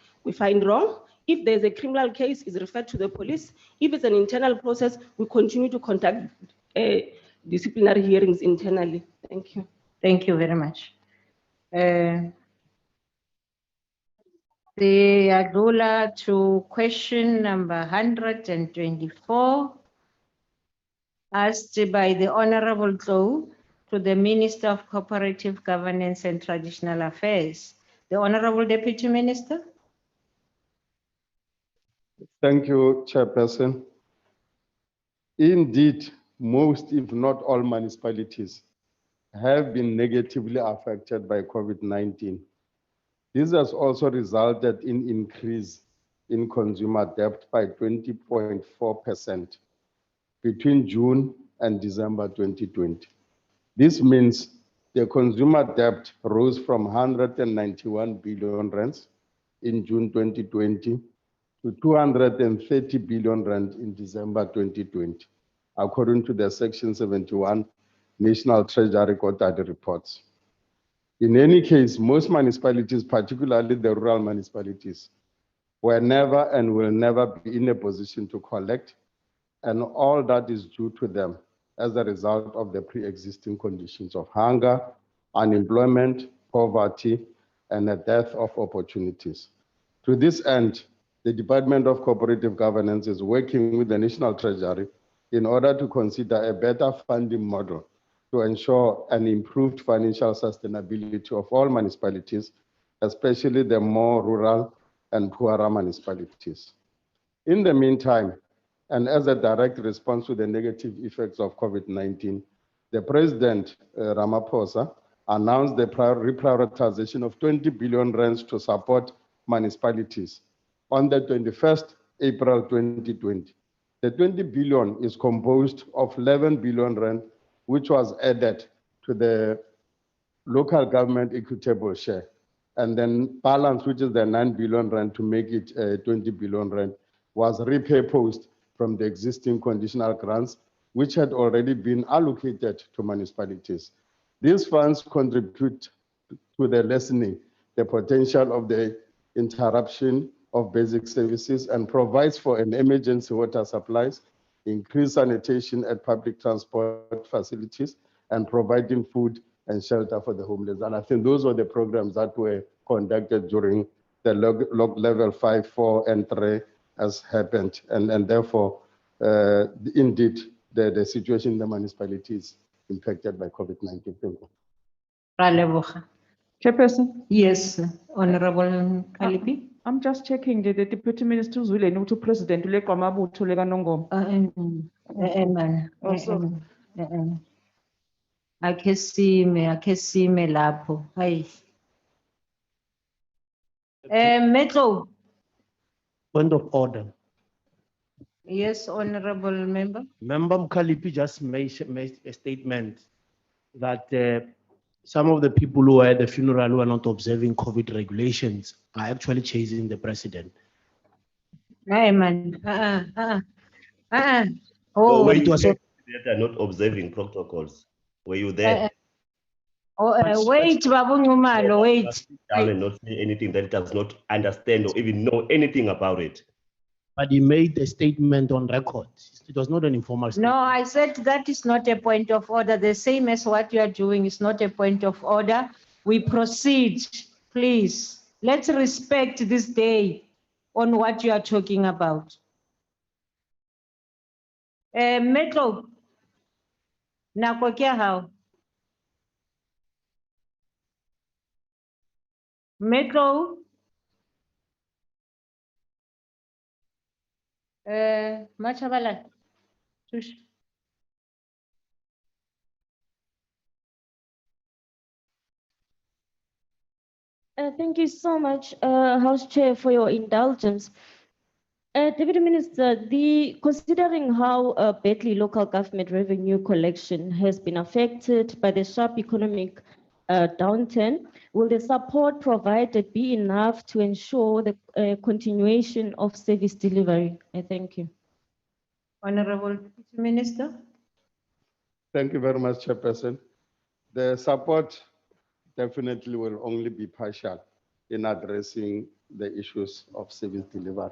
wrong. If there's a criminal case, it's referred to the police. If it's an internal process, we continue to conduct disciplinary hearings internally. Thank you. Thank you very much. The Agula to question number 124, asked by the Honorable Tlo to the Minister of Cooperative Governance and Traditional Affairs. The Honorable Deputy Minister. Thank you, Chairperson. Indeed, most, if not all, municipalities have been negatively affected by COVID-19. This has also resulted in increase in consumer debt by 20.4% between June and December 2020. This means the consumer debt rose from 191 billion rands in June 2020 to 230 billion rand in December 2020, according to the Section 71 National Treasury Quarterly reports. In any case, most municipalities, particularly the rural municipalities, were never and will never be in a position to collect, and all that is due to them as a result of the pre-existing conditions of hunger, unemployment, poverty, and a dearth of opportunities. To this end, The Department of Cooperative Governance is working with the National Treasury in order to consider a better funding model to ensure an improved financial sustainability of all municipalities, especially the more rural and poorer municipalities. In the meantime, and as a direct response to the negative effects of COVID-19, the President, Ramaphosa, announced the reprioritization of 20 billion rands to support municipalities on the 21st April 2020. The 20 billion is composed of 11 billion rand, which was added to the local government equitable share. And then balance, which is the 9 billion rand to make it 20 billion rand, was repurposed from the existing conditional grants, which had already been allocated to municipalities. These funds contribute to the lessening the potential of the interruption of basic services and provides for an emergency water supplies, increased sanitation at public transport facilities, and providing food and shelter for the homeless. And I think those were the programs that were conducted during the level 5, 4, and 3 as happened. And therefore, indeed, the situation in the municipalities impacted by COVID-19. Thank you. Chairperson? Yes, Honorable Kalipi. I'm just checking the Deputy Minister Zule to President Lekwamabutho Lekanongoma. Also. Akhe sime lapho. Hayi. Metro. Point of order. Yes, Honorable Member. Member Mkalipi just made a statement that some of the people who are at the funeral who are not observing COVID regulations are actually chasing the president. Hey, man. Oh, Oh, wait, that are not observing protocols. Were you there? wait, Babu Numalo, wait. Sit down and not say anything that it does not understand or even know anything about it. But he made a statement on record. It was not an informal statement. No, I said that is not a point of order. The same as what you are doing is not a point of order. We proceed, please. Let's respect this day on what you are talking about. Metro. Nako kya hao? Metro. Machabala. Thank you so much, House Chair, for your indulgence. Deputy Minister, considering how badly local government revenue collection has been affected by the sharp economic downturn, will the support provided be enough to ensure the continuation of service delivery? I thank you. Honorable Minister. Thank you very much, Chairperson. The support definitely will only be partial in addressing the issues of service delivery.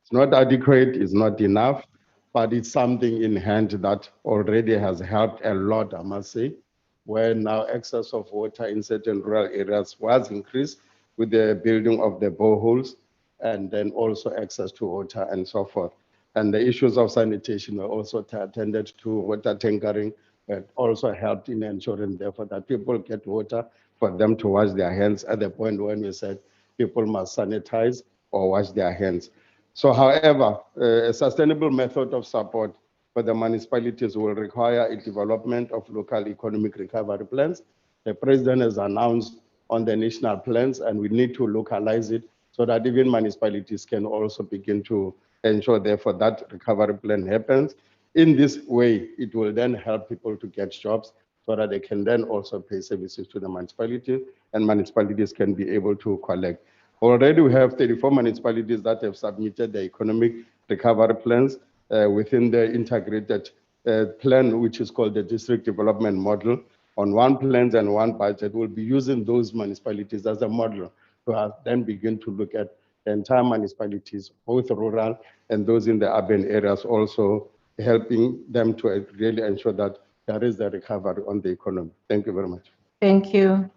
It's not adequate, it's not enough, but it's something in hand that already has helped a lot, I must say, where now access of water in certain rural areas was increased with the building of the boreholes and then also access to water and so forth. And the issues of sanitation were also attended to, water tankering, but also helped in ensuring therefore that people get water for them to wash their hands at the point when we said people must sanitize or wash their hands. So however, a sustainable method of support for the municipalities will require a development of local economic recovery plans. The President has announced on the national plans, and we need to localize it so that even municipalities can also begin to ensure therefore that recovery plan happens. In this way, it will then help people to get jobs so that they can then also pay services to the municipality, and municipalities can be able to collect. Already we have 34 municipalities that have submitted their economic recovery plans within the integrated plan, which is called the district development model. On one plans and one budget, we'll be using those municipalities as a model to then begin to look at the entire municipalities, both rural and those in the urban areas, also helping them to really ensure that there is a recovery on the economy. Thank you very much. Thank you.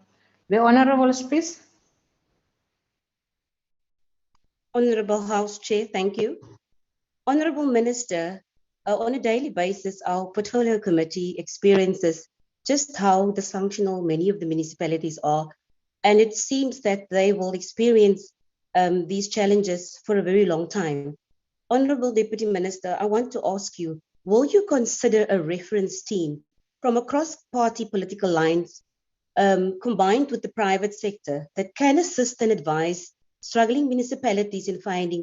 The Honorable Speaker. Honorable House Chair, thank you. Honorable Minister, on a daily basis, our portfolio committee experiences just how dysfunctional many of the municipalities are, and it seems that they will experience these challenges for a very long time. Honorable Deputy Minister, I want to ask you, will you consider a reference team from across party political lines combined with the private sector that can assist and advise struggling municipalities in finding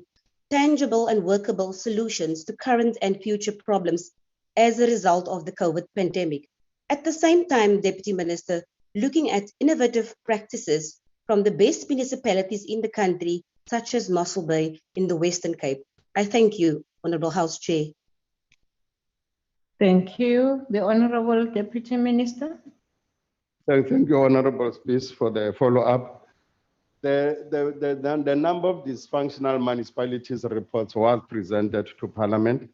tangible and workable solutions to current and future problems as a result of the COVID pandemic? At the same time, Deputy Minister, looking at innovative practices from the best municipalities in the country, such as Mossel Bay in the Western Cape. I thank you, Honorable House Chair. Thank you. The Honorable Deputy Minister. Thank you, Honorable Speaker, for the follow-up. The number of dysfunctional municipalities reports was presented to Parliament,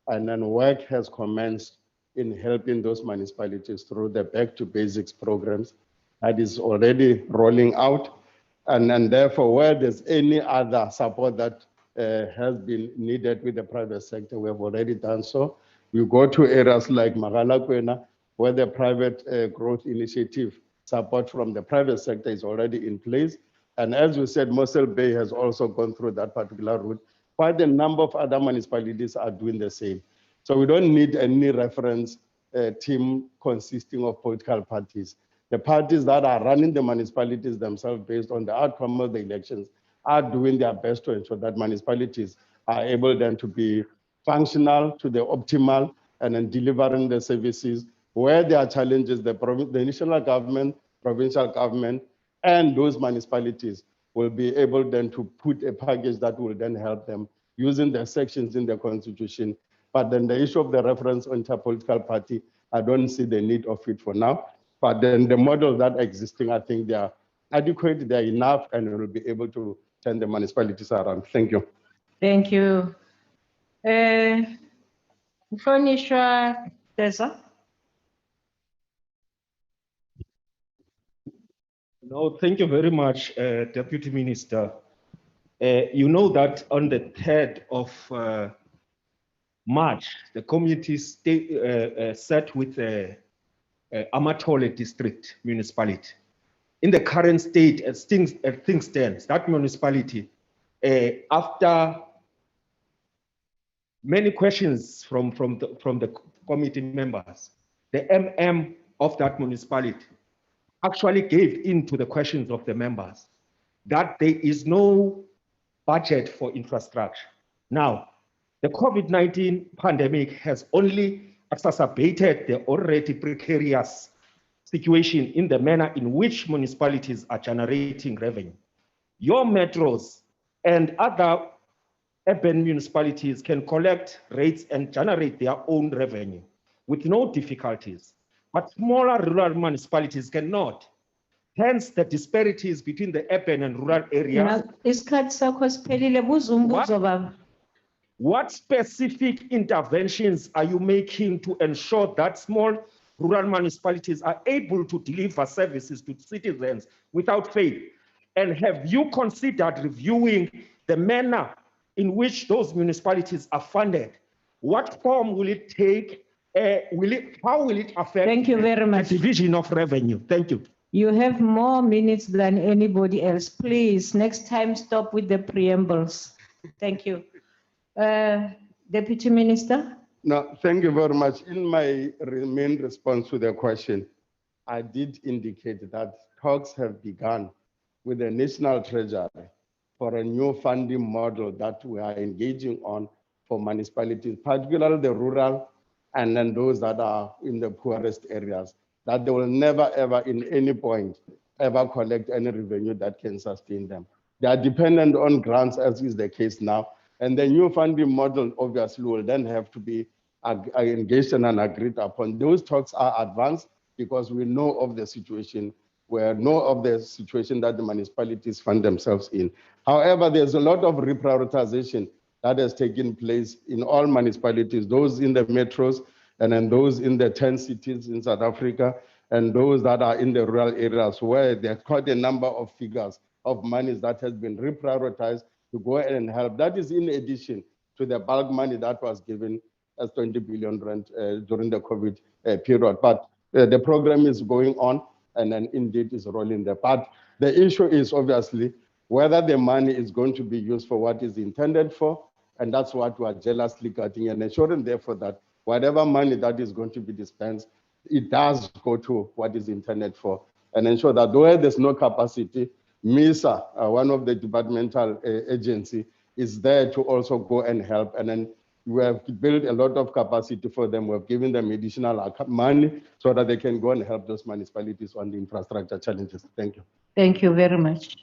and then work has commenced in helping those municipalities through the Back to Basics programs that is already rolling out. And therefore, where there's any other support that has been needed with the private sector, we have already done so. We go to areas like Magalakwena, where the private growth initiative support from the private sector is already in place. And as we said, Mossel Bay has also gone through that particular route. Quite a number of other municipalities are doing the same. So we don't need any reference team consisting of political parties. The parties that are running the municipalities themselves based on the outcome of the elections are doing their best to ensure that municipalities are able then to be functional to the optimal and then delivering the services. Where there are challenges, the national government, provincial government, and those municipalities will be able then to put a package that will then help them using the sections in the constitution. But then the issue of the reference on interpolitical party, I don't see the need of it for now. But then the models that are existing, I think they are adequate, they're enough, and will be able to turn the municipalities around. Thank you. Thank you. Mhlonishwa Deza. No, thank you very much, Deputy Minister. You know that on the 3rd of March, the community sat with Amatole District Municipality. In the current state, as things stand, that municipality, after many questions from the committee members, the MM of that municipality actually gave in to the questions of the members that there is no budget for infrastructure. Now, the COVID-19 pandemic has only exacerbated the already precarious situation in the manner in which municipalities are generating revenue. Your metros and other urban municipalities can collect rates and generate their own revenue with no difficulties, but smaller rural municipalities cannot. Hence, the disparities between the urban and rural areas. What specific interventions are you making to ensure that small rural municipalities are able to deliver services to citizens without fail? And have you considered reviewing the manner in which those municipalities are funded? What form will it take? How will it affect Thank you very much. the division of revenue? Thank you. You have more minutes than anybody else. Please, next time, stop with the preambles. Thank you. Deputy Minister. No, thank you very much. In my main response to the question, I did indicate that talks have begun with the National Treasury for a new funding model that we are engaging on for municipalities, particularly the rural and then those that are in the poorest areas, that they will never, ever, in any point, ever collect any revenue that can sustain them. They are dependent on grants, as is the case now. And the new funding model, obviously, will then have to be engaged and agreed upon. Those talks are advanced because we know of the situation that the municipalities find themselves in. However, there's a lot of reprioritization that has taken place in all municipalities, those in the metros, and then those in the 10 cities in South Africa, and those that are in the rural areas, where there's quite a number of figures of monies that has been reprioritized to go and help. That is in addition to the bulk money that was given as 20 billion rand during the COVID period. But the program is going on, and then indeed is rolling there. But the issue is obviously whether the money is going to be used for what is intended for, and that's what we are jealously guarding and ensuring therefore that whatever money that is going to be dispensed, it does go to what is intended for, and ensure that where there's no capacity, MISA, one of the departmental agency, is there to also go and help. And then we have built a lot of capacity for them. We've given them additional money so that they can go and help those municipalities on the infrastructure challenges. Thank you. Thank you very much.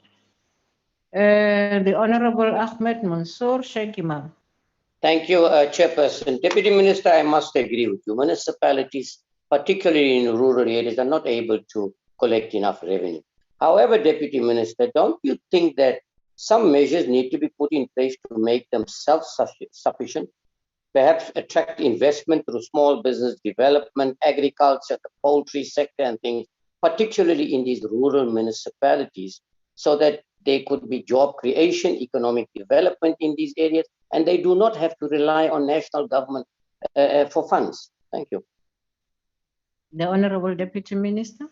The Honorable Ahmed Mansour Sheikh Imam. Thank you, Chairperson. Deputy Minister, I must agree with you. Municipalities, particularly in rural areas, are not able to collect enough revenue. However, Deputy Minister, don't you think that some measures need to be put in place to make them self-sufficient? Perhaps attract investment through small business development, agriculture, the poultry sector and things, particularly in these rural municipalities, so that there could be job creation, economic development in these areas, and they do not have to rely on national government for funds. Thank you. The Honorable Deputy Minister.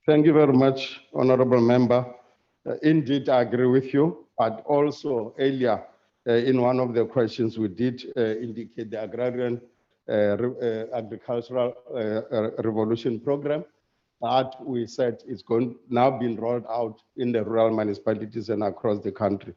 Thank you very much, Honorable Member. Indeed, I agree with you, but also earlier in one of the questions we did indicate the Agrarian Agricultural Revolution Program that we said is now being rolled out in the rural municipalities and across the country,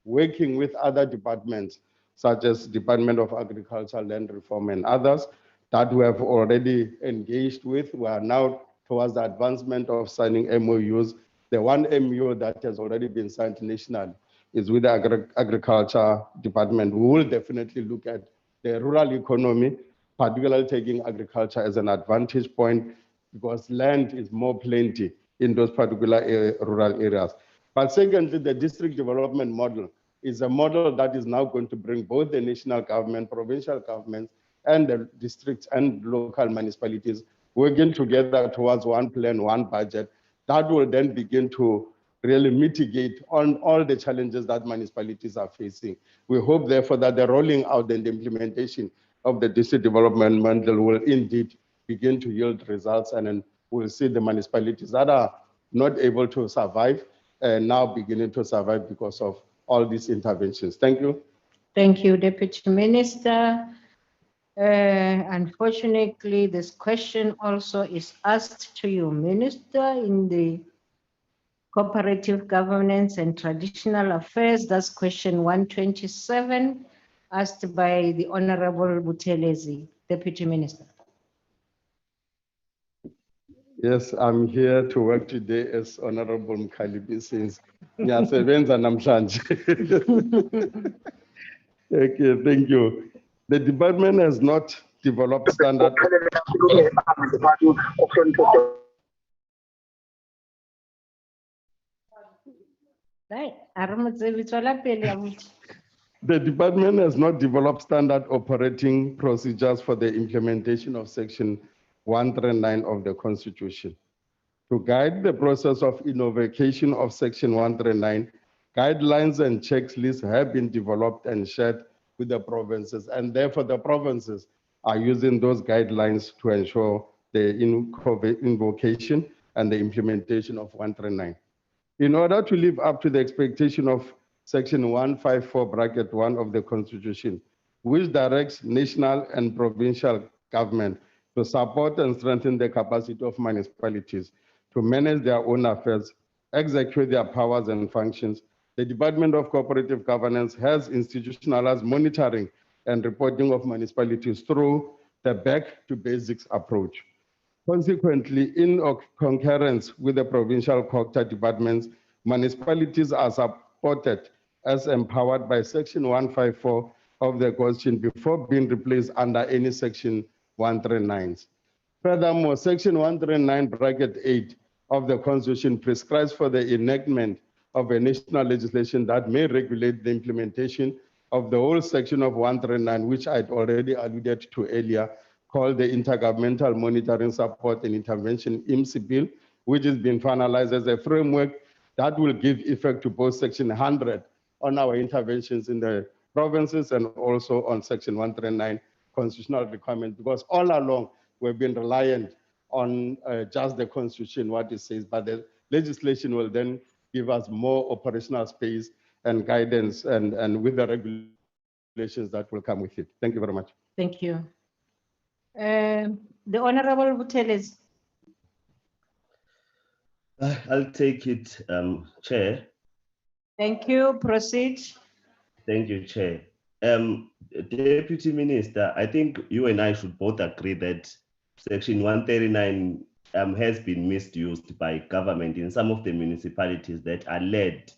working with other departments such as Department of Agriculture, Land Reform, and others that we have already engaged with. We are now towards the advancement of signing MOUs. The one MOU that has already been signed nationally is with the Agriculture Department. We will definitely look at the rural economy, particularly taking agriculture as an advantage point, because land is more plenty in those particular rural areas. But secondly, the district development model is a model that is now going to bring both the national government, provincial governments, and the districts and local municipalities working together towards one plan, one budget. That will then begin to really mitigate on all the challenges that municipalities are facing. We hope, therefore, that the rolling out and the implementation of the district development model will indeed begin to yield results, and then we'll see the municipalities that are not able to survive and now beginning to survive because of all these interventions. Thank you. Thank you, Deputy Minister. Unfortunately, this question also is asked to you, Minister, in the Cooperative Governance and Traditional Affairs. That's question 127, asked by the Honorable Buthelezi, Deputy Minister. Yes, I'm here to work today as Honorable Mkhalibi since ngiyasebenza namhlanje. Okay, thank you. The department has not developed standard. The department has not developed standard operating procedures for the implementation of Section 139 of the Constitution. To guide the process of invocation of Section 139, guidelines and checklists have been developed and shared with the provinces, and therefore the provinces are using those guidelines to ensure the invocation and the implementation of 139. In order to live up to the expectation of Section 154(1) of the Constitution, which directs national and provincial government to support and strengthen the capacity of municipalities to manage their own affairs, execute their powers and functions, the Department of Cooperative Governance has institutionalized monitoring and reporting of municipalities through the back to basics approach. Consequently, in concurrence with the provincial COGTA departments, municipalities are supported as empowered by Section 154 of the Constitution before being replaced under any Section 139s. Furthermore, Section 139(8) of the Constitution prescribes for the enactment of a national legislation that may regulate the implementation of the whole section of 139, which I'd already alluded to earlier, called the Intergovernmental Monitoring Support and Intervention IMSI Bill, which has been finalized as a framework that will give effect to both Section 100 on our interventions in the provinces and also on Section 139 constitutional requirement, because all along we've been reliant on just the constitution, what it says, but the legislation will then give us more operational space and guidance and with the regulations that will come with it. Thank you very much. Thank you. The Honorable Buteles. I'll take it, Chair. Thank you. Proceed. Thank you, Chair. Deputy Minister, I think you and I should both agree that Section 139 has been misused by government in some of the municipalities that are led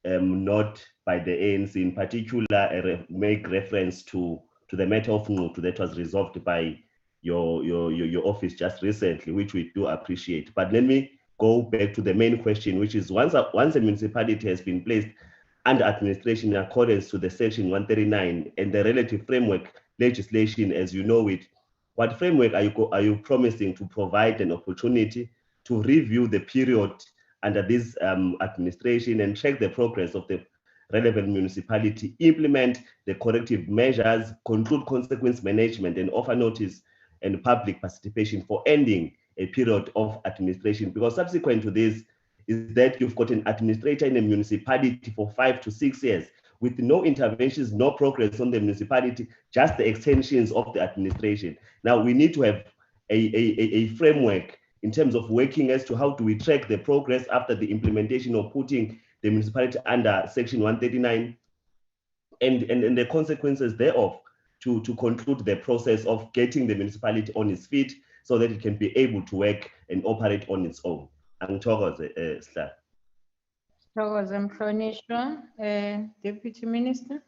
not by the ANC, in particular, make reference to the matter of Ngutu that was resolved by your office just recently, which we do appreciate. But let me go back to the main question, which is once a municipality has been placed under administration in accordance to the Section 139 and the relative framework legislation as you know it, what framework are you promising to provide an opportunity to review the period under this administration and check the progress of the relevant municipality, implement the corrective measures, conclude consequence management, and offer notice and public participation for ending a period of administration? Because subsequent to this is that you've got an administrator in a municipality for 5 to 6 years with no interventions, no progress on the municipality, just the extensions of the administration. Now we need to have a framework in terms of working as to how do we track the progress after the implementation of putting the municipality under Section 139 and the consequences thereof to conclude the process of getting the municipality on its feet so that it can be able to work and operate on its own. Angithokoze, Sir. Deputy Minister.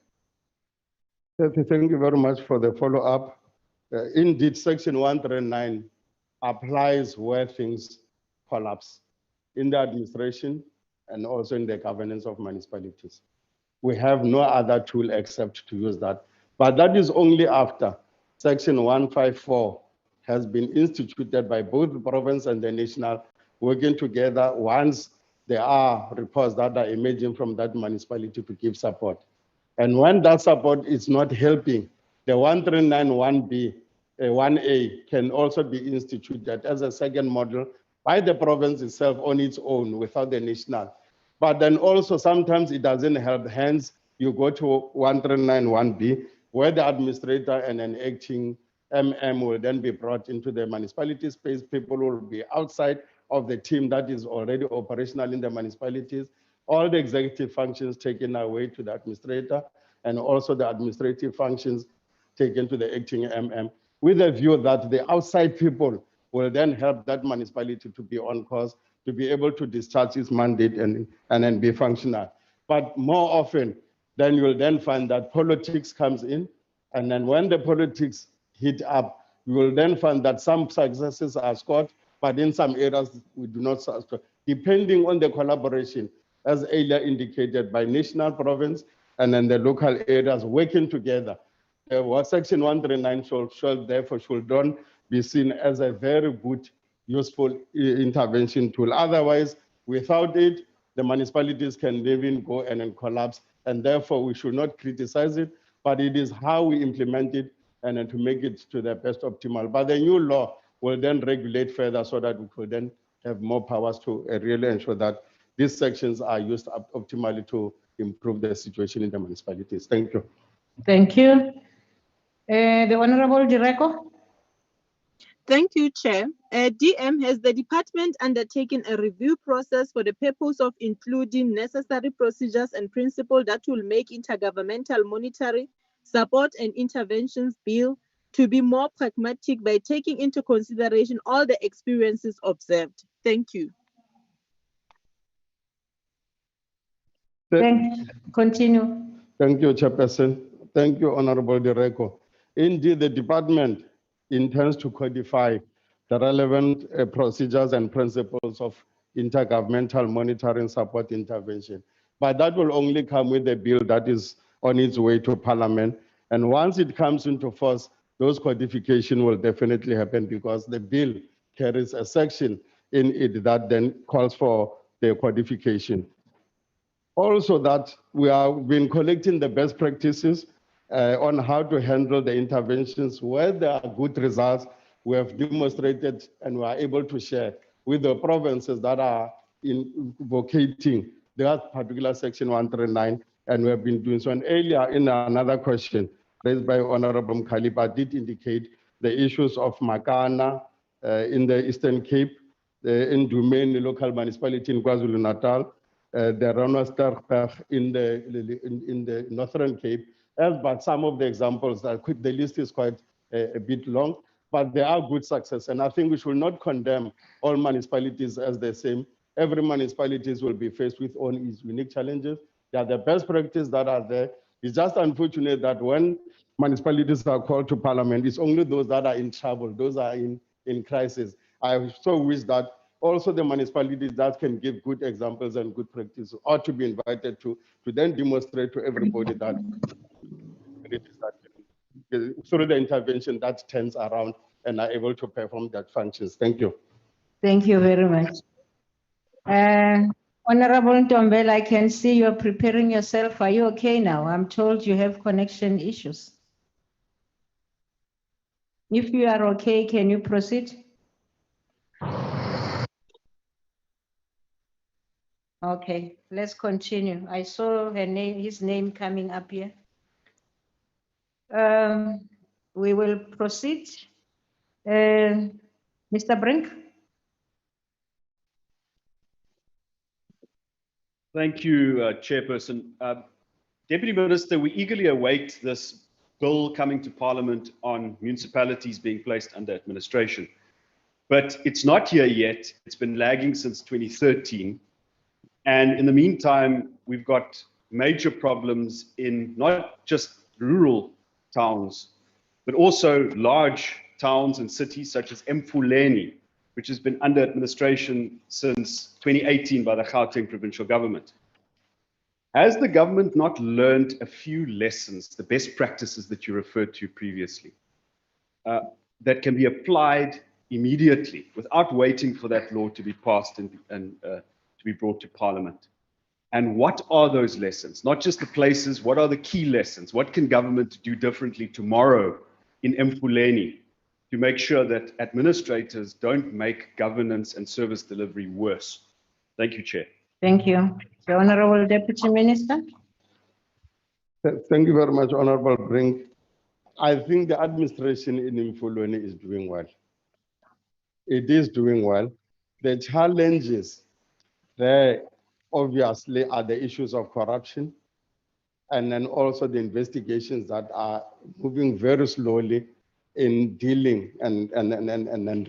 Thank you very much for the follow-up. Indeed, Section 139 applies where things collapse in the administration and also in the governance of municipalities. We have no other tool except to use that. But that is only after Section 154 has been instituted by both the province and the national, working together once there are reports that are emerging from that municipality to give support. And when that support is not helping, the 139 1A can also be instituted as a second model by the province itself on its own without the national. But then also sometimes it doesn't help, hence you go to 139 1B, where the administrator and an acting will then be brought into the municipality space. People will be outside of the team that is already operational in the municipalities. All the executive functions taken away to the administrator and also the administrative functions taken to the acting with a view that the outside people will then help that municipality to be on course, to be able to discharge its mandate and then be functional. But more often, then you'll then find that politics comes in, and then when the politics heat up, you will then find that some successes are scored, but in some areas we do not score, depending on the collaboration, as earlier indicated, by national, province, and then the local areas working together. What Section 139 should then be seen as a very good, useful intervention tool. Otherwise, without it, the municipalities can even go and then collapse, and therefore we should not criticize it, but it is how we implement it and then to make it to the best optimal. But the new law will then regulate further so that we could then have more powers to really ensure that these sections are used optimally to improve the situation in the municipalities. Thank you. Thank you. The Honorable Dico. Thank you, Chair. DM, has the department undertaken a review process for the purpose of including necessary procedures and principles that will make intergovernmental monetary support and interventions bill to be more pragmatic by taking into consideration all the experiences observed? Thank you. Continue. Thank you, Chairperson. Thank you, Honorable Dico. Indeed, the department intends to codify the relevant procedures and principles of intergovernmental monitoring support intervention. But that will only come with a bill that is on its way to Parliament. And once it comes into force, those codification will definitely happen because the bill carries a section in it that then calls for the codification. Also that we have been collecting the best practices on how to handle the interventions where there are good results. We have demonstrated and we are able to share with the provinces that are invocating that particular section 139, and we have been doing so. And earlier in another question raised by Honorable Mkhalipa did indicate the issues of Makana in the Eastern Cape, in Dumeni local municipality in KwaZulu-Natal, the Ranosterberg in the Northern Cape, but some of the examples are quick. The list is quite a bit long, but there are good success. And I think we should not condemn all municipalities as the same. Every municipalities will be faced with own unique challenges. They are the best practice that are there. It's just unfortunate that when municipalities are called to parliament, it's only those that are in trouble, those are in crisis. I so wish that also the municipalities that can give good examples and good practice ought to be invited to then demonstrate to everybody that through the intervention that turns around and are able to perform that functions. Thank you. Thank you very much. Honorable Ntombela, I can see you're preparing yourself. Are you okay now? I'm told you have connection issues. If you are okay, can you proceed? Okay, let's continue. I saw his name coming up here. We will proceed. Mr. Brink. Thank you, Chairperson. Deputy Minister, we eagerly await this bill coming to Parliament on municipalities being placed under administration. But it's not here yet. It's been lagging since 2013. And in the meantime, we've got major problems in not just rural towns, but also large towns and cities such as Mfuleni, which has been under administration since 2018 by the Gauteng provincial government. Has the government not learned a few lessons, the best practices that you referred to previously, that can be applied immediately without waiting for that law to be passed and to be brought to Parliament? And what are those lessons? Not just the places, what are the key lessons? What can government do differently tomorrow in Mfuleni to make sure that administrators don't make governance and service delivery worse? Thank you, Chair. Thank you. The Honorable Deputy Minister. Thank you very much, Honorable Brink. I think the administration in Mfuleni is doing well. It is doing well. The challenges there obviously are the issues of corruption, and then also the investigations that are moving very slowly in dealing and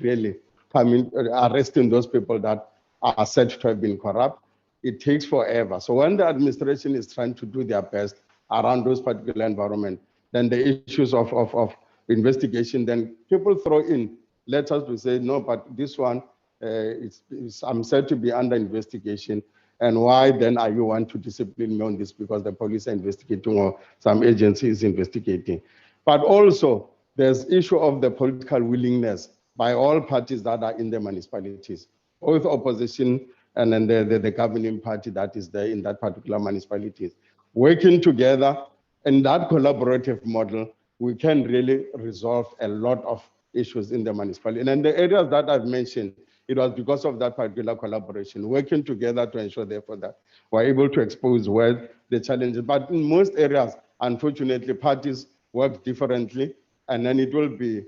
really arresting those people that are said to have been corrupt. It takes forever. So when the administration is trying to do their best around those particular environment, then the issues of investigation, then people throw in letters to say, no, but this one, I'm said to be under investigation. And why then are you want to discipline me on this? Because the police are investigating or some agency is investigating. But also there's issue of the political willingness by all parties that are in the municipalities, both opposition and then the governing party that is there in that particular municipalities. Working together in that collaborative model, we can really resolve a lot of issues in the municipality. And the areas that I've mentioned, it was because of that particular collaboration, working together to ensure therefore that we're able to expose where the challenges. But in most areas, unfortunately, parties work differently, and then it will be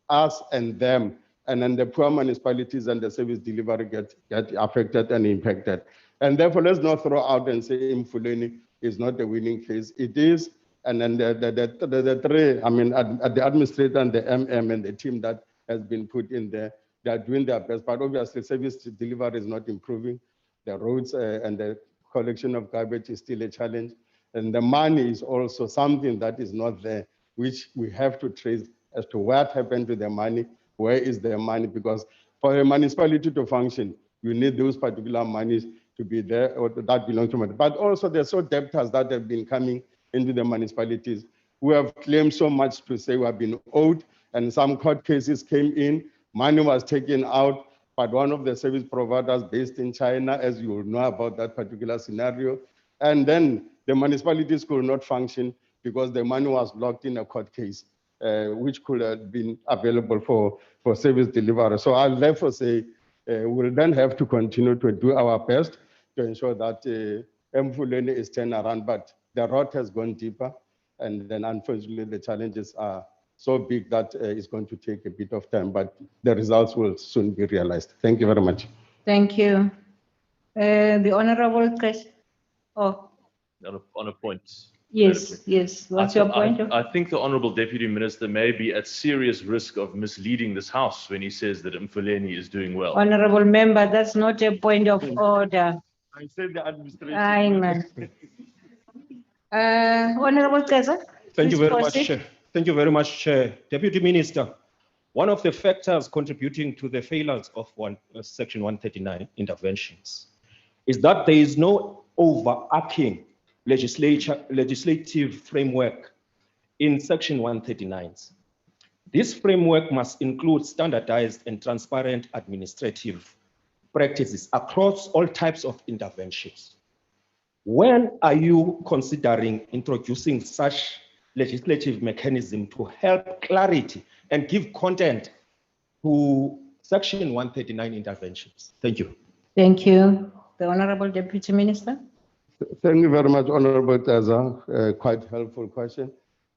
us and them, and then the poor municipalities and the service delivery get affected and impacted. And therefore, let's not throw out and say Mfuleni is not the winning case. It is, and then the three, I mean, the administrator and the MM and the team that has been put in there, they are doing their best, but obviously service delivery is not improving. The roads and the collection of garbage is still a challenge. And the money is also something that is not there, which we have to trace as to what happened to the money, where is the money, because for a municipality to function, you need those particular monies to be there or that belong to money. But also there's so debtors that have been coming into the municipalities who have claimed so much to say we have been owed, and some court cases came in, money was taken out, but one of the service providers based in China, as you will know about that particular scenario, And then the municipalities could not function because the money was locked in a court case, which could have been available for service delivery. So I'll therefore say we'll then have to continue to do our best to ensure that Mfuleni is turned around, but the rot has gone deeper. And then unfortunately, the challenges are so big that it's going to take a bit of time, but the results will soon be realized. Thank you very much. Thank you. The Honorable Chris. Oh, On a point. yes, yes. What's your point? I think the Honourable Deputy Minister may be at serious risk of misleading this House when he says that Mfuleni is doing well. Honorable Member, that's not a point of order. I said the administration. I know. Honorable Keza. Thank you very much, Chair. Thank you very much, Chair. Deputy Minister, one of the factors contributing to the failures of Section 139 interventions is that there is no overarching legislative framework in Section 139. This framework must include standardized and transparent administrative practices across all types of interventions. When are you considering introducing such legislative mechanism to help clarity and give content to Section 139 interventions? Thank you. Thank you. The Honorable Deputy Minister. Thank you very much, Honorable Taza. Quite helpful question.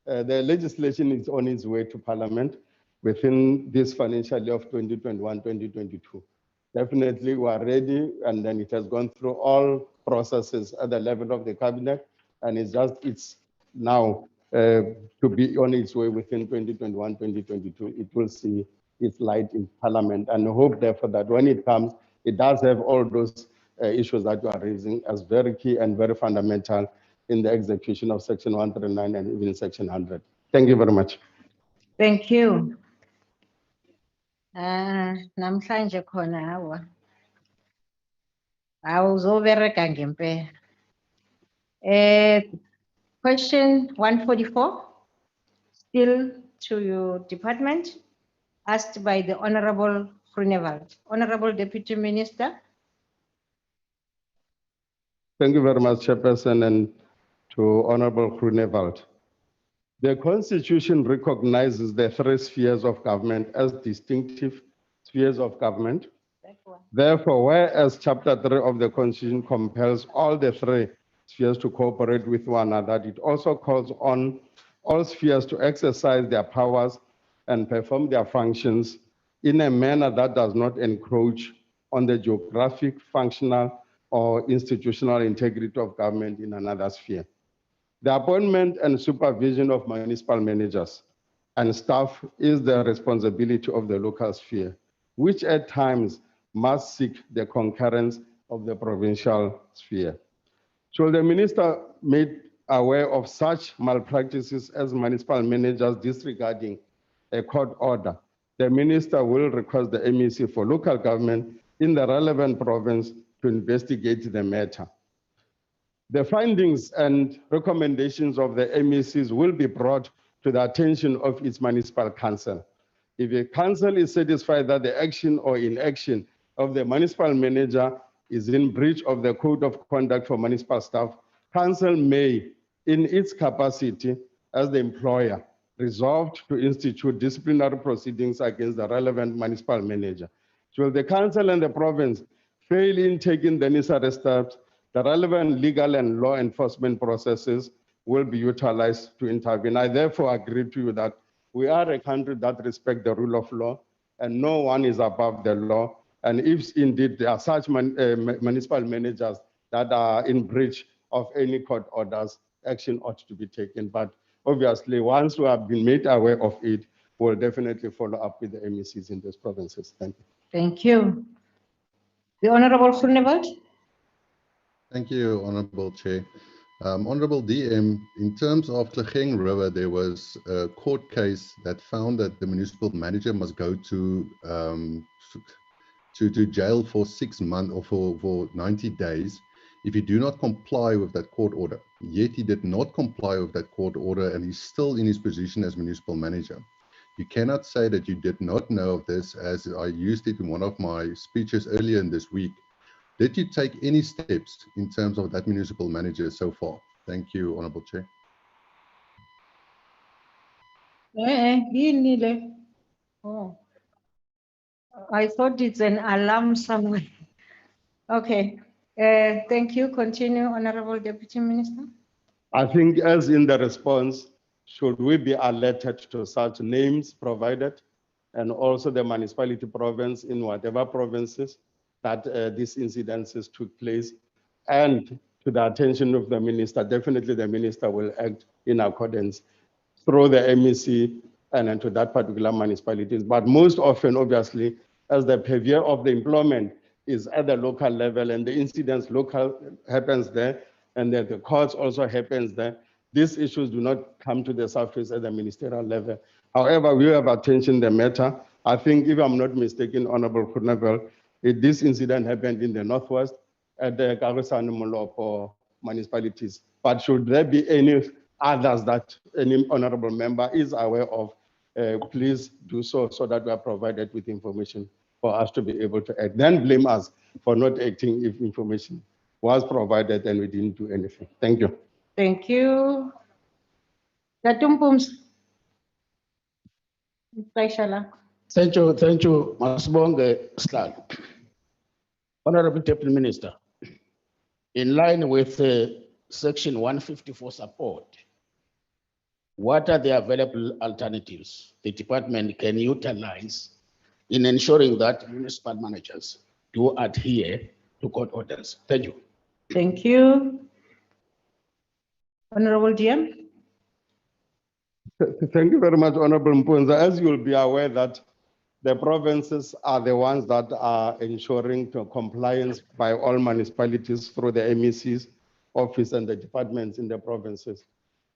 The legislation is on its way to Parliament within this financial year of 2021-2022. Definitely, we are ready, and then it has gone through all processes at the level of the cabinet, and it's now to be on its way within 2021-2022. It will see its light in Parliament, and I hope therefore that when it comes, it does have all those issues that you are raising as very key and very fundamental in the execution of Section 139 and even Section 100. Thank you very much. Thank you. Namhlanje khona hawa. Awuzobereka ngempela. Question 144, still to your department, asked by the Honorable Grunewald. Honorable Deputy Minister. Thank you very much, Chairperson, and to Honorable Grunewald. The Constitution recognizes the three spheres of government as distinctive spheres of government. Therefore, whereas Chapter 3 of the Constitution compels all the three spheres to cooperate with one another, it also calls on all spheres to exercise their powers and perform their functions in a manner that does not encroach on the geographic, functional, or institutional integrity of government in another sphere. The appointment and supervision of municipal managers and staff is the responsibility of the local sphere, which at times must seek the concurrence of the provincial sphere. Should the minister made aware of such malpractices as municipal managers disregarding a court order, the minister will request the MEC for local government in the relevant province to investigate the matter. The findings and recommendations of the MECs will be brought to the attention of its municipal council. If a council is satisfied that the action or inaction of the municipal manager is in breach of the code of conduct for municipal staff, council may, in its capacity as the employer, resolve to institute disciplinary proceedings against the relevant municipal manager. Should the council and the province fail in taking the necessary steps, the relevant legal and law enforcement processes will be utilized to intervene. I therefore agree to you that we are a country that respects the rule of law and no one is above the law. And if indeed there are such municipal managers that are in breach of any court orders, action ought to be taken. But obviously, once we have been made aware of it, we'll definitely follow up with the MECs in those provinces. Thank you. Thank you. The Honorable Grunewald. Thank you, Honorable Chair. Honorable DM, in terms of Tlheng River, there was a court case that found that the municipal manager must go to jail for 6 months or for 90 days if he do not comply with that court order. Yet he did not comply with that court order and he's still in his position as municipal manager. You cannot say that you did not know of this, as I used it in one of my speeches earlier in this week. Did you take any steps in terms of that municipal manager so far? Thank you, Honorable Chair. Oh, I thought it's an alarm somewhere. Okay, thank you. Continue, Honorable Deputy Minister. I think as in the response, should we be alerted to such names provided and also the municipality province in whatever provinces that these incidences took place, and to the attention of the minister, definitely the minister will act in accordance through the MEC and into that particular municipalities. But most often, obviously, as the purview of the employment is at the local level and the incidents local happens there, and that the courts also happens there, these issues do not come to the surface at the ministerial level. However, we have attention the matter. I think, if I'm not mistaken, Honorable Kurnavel, this incident happened in the Northwest at the Karusan Molopo municipalities. But should there be any others that any honorable member is aware of, please do so, so that we are provided with information for us to be able to act. Then blame us for not acting if information was provided and we didn't do anything. Thank you. Thank you. Gatumpums. Thank you, Masbonge Slan. Honorable Deputy Minister, in line with Section 154 support, what are the available alternatives the department can utilize in ensuring that municipal managers do adhere to court orders? Thank you. Thank you. Honorable DM. Thank you very much, Honorable Mpunza. As you'll be aware that the provinces are the ones that are ensuring compliance by all municipalities through the MEC's office and the departments in the provinces.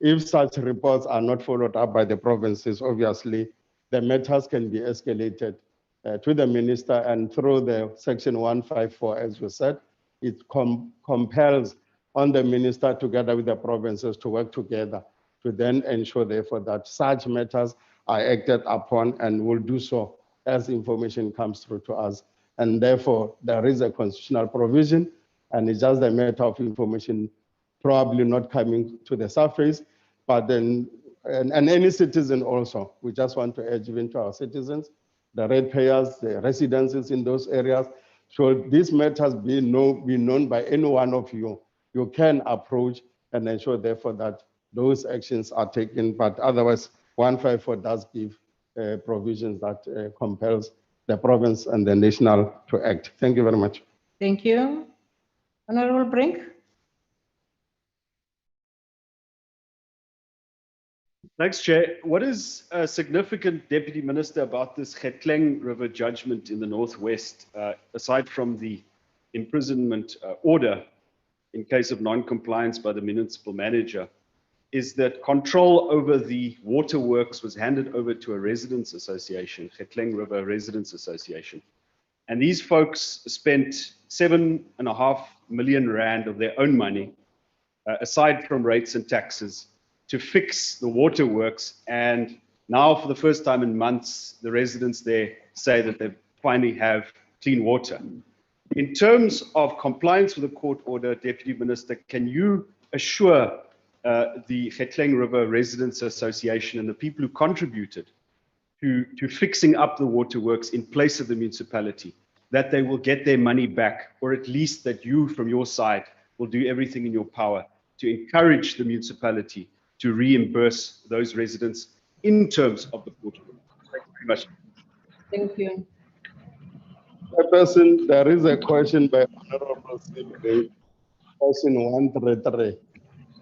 If such reports are not followed up by the provinces, obviously, the matters can be escalated to the minister, and through the Section 154, as we said, it compels on the minister together with the provinces to work together to then ensure, therefore, that such matters are acted upon and will do so as information comes through to us. And therefore, there is a constitutional provision, and it's just a matter of information probably not coming to the surface, but then, and any citizen also, we just want to urge even to our citizens, the ratepayers, the residences in those areas, should these matters be known by any one of you, you can approach and ensure therefore that those actions are taken, but otherwise 154 does give provisions that compels the province and the national to act. Thank you very much. Thank you. Honorable Brink. Thanks, Chair. What is significant, Deputy Minister, about this Getleng River judgment in the Northwest, aside from the imprisonment order in case of non-compliance by the municipal manager, is that control over the waterworks was handed over to a residents association, Getleng River Residents Association. And these folks spent 7.5 million rand of their own money, aside from rates and taxes, to fix the waterworks. And now, for the first time in months, the residents there say that they finally have clean water. In terms of compliance with the court order, Deputy Minister, can you assure the Getleng River Residents Association and the people who contributed to fixing up the waterworks in place of the municipality that they will get their money back, or at least that you, from your side, will do everything in your power to encourage the municipality to reimburse those residents in terms of the court order? Thank you very much. Thank you. Chairperson, there is a question by Honorable Sibwe, question 133,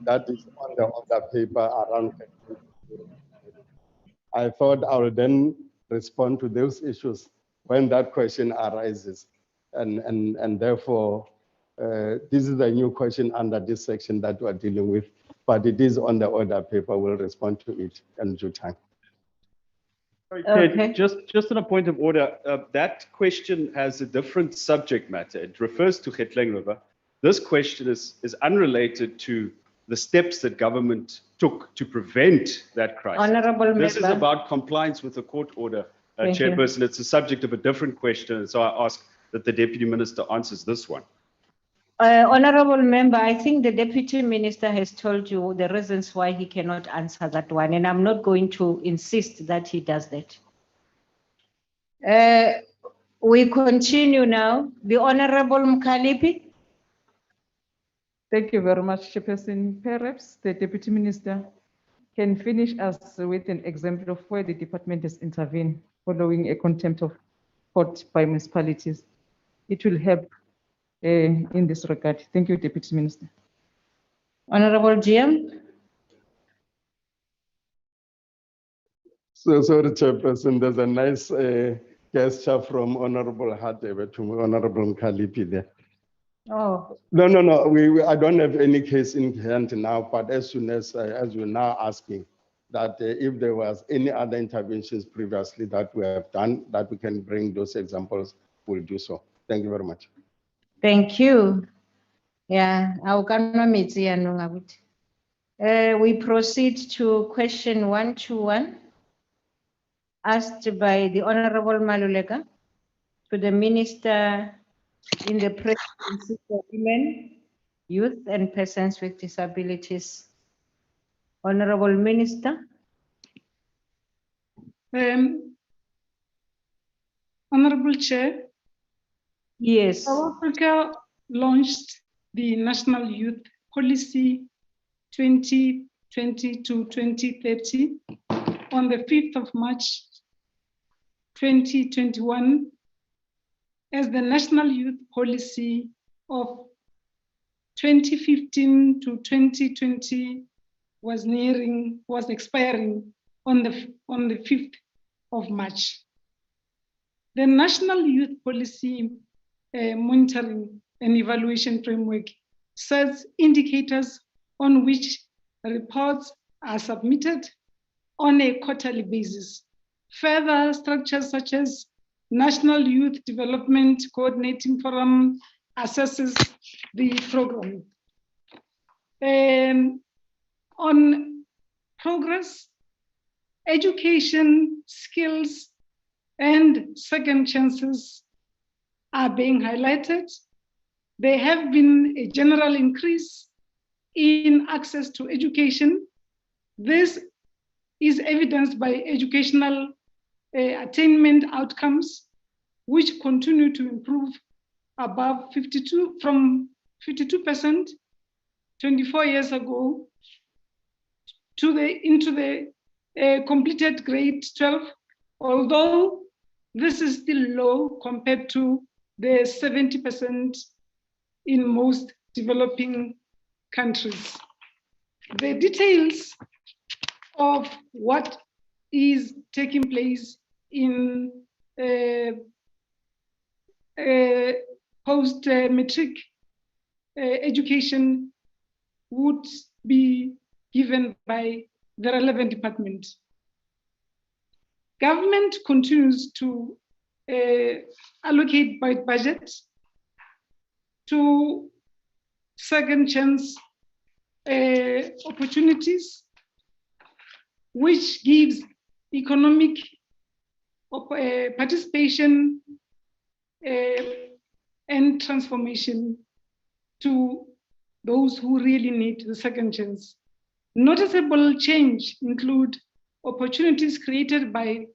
that is on the order paper around. I thought I would then respond to those issues when that question arises. And therefore, this is a new question under this section that we're dealing with, but it is on the order paper. We'll respond to it in due time. Okay. Just on a point of order, that question has a different subject matter. It refers to Getleng River. This question is unrelated to the steps that government took to prevent that crisis. Honorable This is member. about compliance with the court order, Thank you. Chairperson. It's a subject of a different question, and so I ask that the Deputy Minister answers this one. Honorable member, I think the deputy minister has told you the reasons why he cannot answer that one, and I'm not going to insist that he does that. We continue now. The Honorable Mkalipi. Thank you very much, Chairperson. Perhaps the deputy minister can finish us with an example of where the department has intervened following a contempt of court by municipalities. It will help in this regard. Thank you, Deputy Minister. Honorable GM. So sorry, Chairperson, there's a nice gesture from Honorable Hadebe to Honorable Mkalipi there. Oh. No. I don't have any case in hand now, but as soon as you're now asking that if there was any other interventions previously that we have done, that we can bring those examples, we'll do so. Thank you very much. Thank you. Yeah, we proceed to question 121, asked by the Honorable Maluleka to the Minister in the Presidency for Women, Youth and Persons with Disabilities. Honorable Minister. Honorable Chair. Yes. South Africa launched the National Youth Policy 2020 to 2030 on the 5th of March 2021 as the National Youth Policy of 2015 to 2020 was expiring on the 5th of March. The National Youth Policy Monitoring and Evaluation Framework sets indicators on which reports are submitted on a quarterly basis. Further structures such as National Youth Development Coordinating Forum assesses the program. On progress, education, skills, and second chances are being highlighted. There have been a general increase in access to education. This is evidenced by educational attainment outcomes, which continue to improve above 52% 24 years ago into the completed grade 12, although this is still low compared to the 70% in most developing countries. The details of what is taking place in post-matric education would be given by the relevant department. Government continues to allocate budget to second chance opportunities, which gives economic participation and transformation to those who really need the second chance. Noticeable change include opportunities created by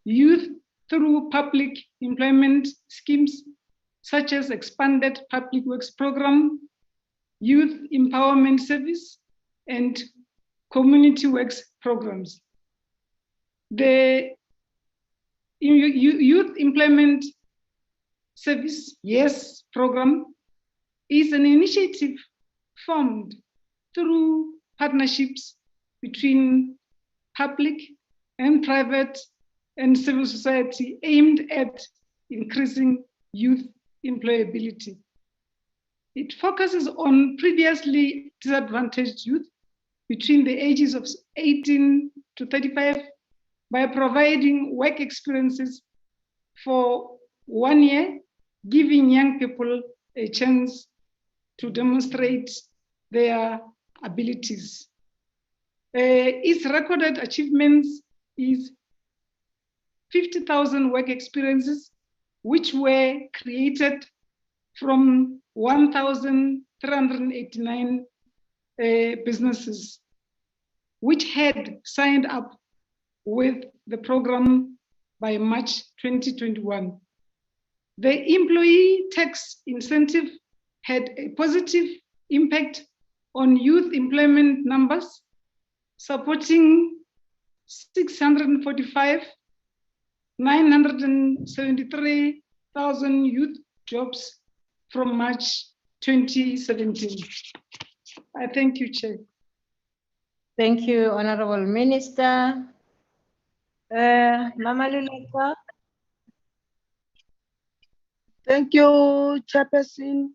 youth through public employment schemes, such as expanded public works program, youth empowerment service, and community works programs. The youth employment service, YES program, is an initiative formed through partnerships between public and private and civil society aimed at increasing youth employability. It focuses on previously disadvantaged youth between the ages of 18 to 35 by providing work experiences for 1 year, giving young people a chance to demonstrate their abilities. Its recorded achievements is 50,000 work experiences, which were created from 1,389 businesses which had signed up with the program by March 2021. The employee tax incentive had a positive impact on youth employment numbers, supporting 973,000 youth jobs from March 2017. I thank you, Chair. Thank you, Honorable Minister. Mama Luleka. Thank you, Chairperson.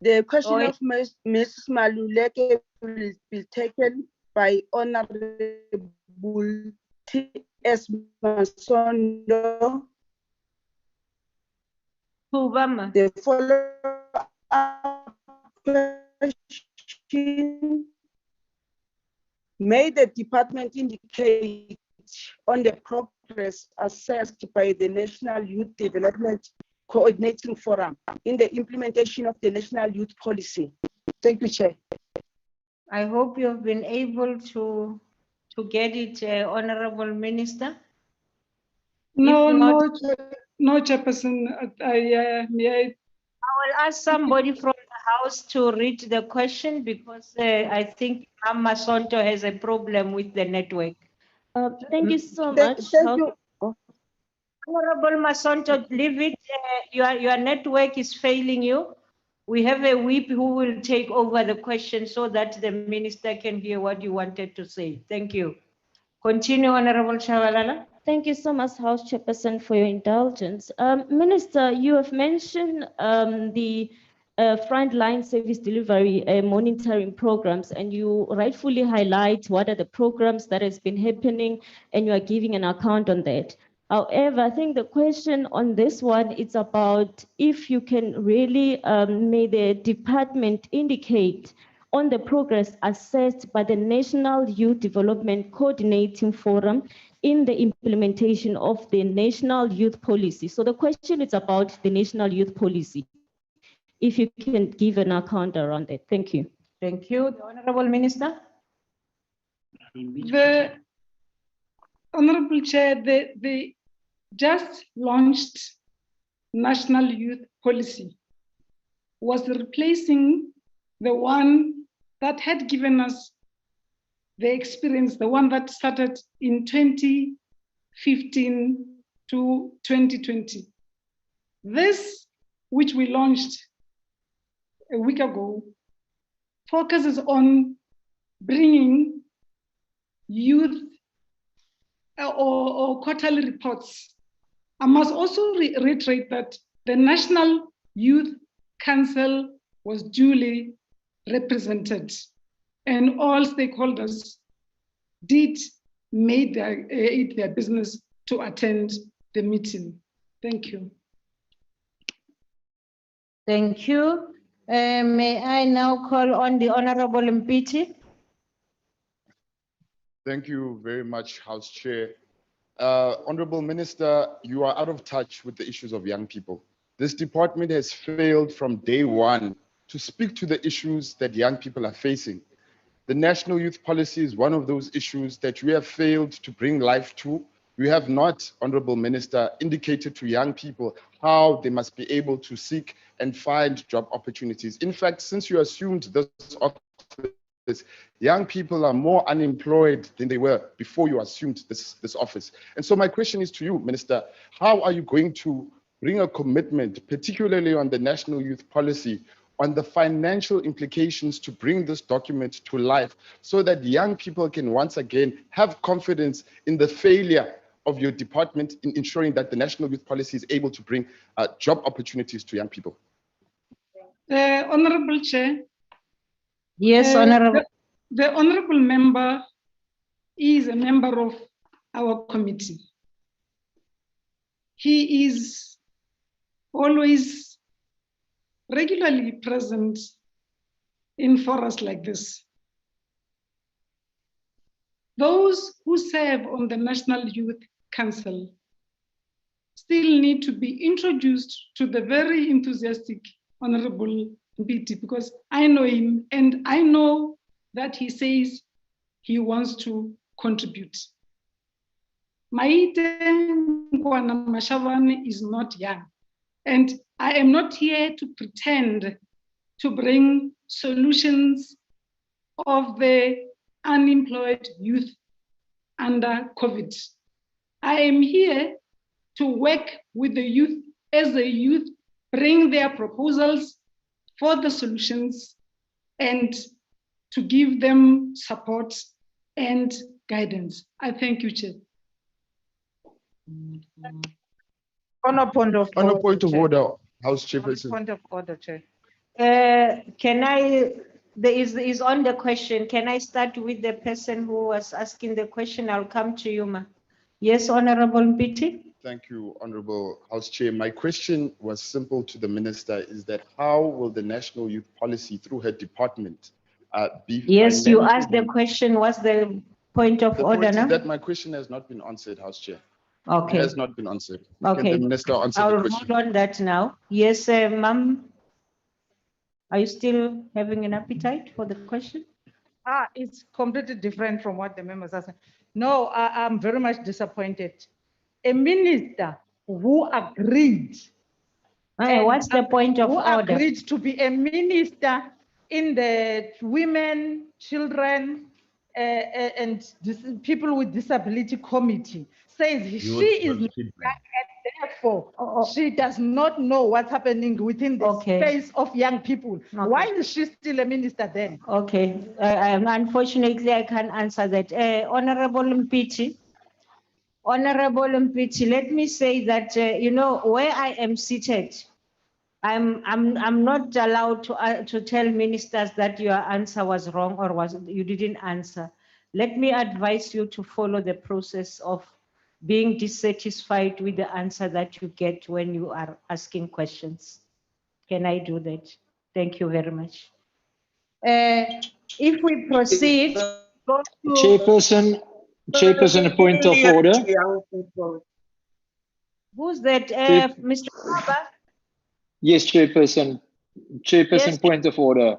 The question of Mrs. Maluleke will be taken by Honorable T.S. Masondo. The follow-up question: may the department indicate on the progress assessed by the National Youth Development Coordinating Forum in the implementation of the National Youth Policy? Thank you, Chair. I hope you've been able to get it, Honorable Minister. No, Chairperson. I will ask somebody from the House to read the question because I think Mama Sonto has a problem with the network. Thank you so much. Honorable Masonto, leave it. Your network is failing you. We have a whip who will take over the question so that the minister can hear what you wanted to say. Thank you. Continue, Honorable Shabalala. Thank you so much, House Chairperson, for your indulgence. Minister, you have mentioned the frontline service delivery monitoring programs, and you rightfully highlight what are the programs that has been happening, and you are giving an account on that. However, I think the question on this one is about if you can really, may the department indicate on the progress assessed by the National Youth Development Coordinating Forum in the implementation of the National Youth Policy. So the question is about the National Youth Policy. If you can give an account around it. Thank you. Thank you. The Honorable Minister. The Honorable Chair, the just launched National Youth Policy was replacing the one that had given us the experience, the one that started in 2015 to 2020. This, which we launched a week ago, focuses on bringing youth or quarterly reports. I must also reiterate that the National Youth Council was duly represented and all stakeholders did make it their business to attend the meeting. Thank you. Thank you. May I now call on the Honorable Mpiti? Thank you very much, House Chair. Honorable Minister, you are out of touch with the issues of young people. This department has failed from day one to speak to the issues that young people are facing. The National Youth Policy is one of those issues that we have failed to bring life to. We have not, Honorable Minister, indicated to young people how they must be able to seek and find job opportunities. In fact, since you assumed this office, young people are more unemployed than they were before you assumed this office. And so my question is to you, Minister, how are you going to bring a commitment, particularly on the National Youth Policy, on the financial implications to bring this document to life so that young people can once again have confidence in the failure of your department in ensuring that the National Youth Policy is able to bring job opportunities to young people? Honorable Chair. Yes, Honorable. The Honorable Member is a member of our committee. He is always regularly present in forums like this. Those who serve on the National Youth Council still need to be introduced to the very enthusiastic Honorable Mbiti, because I know him and I know that he says he wants to contribute. Maite Nkwana Mashavane is not young, and I am not here to pretend to bring solutions of the unemployed youth under COVID. I am here to work with the youth as the youth bring their proposals for the solutions and to give them support and guidance. I thank you, Chair. On a point of On a order, point of Chair. order, House On a Chairperson. point of order, Chair. Can I, there is on the question, can I start with the person who was asking the question? I'll come to you, ma. Yes, Honorable Mbiti. Thank you, Honorable House Chair. My question was simple to the Minister, is that how will the National Youth Policy through her department be Yes, you asked the financially- question, what's the point of The order point is now? that my question has not been answered, House Chair. Okay. It has not been answered. Okay. Can the Minister answer I'll the question? hold on that now. Yes, ma'am. Are you still having an appetite for the question? It's completely different from what the members are saying. No, I'm very much disappointed. A minister who agreed. What's the point of who order? agreed to be a minister in the women, children, and people with disability committee says she is not young and therefore she does not know what's happening within the space of young people. Why is she still a minister then? Okay, unfortunately, I can't answer that. Honorable Mpiti, let me say that, you know, where I am seated, I'm not allowed to tell ministers that your answer was wrong or you didn't answer. Let me advise you to follow the process of being dissatisfied with the answer that you get when you are asking questions. Can I do that? Thank you very much. If we proceed, go to Chairperson, a point of order. Who's that? Mr. Kaba? Yes, Chairperson. Yes. Point of order.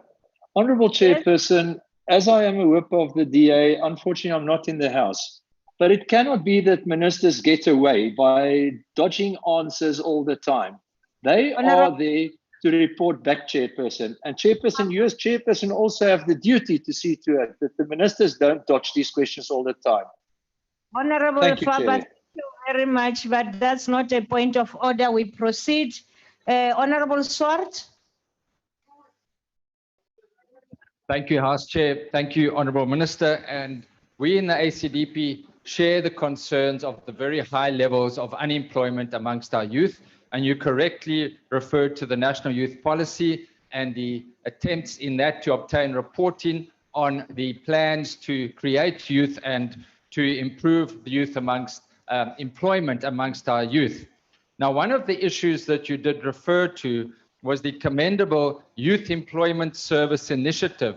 Honorable Chairperson, as I am a whip of the DA, unfortunately, I'm not in the House. But it cannot be that ministers get away by dodging answers all the time. They are there to report back, Chairperson. And Chairperson, you as Chairperson also have the duty to see to it that the ministers don't dodge these questions all the time. Honorable Thank you, Faber, Chair. thank you very much, but that's not a point of order. We proceed. Honorable Swart. Thank you, House Chair. Thank you, Honourable Minister. And we in the ACDP share the concerns of the very high levels of unemployment amongst our youth. And you correctly referred to the National Youth Policy and the attempts in that to obtain reporting on the plans to create youth and to improve the youth amongst employment amongst our youth. Now, one of the issues that you did refer to was the commendable Youth Employment Service Initiative,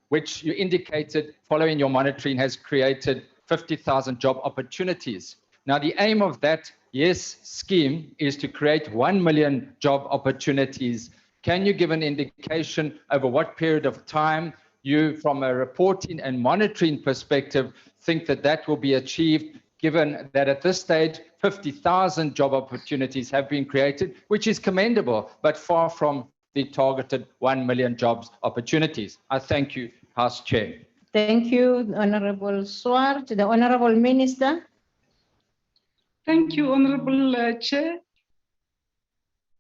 which you indicated following your monitoring has created 50,000 job opportunities. Now, the aim of that, yes, scheme is to create 1 million job opportunities. Can you give an indication over what period of time you, from a reporting and monitoring perspective, think that that will be achieved, given that at this stage, 50,000 job opportunities have been created, which is commendable, but far from the targeted 1 million jobs opportunities? I thank you, House Chair. Thank you, Honorable Swart. The Honorable Minister. Thank you, Honorable Chair.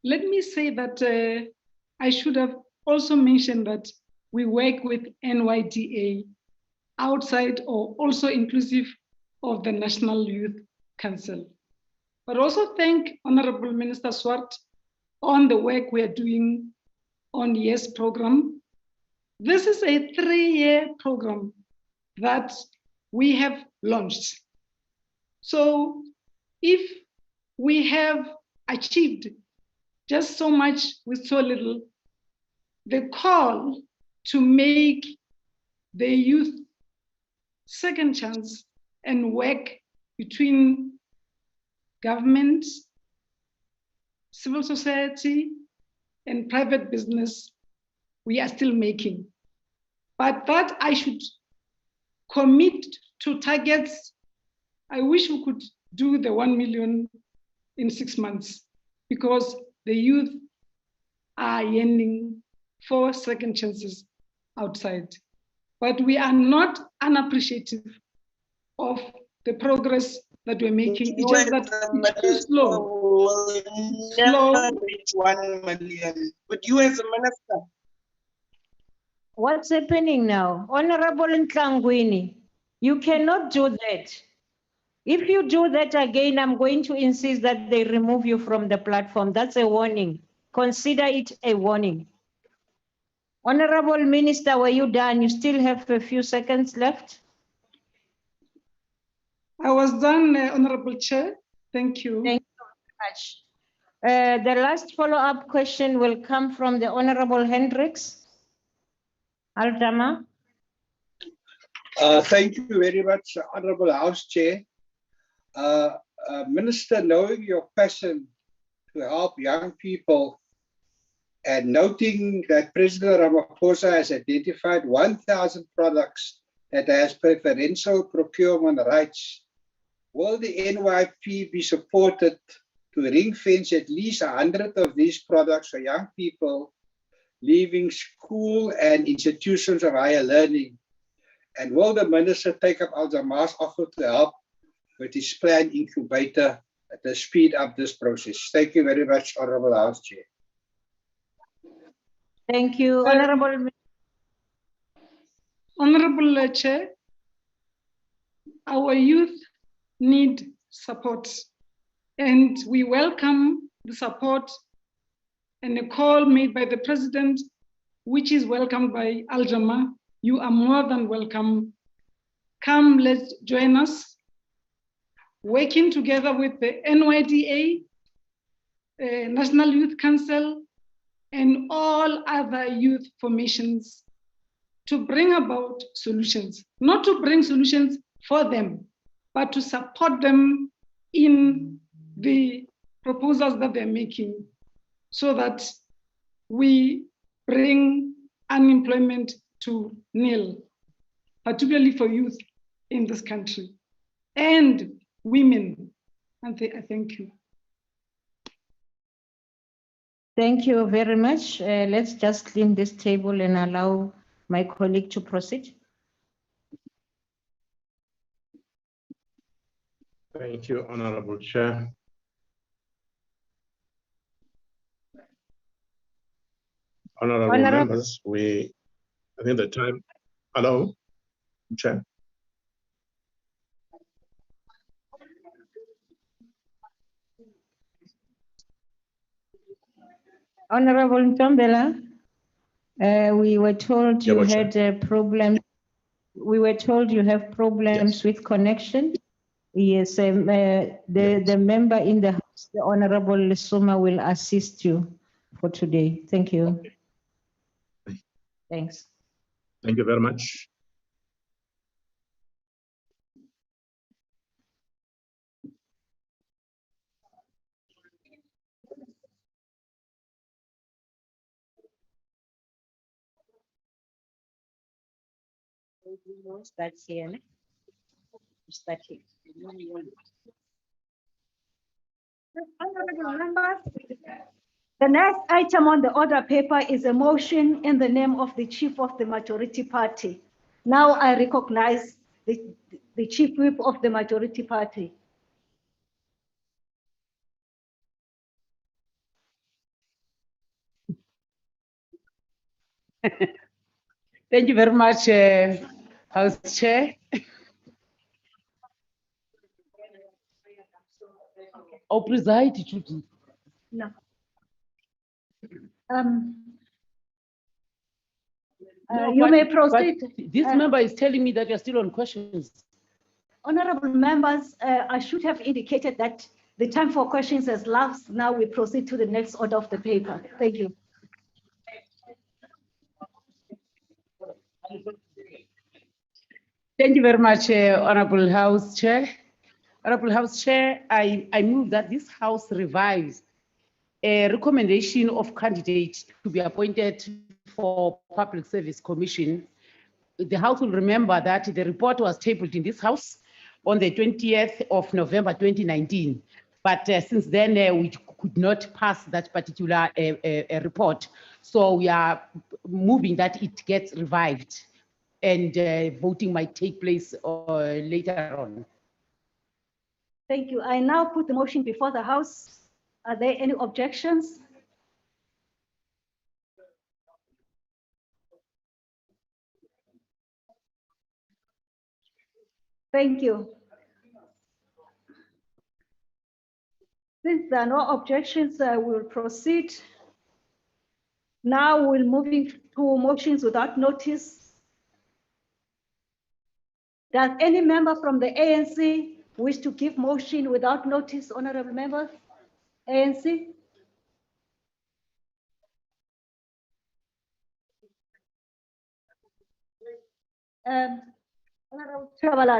Let me say that I should have also mentioned that we work with NYDA outside or also inclusive of the National Youth Council. But also thank Honorable Minister Swart on the work we are doing on YES program. This is a 3-year program that we have launched. So if we have achieved just so much with so little, the call to make the youth second chance and work between government, civil society, and private business, we are still making. But that I should commit to targets, I wish we could do the 1 million in 6 months, because the youth are yearning for second chances outside. But we are not unappreciative of the progress that we're making. It's just that it's too slow. Never reach 1 million. But you as a minister. What's happening now? Honorable Ntlangwini, you cannot do that. If you do that again, I'm going to insist that they remove you from the platform. That's a warning. Consider it a warning. Honorable Minister, were you done? You still have a few seconds left. I was done, Honorable Chair. Thank you. Thank you very much. The last follow-up question will come from the Honorable Hendricks. Altama. Thank you very much, Honorable House Chair. Minister, knowing your passion to help young people and noting that President Ramaphosa has identified 1,000 products that has preferential procurement rights, will the NYP be supported to ring-fence at least 100 of these products for young people leaving school and institutions of higher learning? And will the minister take up Al-Jama's offer to help with his planned incubator to speed up this process? Thank you very much, Honorable House Chair. Thank you, Honorable. Honorable Chair, our youth need support, and we welcome the support and the call made by the President, which is welcomed by Al-Jama. You are more than welcome. Come, let's join us, working together with the NYDA, National Youth Council, and all other youth formations to bring about solutions, not to bring solutions for them, but to support them in the proposals that they're making so that we bring unemployment to nil, particularly for youth in this country and women. And I thank you. Thank you very much. Let's just clean this table and allow my colleague to proceed. Thank you, Honorable Chair. Honorable members, I think the time, hello, Chair. Honorable Ntombela, we were told you had a problem. We were told you have problems with connection. Yes, the member in the House, the Honorable Lesuma, will assist you for today. Thank you. Thanks. Thank you very much. Start here. Start here. Honorable members, the next item on the order paper is a motion in the name of the Chief of the Majority Party. Now I recognize the Chief Whip of the Majority Party. Thank you very much, House Chair. I'll preside, Judy. No. You may proceed. This member is telling me that you're still on questions. Honorable members, I should have indicated that the time for questions has lapsed. Now we proceed to the next order of the paper. Thank you. Thank you very much, Honorable House Chair. Honorable House Chair, I move that this House revives a recommendation of candidates to be appointed for Public Service Commission. The House will remember that the report was tabled in this House on the 20th of November 2019. But since then, we could not pass that particular report. So we are moving that it gets revived, and voting might take place later on. Thank you. I now put the motion before the House. Are there any objections? Thank you. Since there are no objections, we'll proceed. Now we're moving to motions without notice. Does any member from the ANC wish to give motion without notice, honorable members? ANC?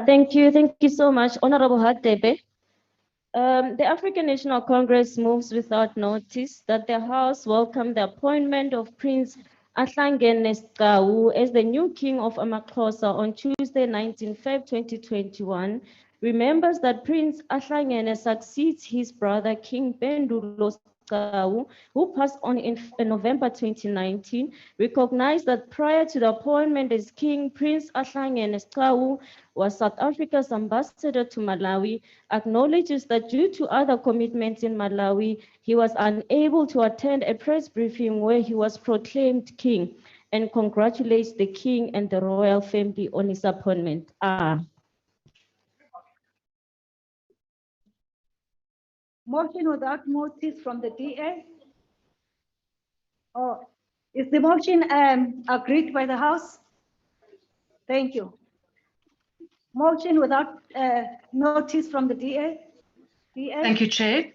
Thank you so much, Honorable Hadebe. The African National Congress moves without notice that the House welcome the appointment of Prince Ahlangene Sqawu as the new King of Amaxhosa on Tuesday, 19 Feb 2021. Remembers that Prince Ahlangene succeeds his brother King Pendulo Sqawu, who passed on in November 2019. Recognize that prior to the appointment as King, Prince Ahlangene Sqawu was South Africa's ambassador to Malawi. Acknowledges that due to other commitments in Malawi, he was unable to attend a press briefing where he was proclaimed king, and congratulates the king and the royal family on his appointment. Motion without notice from the DA? Or is the motion agreed by the House? Thank you. Motion without notice from the DA? Thank you, Chair.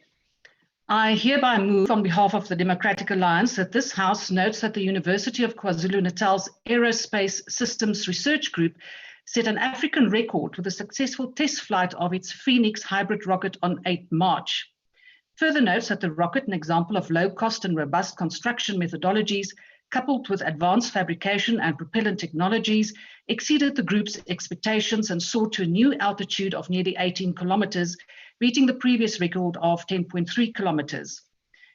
I hereby move on behalf of the Democratic Alliance that this House notes that the University of KwaZulu-Natal's Aerospace Systems Research Group set an African record with a successful test flight of its Phoenix hybrid rocket on 8 March. Further notes that the rocket, an example of low-cost and robust construction methodologies, coupled with advanced fabrication and propellant technologies, exceeded the group's expectations and soared to a new altitude of nearly 18 kilometers, beating the previous record of 10.3 kilometers.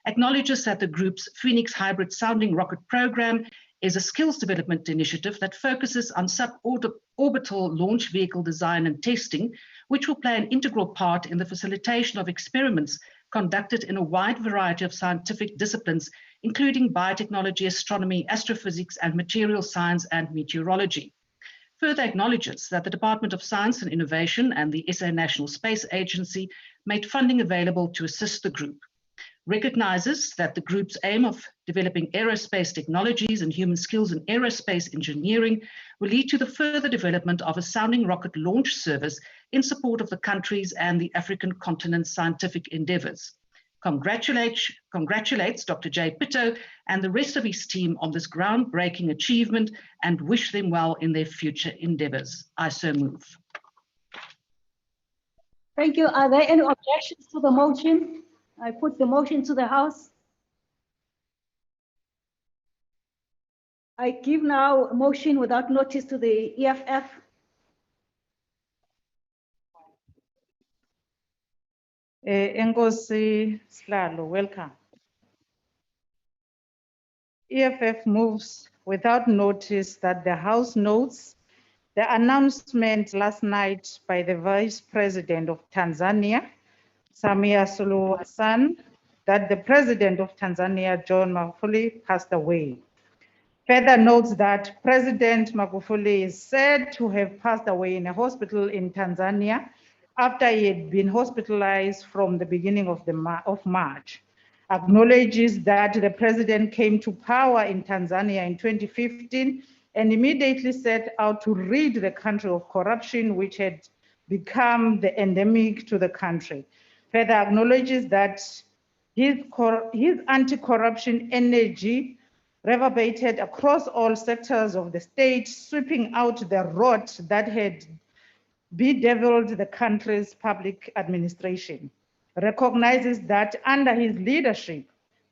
Acknowledges that the group's Phoenix hybrid sounding rocket program is a skills development initiative that focuses on suborbital launch vehicle design and testing, which will play an integral part in the facilitation of experiments conducted in a wide variety of scientific disciplines, including biotechnology, astronomy, astrophysics, and material science and meteorology. Further acknowledges that the Department of Science and Innovation and the SA National Space Agency made funding available to assist the group. Recognizes that the group's aim of developing aerospace technologies and human skills in aerospace engineering will lead to the further development of a sounding rocket launch service in support of the country's and the African continent's scientific endeavors. Congratulates Dr. J. Pitto and the rest of his team on this groundbreaking achievement and wish them well in their future endeavors. I so move. Thank you. Are there any objections to the motion? I put the motion to the House. I give now a motion without notice to the EFF. Enkosi Slalo, welcome. EFF moves without notice that the House notes the announcement last night by the Vice President of Tanzania, Samia Suluhu Hassan, that the President of Tanzania, John Magufuli, passed away. Further notes that President Magufuli is said to have passed away in a hospital in Tanzania after he had been hospitalized from the beginning of March. Acknowledges that the president came to power in Tanzania in 2015 and immediately set out to rid the country of corruption, which had become the endemic to the country. Further acknowledges that his anti-corruption energy reverberated across all sectors of the state, sweeping out the rot that had bedeviled the country's public administration. Recognizes that under his leadership,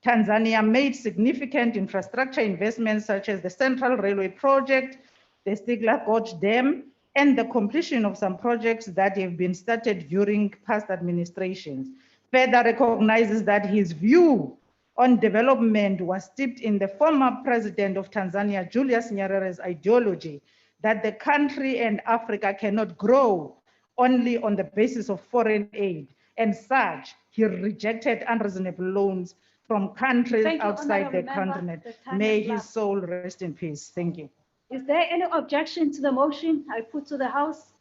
Tanzania made significant infrastructure investments such as the Central Railway Project, the Stigler Gorge Dam, and the completion of some projects that have been started during past administrations. Further recognizes that his view on development was steeped in the former president of Tanzania, Julius Nyerere's ideology that the country and Africa cannot grow only on the basis of foreign aid. And such, he rejected unreasonable loans from countries outside the continent. May his soul rest in peace. Thank you. Is there any objection to the motion I put to the House?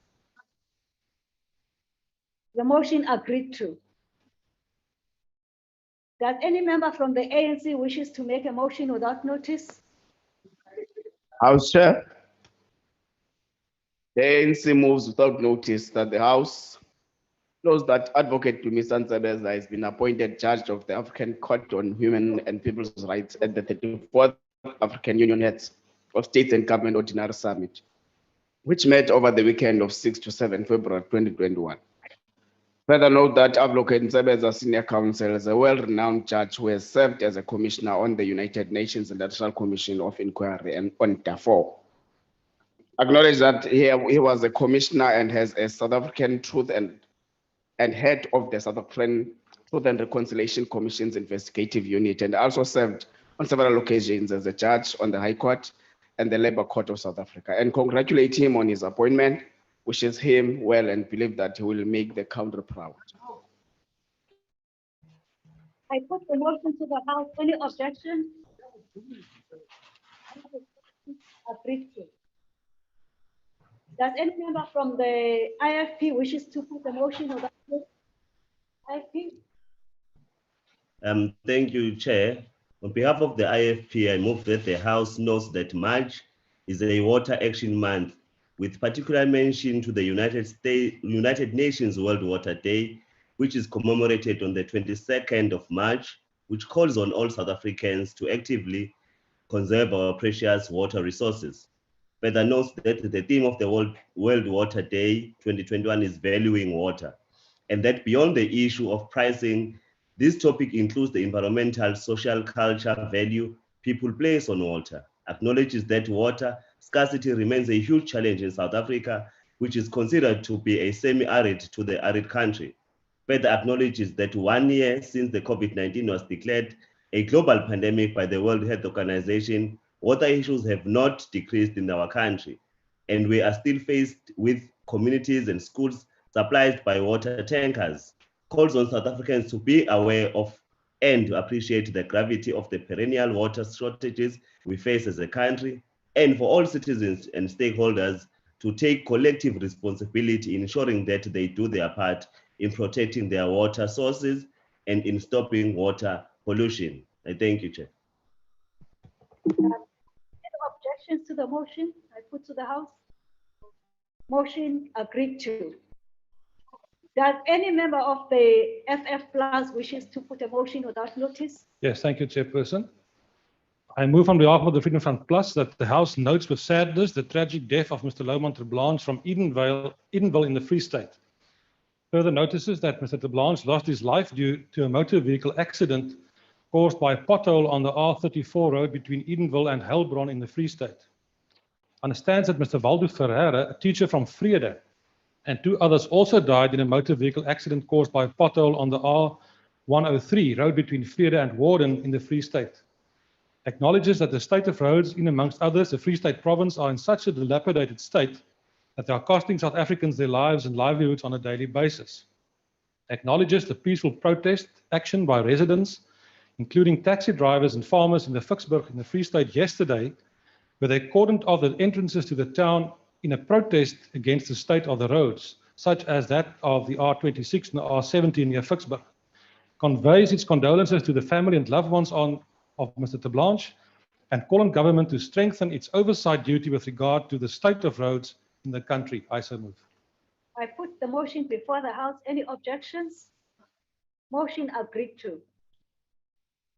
The motion agreed to. Does any member from the ANC wishes to make a motion without notice? House Chair, the ANC moves without notice that the House knows that Advocate Dumisani Ntsebeza has been appointed judge of the African Court on Human and People's Rights at the 34th African Union Heads of States and Government Ordinary Summit, which met over the weekend of 6 to 7 February 2021. Further note that Advocate Ntsebeza Senior Counsel is a well-renowned judge who has served as a commissioner on the United Nations International Commission of Inquiry and on Darfur. Acknowledge that he was a commissioner and has a South African Truth and head of the South African Truth and Reconciliation Commission's investigative unit, and also served on several occasions as a judge on the High Court and the Labour Court of South Africa, and congratulate him on his appointment, wishes him well, and believe that he will make the country proud. I put the motion to the House. Any objection? Agreed to. Does any member from the IFP wishes to put the motion on the IFP? Thank you, Chair. On behalf of the IFP, I move that the House knows that March is a Water Action Month, with particular mention to the United Nations World Water Day, which is commemorated on the 22nd of March, which calls on all South Africans to actively conserve our precious water resources. Further notes that the theme of the World Water Day 2021 is valuing water, and that beyond the issue of pricing, this topic includes the environmental, social, culture, value people place on water, acknowledges that water scarcity remains a huge challenge in South Africa, which is considered to be a semi-arid to the arid country. Further acknowledges that 1 year since the COVID-19 was declared a global pandemic by the World Health Organization, water issues have not decreased in our country, and we are still faced with communities and schools supplied by water tankers. Calls on South Africans to be aware of and to appreciate the gravity of the perennial water shortages we face as a country, and for all citizens and stakeholders to take collective responsibility in ensuring that they do their part in protecting their water sources and in stopping water pollution. I thank you, Chair. Any objections to the motion I put to the House? Motion agreed to. Does any member of the FF Plus wishes to put a motion without notice? Yes, thank you, Chairperson. I move on behalf of the Freedom Front Plus that the House notes with sadness the tragic death of Mr. Louwman Terblanche from Edenville in the Free State. Further notices that Mr. Terblanche lost his life due to a motor vehicle accident caused by a pothole on the R34 road between Edenville and Heilbron in the Free State. Understands that Mr. Waldo Ferreira, a teacher from Vrede, and 2 others also died in a motor vehicle accident caused by a pothole on the R103 road between Vrede and Warden in the Free State. Acknowledges that the state of roads, in amongst others, the Free State province, are in such a dilapidated state that they are costing South Africans their lives and livelihoods on a daily basis. Acknowledges the peaceful protest action by residents, including taxi drivers and farmers in the Ficksburg in the Free State yesterday, where they cordoned off the entrances to the town in a protest against the state of the roads, such as that of the R26 and the R17 near Fiscal. Conveys its condolences to the family and loved ones of Mr. Terblanche, and call on government to strengthen its oversight duty with regard to the state of roads in the country. I so move. I put the motion before the House. Any objections? Motion agreed to.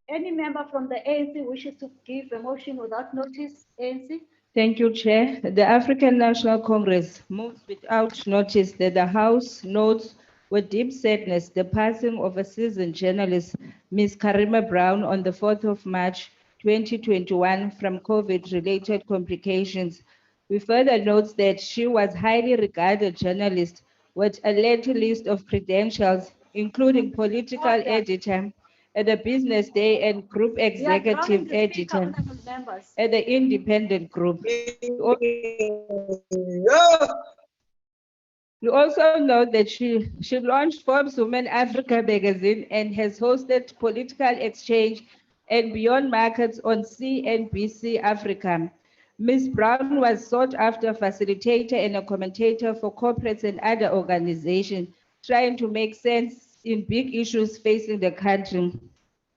Any member from the ANC wishes to give a motion without notice? ANC? Thank you, Chair. The African National Congress moves without notice that the House notes with deep sadness the passing of a seasoned journalist, Ms. Karima Brown, on the 4th of March 2021 from COVID-related complications. We further note that she was highly regarded journalist with a lengthy list of credentials, including political editor at the Business Day and group executive editor at the Independent Group. We also note that she launched Forbes Women Africa magazine and has hosted political exchange and beyond markets on CNBC Africa. Ms. Brown was sought after facilitator and a commentator for corporates and other organizations trying to make sense in big issues facing the country.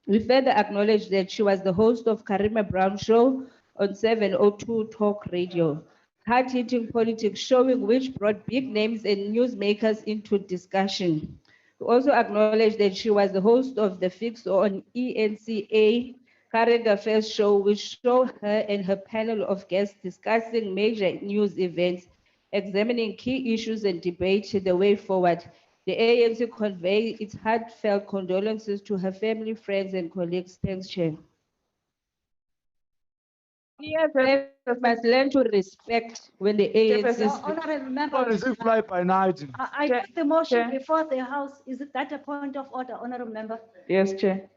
We further acknowledge that she was the host of Karima Brown Show on 702 Talk Radio, hard-hitting politics showing which brought big names and newsmakers into discussion. We also acknowledge that she was the host of the Fiscal on ENCA Current Affairs Show, which showed her and her panel of guests discussing major news events, examining key issues and debating the way forward. The ANC conveys its heartfelt condolences to her family, friends, and colleagues. Thanks, Chair. EFF must learn to respect when the ANC speaks. Honorable member, fly by night. I put the motion before the House. Is that a point of order, honorable member? Yes, Chair.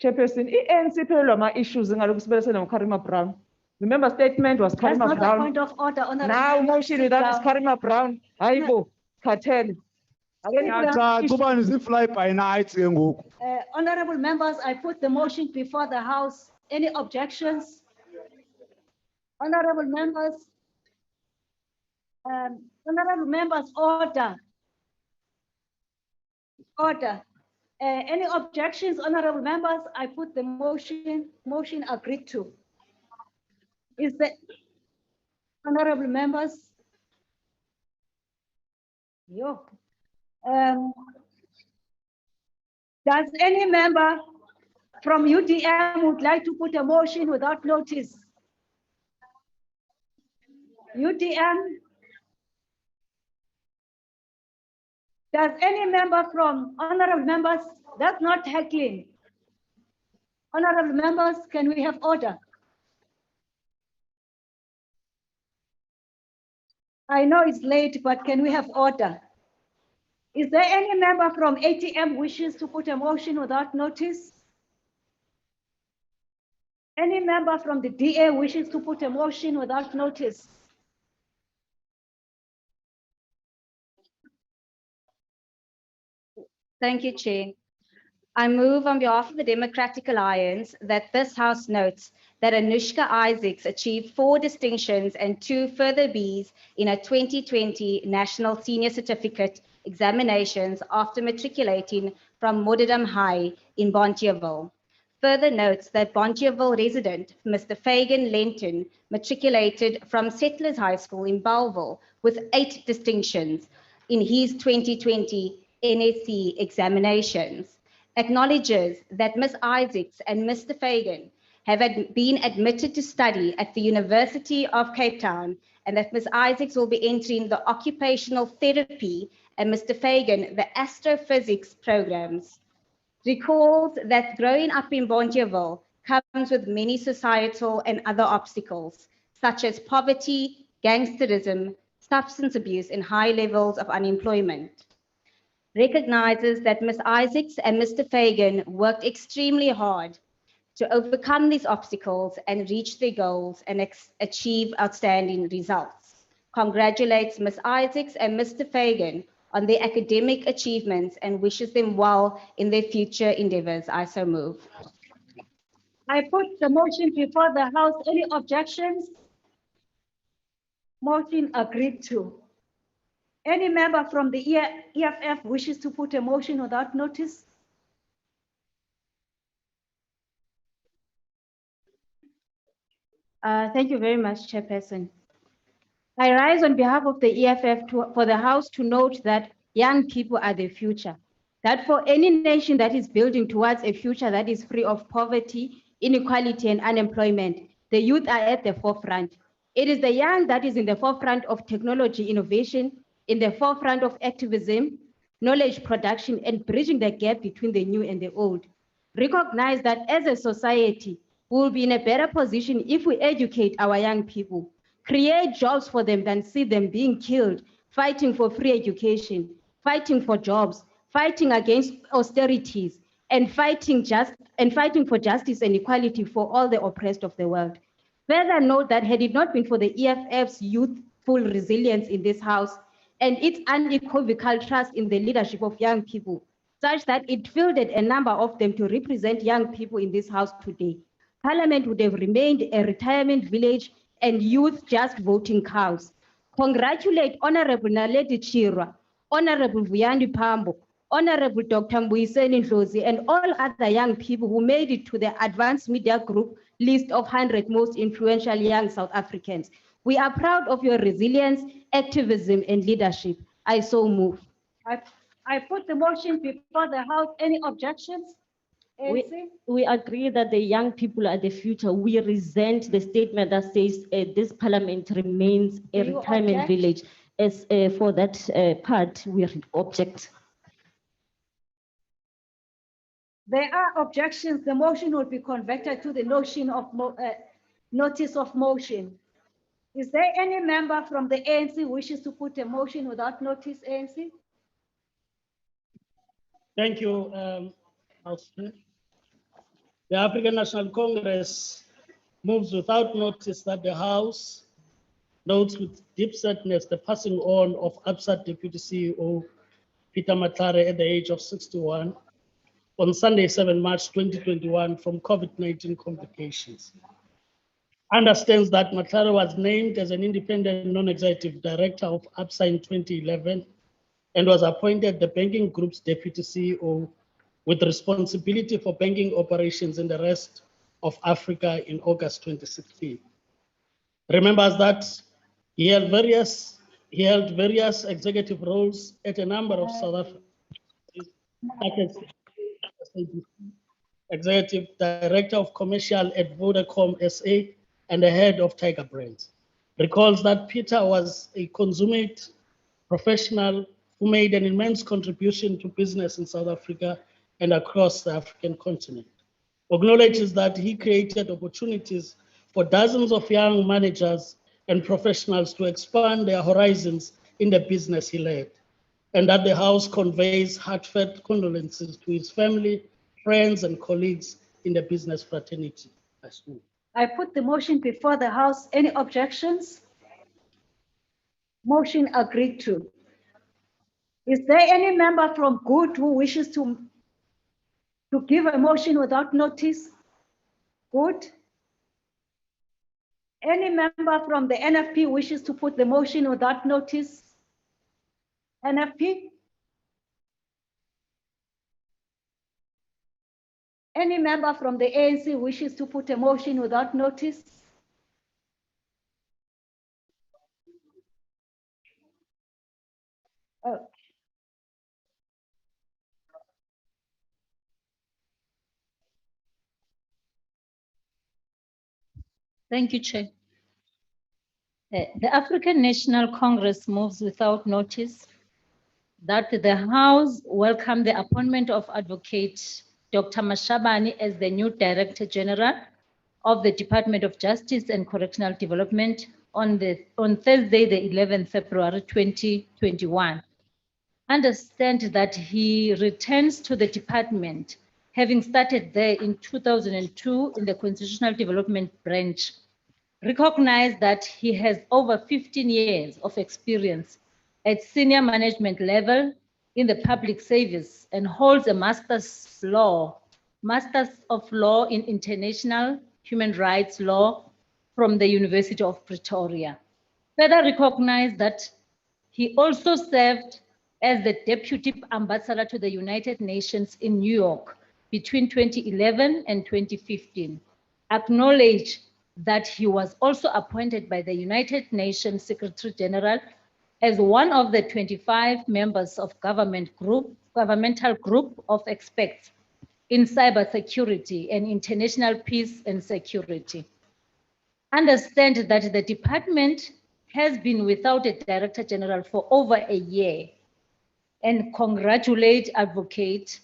Chairperson, ANC phela ma issues ngaloku sibelese no Karima Brown. The member statement was That's Karima not a Brown. point of order, honorable Now member. motion Sit that is down. Karima Brown. Hayibo, cartel. Fly by night ke ngoku. Honorable members, I put the motion before the House. Any objections? Honorable members, order. Order. Any objections, honorable members? I put the motion agreed to. Is the honorable members? Yo. Does any member from UDM would like to put a motion without notice? UDM? Does any member from honorable members? That's not heckling. Honorable members, can we have order? I know it's late, but can we have order? Is there any member from ATM wishes to put a motion without notice? Any member from the DA wishes to put a motion without notice? Thank you, Chair. I move on behalf of the Democratic Alliance that this House notes that Anushka Isaacs achieved 4 distinctions and 2 further Bs in her 2020 National Senior Certificate examinations after matriculating from Modadam High in Bontjeville. Further notes that Bontjeville resident Mr. Fagan Lenton matriculated from Settlers High School in Bellville with 8 distinctions in his 2020 NSC examinations. Acknowledges that Ms. Isaacs and Mr. Fagan have been admitted to study at the University of Cape Town and that Ms. Isaacs will be entering the occupational therapy and Mr. Fagan the astrophysics programs. Recalls that growing up in Bontjeville comes with many societal and other obstacles, such as poverty, gangsterism, substance abuse, and high levels of unemployment. Recognizes that Ms. Isaacs and Mr. Fagan worked extremely hard to overcome these obstacles and reach their goals and achieve outstanding results. Congratulates Ms. Isaacs and Mr. Fagan on their academic achievements and wishes them well in their future endeavors. I so move. I put the motion before the House. Any objections? Motion agreed to. Any member from the EFF wishes to put a motion without notice? Thank you very much, Chairperson. I rise on behalf of the EFF for the House to note that young people are the future. That for any nation that is building towards a future that is free of poverty, inequality, and unemployment, the youth are at the forefront. It is the young that is in the forefront of technology innovation, in the forefront of activism, knowledge production, and bridging the gap between the new and the old. Recognize that as a society, we will be in a better position if we educate our young people, create jobs for them than see them being killed, fighting for free education, fighting for jobs, fighting against austerities, and fighting for justice and equality for all the oppressed of the world. Further note that had it not been for the EFF's youthful resilience in this house and its unequivocal trust in the leadership of young people, such that it fielded a number of them to represent young people in this house today, Parliament would have remained a retirement village and youth just voting cows. Congratulate Honorable Naledi Chirwa, Honorable Vuyani Pambo, Honorable Dr. Mbuyiseni Ndlozi, and all other young people who made it to the Advanced Media Group list of 100 most influential young South Africans. We are proud of your resilience, activism, and leadership. I so move. I put the motion before the House. Any objections? We agree that the young people are the future. We resent the statement that says this parliament remains a Do you retirement object? village. As for that part, we object. There are objections. The motion will be converted to the notion of notice of motion. Is there any member from the ANC who wishes to put a motion without notice, ANC? Thank you, House Chair. The African National Congress moves without notice that the House notes with deep sadness the passing on of ABSA Deputy CEO Peter Matlare at the age of 61 on Sunday, 7 March 2021 from COVID-19 complications. Understands that Matlare was named as an independent non-executive director of ABSA in 2011 and was appointed the banking group's deputy CEO with responsibility for banking operations in the rest of Africa in August 2016. Remembers that he held various executive roles at a number of South African executive director of commercial at Vodacom SA and the head of Tiger Brands. Recalls that Peter was a consummate professional who made an immense contribution to business in South Africa and across the African continent. Acknowledges that he created opportunities for dozens of young managers and professionals to expand their horizons in the business he led, and that the House conveys heartfelt condolences to his family, friends, and colleagues in the business fraternity. I put the motion before the House. Any objections? Motion agreed to. Is there any member from Good who wishes to give a motion without notice? Good. Any member from the NFP wishes to put the motion without notice? NFP? Any member from the ANC wishes to put a motion without notice? Oh. Thank you, Chair. The African National Congress moves without notice that the House welcome the appointment of Advocate Dr. Mashabane as the new Director General of the Department of Justice and Correctional Development on Thursday, the 11th February 2021. Understand that he returns to the department, having started there in 2002 in the Constitutional Development Branch. Recognize that he has over 15 years of experience at senior management level in the public service and holds a Master's of Law in International Human Rights Law from the University of Pretoria. Further recognize that he also served as the Deputy Ambassador to the United Nations in New York between 2011 and 2015. Acknowledge that he was also appointed by the United Nations Secretary General as one of the 25 members of governmental group of experts in cybersecurity and international peace and security. Understand that the department has been without a Director General for over a year. and congratulate Advocate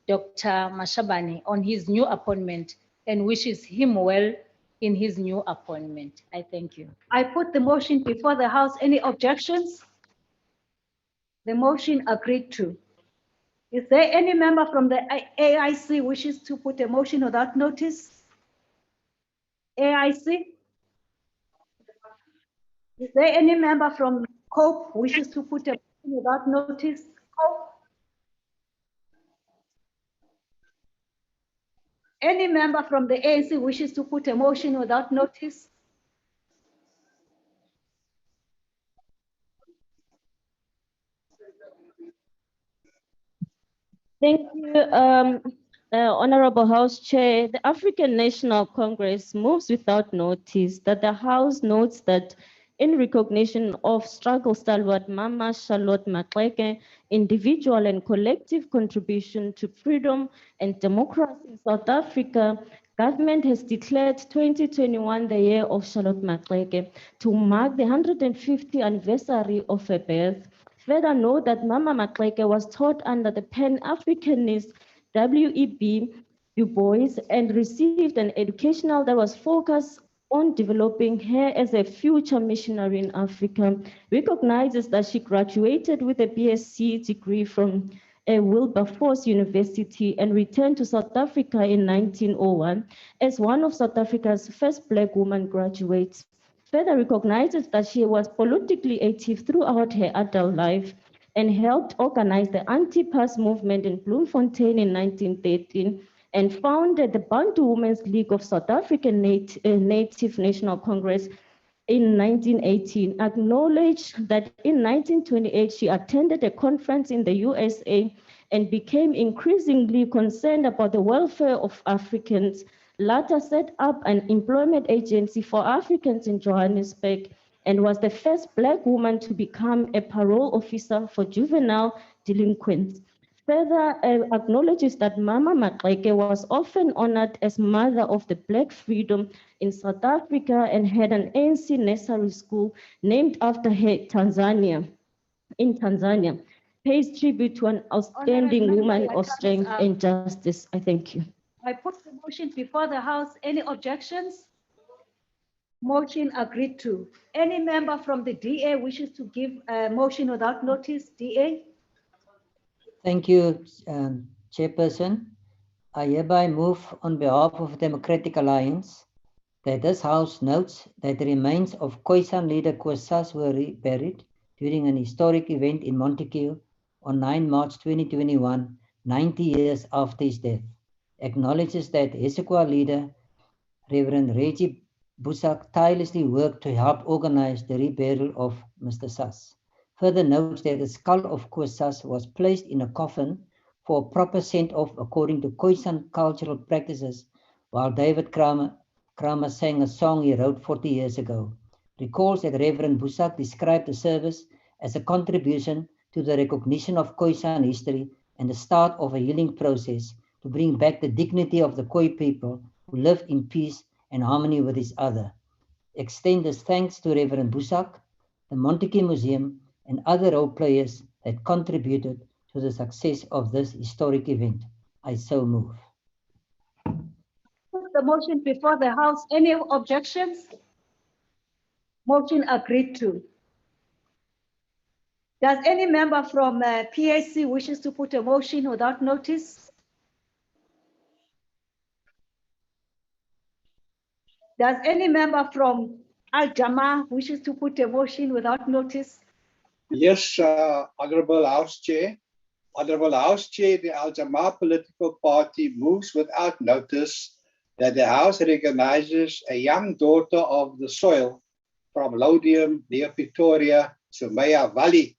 Dr. Mashabane on his new appointment and wishes him well in his new appointment. I thank you. I put the motion before the House. Any objections? The motion agreed to. Is there any member from the AIC wishes to put a motion without notice? AIC? Is there any member from COPE wishes to put a motion without notice? COPE? Any member from the ANC wishes to put a motion without notice? Thank you, Honorable House Chair. The African National Congress moves without notice that the House notes that in recognition of struggle stalwart Mama Charlotte Maxeke, individual and collective contribution to freedom and democracy in South Africa, government has declared 2021 the year of Charlotte Maxeke to mark the 150th anniversary of her birth. Further note that Mama Maxeke was taught under the Pan-Africanist W.E.B. Du Bois and received an educational that was focused on developing her as a future missionary in Africa. Recognizes that she graduated with a BSc degree from Wilberforce University and returned to South Africa in 1901 as one of South Africa's first Black woman graduates. Further recognizes that she was politically active throughout her adult life and helped organize the anti-pass movement in Bloemfontein in 1913 and founded the Bantu Women's League of South African Native National Congress in 1918. Acknowledged that in 1928 she attended a conference in the USA and became increasingly concerned about the welfare of Africans. Later set up an employment agency for Africans in Johannesburg and was the first Black woman to become a parole officer for juvenile delinquents. Further acknowledges that Mama Maxeke was often honored as mother of the Black freedom in South Africa and had an ANC nursery school named after her in Tanzania. Pays tribute to an outstanding woman of strength and justice. I thank you. I put the motion before the House. Any objections? Motion agreed to. Any member from the DA wishes to give a motion without notice? DA? Thank you, Chairperson. I hereby move on behalf of Democratic Alliance that this House notes that the remains of Khoisan leader Kwesas were buried during an historic event in Montague on 9 March 2021, 90 years after his death. Acknowledges that Hesekwa leader Reverend Reggie Busak tirelessly worked to help organize the reburial of Mr. Sas. Further notes that the skull of Kwesas was placed in a coffin for a proper send-off according to Khoisan cultural practices, while David Kramer sang a song he wrote 40 years ago. Recalls that Reverend Busak described the service as a contribution to the recognition of Khoisan history and the start of a healing process to bring back the dignity of the Khoi people who lived in peace and harmony with each other. Extend his thanks to Reverend Busak, the Montague Museum, and other role players that contributed to the success of this historic event. I so move. Put the motion before the House. Any objections? Motion agreed to. Does any member from PAC wishes to put a motion without notice? Does any member from Al-Jama wishes to put a motion without notice? Yes, Honorable House Chair. Honorable House Chair, the Al-Jama political party moves without notice that the House recognizes a young daughter of the soil from Lodium near Pretoria, Sumaya Valley.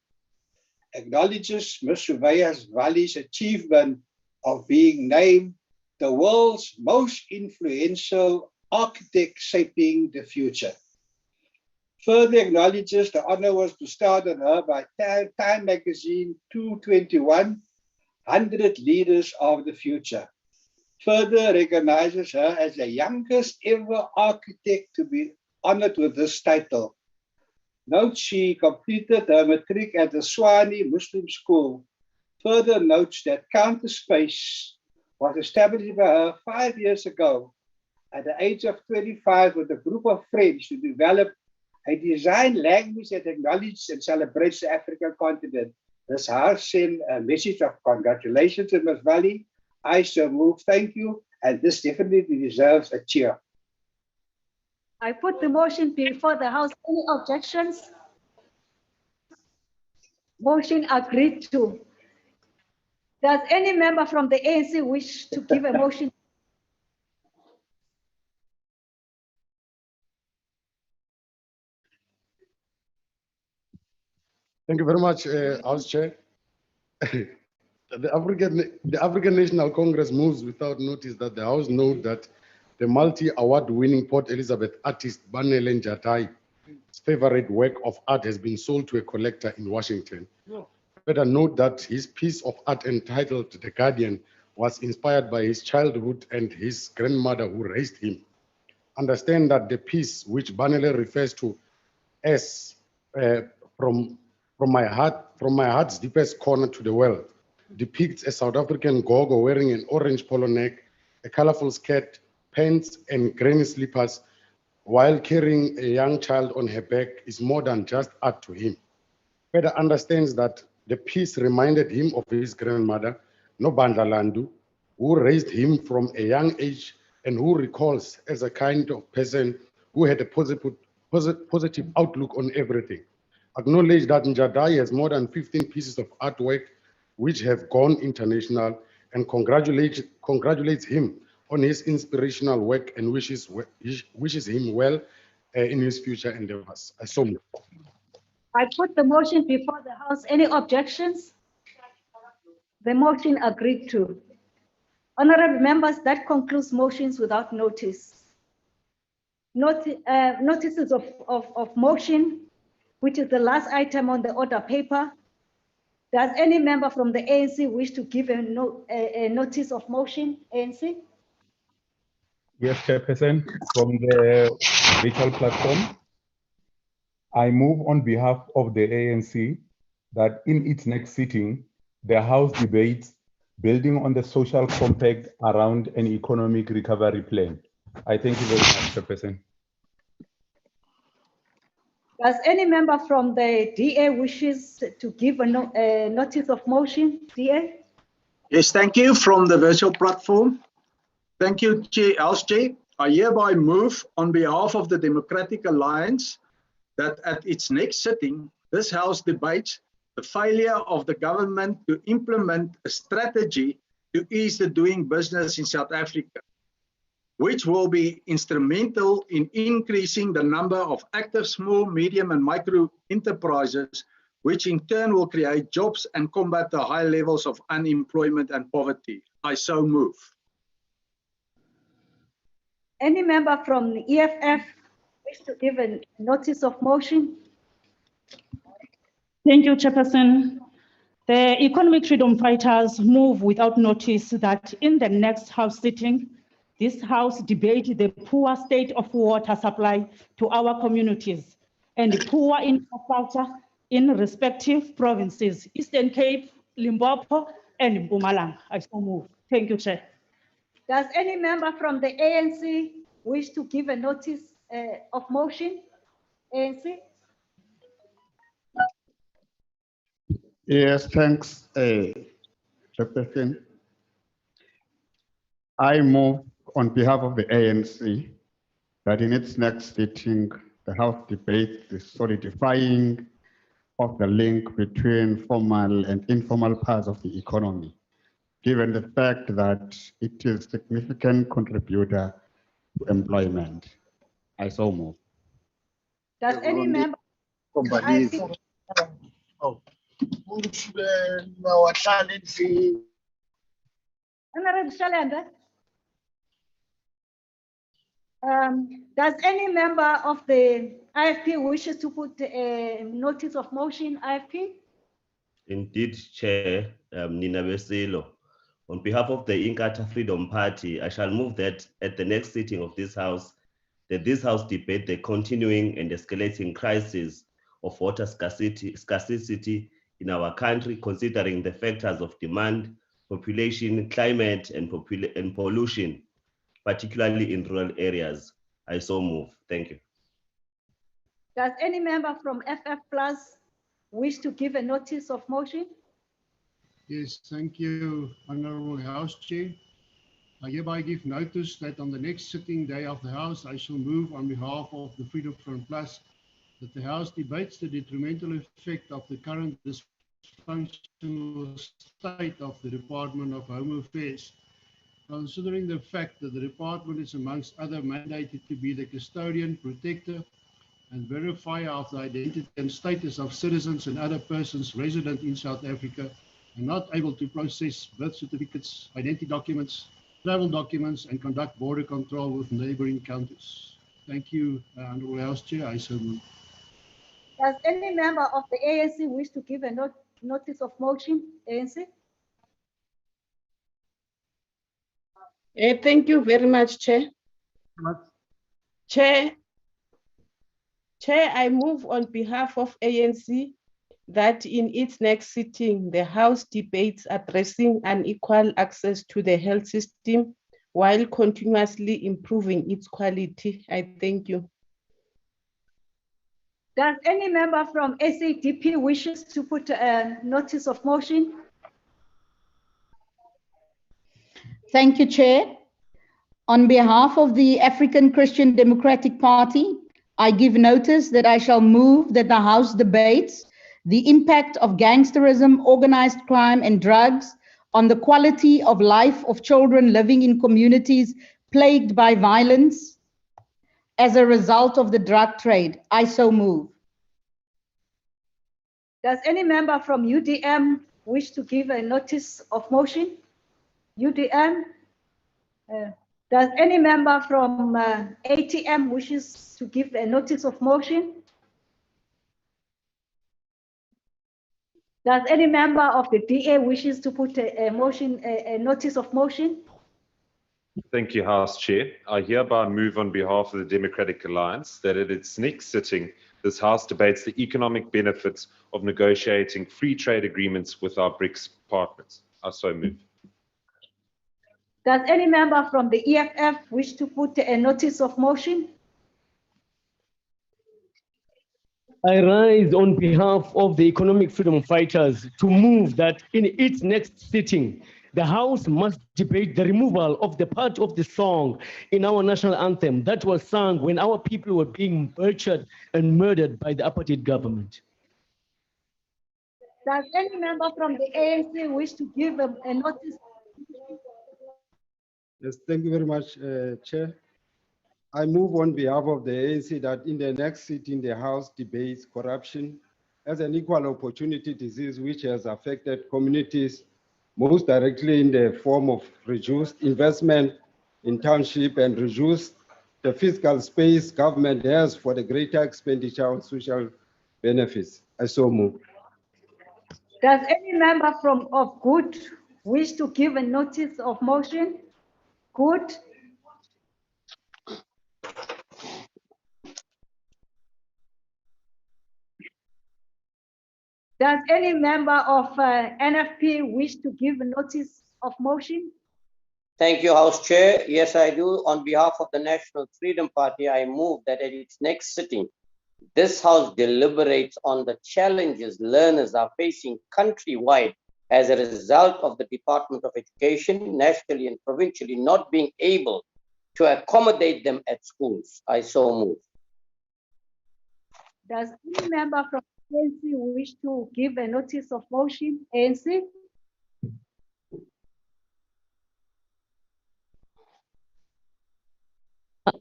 Acknowledges Ms. Sumaya Valley's achievement of being named the world's most influential architect shaping the future. Further acknowledges the honor was bestowed on her by Time Magazine 221, 100 Leaders of the Future. Further recognizes her as the youngest ever architect to be honored with this title. Note she completed her matric at the Swani Muslim School further notes that Counter Space was established by her 5 years ago at the age of 25 with a group of friends to develop a design language that acknowledges and celebrates the African continent. This house sent a message of congratulations to Ms. Valley. I so move, thank you, and this definitely deserves a cheer. I put the motion before the House. Any objections? Motion agreed to. Does any member from the ANC wish to give a motion? Thank you very much, House Chair. The African National Congress moves without notice that the House note that the multi-award winning Port Elizabeth artist Banele Njatai's favorite work of art has been sold to a collector in Washington. Further note that his piece of art entitled The Guardian was inspired by his childhood and his grandmother who raised him. Understand that the piece, which Banele refers to as from my heart's deepest corner to the world, depicts a South African gogo wearing an orange polo neck, a colorful skirt, pants, and granny slippers, while carrying a young child on her back, is more than just art to him. Further understands that the piece reminded him of his grandmother, Nobandla Landu, who raised him from a young age and who recalls as a kind of person who had a positive outlook on everything. Acknowledge that Njadai has more than 15 pieces of artwork which have gone international, and congratulates him on his inspirational work and wishes him well in his future endeavors. I so move. I put the motion before the House. Any objections? The motion agreed to. Honorable members, that concludes motions without notice. Notices of motion, which is the last item on the order paper. Does any member from the ANC wish to give a notice of motion? ANC? Yes, Chairperson, from the virtual platform. I move on behalf of the ANC that in its next sitting, the House debates building on the social compact around an economic recovery plan. I thank you very much, Chairperson. Does any member from the DA wishes to give a notice of motion? DA? Yes, thank you. From the virtual platform. Thank you, House Chair. I hereby move on behalf of the Democratic Alliance that at its next sitting, this House debates the failure of the government to implement a strategy to ease the doing business in South Africa, which will be instrumental in increasing the number of active small, medium, and micro enterprises, which in turn will create jobs and combat the high levels of unemployment and poverty. I so move. Any member from the EFF wish to give a notice of motion? Thank you, Chairperson. The Economic Freedom Fighters move without notice that in the next House sitting, this House debate the poor state of water supply to our communities and poor infrastructure in respective provinces, Eastern Cape, Limpopo, and Mpumalanga. I so move. Thank you, Chair. Does any member from the ANC wish to give a notice of motion? ANC? Yes, thanks, Chairperson. I move on behalf of the ANC that in its next sitting, the House debates the solidifying of the link between formal and informal parts of the economy, given the fact that it is a significant contributor to employment. I so move. Does any member? Honorable Shalenda? Does any member of the IFP wishes to put a notice of motion, IFP? Indeed, Chair, Nina Besilo. On behalf of the Inkatha Freedom Party, I shall move that at the next sitting of this House, that this House debate the continuing and escalating crisis of water scarcity in our country, considering the factors of demand, population, climate, and pollution, particularly in rural areas. I so move. Thank you. Does any member from FF Plus wish to give a notice of motion? Yes, thank you, Honorable House Chair. I hereby give notice that on the next sitting day of the House, I shall move on behalf of the Freedom Front Plus that the House debates the detrimental effect of the current dysfunctional state of the Department of Home Affairs, considering the fact that the department is amongst other mandated to be the custodian, protector, and verifier of the identity and status of citizens and other persons resident in South Africa and not able to process birth certificates, identity documents, travel documents, and conduct border control with neighboring countries. Thank you, Honorable House Chair. I so move. Does any member of the ANC wish to give a notice of motion? ANC? Thank you very much, Chair. Chair, I move on behalf of ANC that in its next sitting, the House debates addressing unequal access to the health system while continuously improving its quality. I thank you. Does any member from SADP wishes to put a notice of motion? Thank you, Chair. On behalf of the African Christian Democratic Party, I give notice that I shall move that the House debates the impact of gangsterism, organized crime, and drugs on the quality of life of children living in communities plagued by violence as a result of the drug trade. I so move. Does any member from UDM wish to give a notice of motion? UDM? Does any member from ATM wishes to give a notice of motion? Does any member of the DA wishes to put a notice of motion? Thank you, House Chair. I hereby move on behalf of the Democratic Alliance that at its next sitting, this House debates the economic benefits of negotiating free trade agreements with our BRICS partners. I so move. Does any member from the EFF wish to put a notice of motion? I rise on behalf of the economic freedom fighters to move that in its next sitting, the House must debate the removal of the part of the song in our national anthem that was sung when our people were being butchered and murdered by the apartheid government. Does any member from the ANC wish to give a notice? Yes, thank you very much, Chair. I move on behalf of the ANC that in the next sitting, the House debates corruption as an equal opportunity disease which has affected communities most directly in the form of reduced investment in township and reduced the fiscal space government has for the greater expenditure on social benefits. I so move. Does any member of Good wish to give a notice of motion? Good. Does any member of NFP wish to give a notice of motion? Thank you, House Chair. Yes, I do. On behalf of the National Freedom Party, I move that at its next sitting, this House deliberates on the challenges learners are facing countrywide as a result of the Department of Education, nationally and provincially, not being able to accommodate them at schools. I so move. Does any member from ANC wish to give a notice of motion? ANC?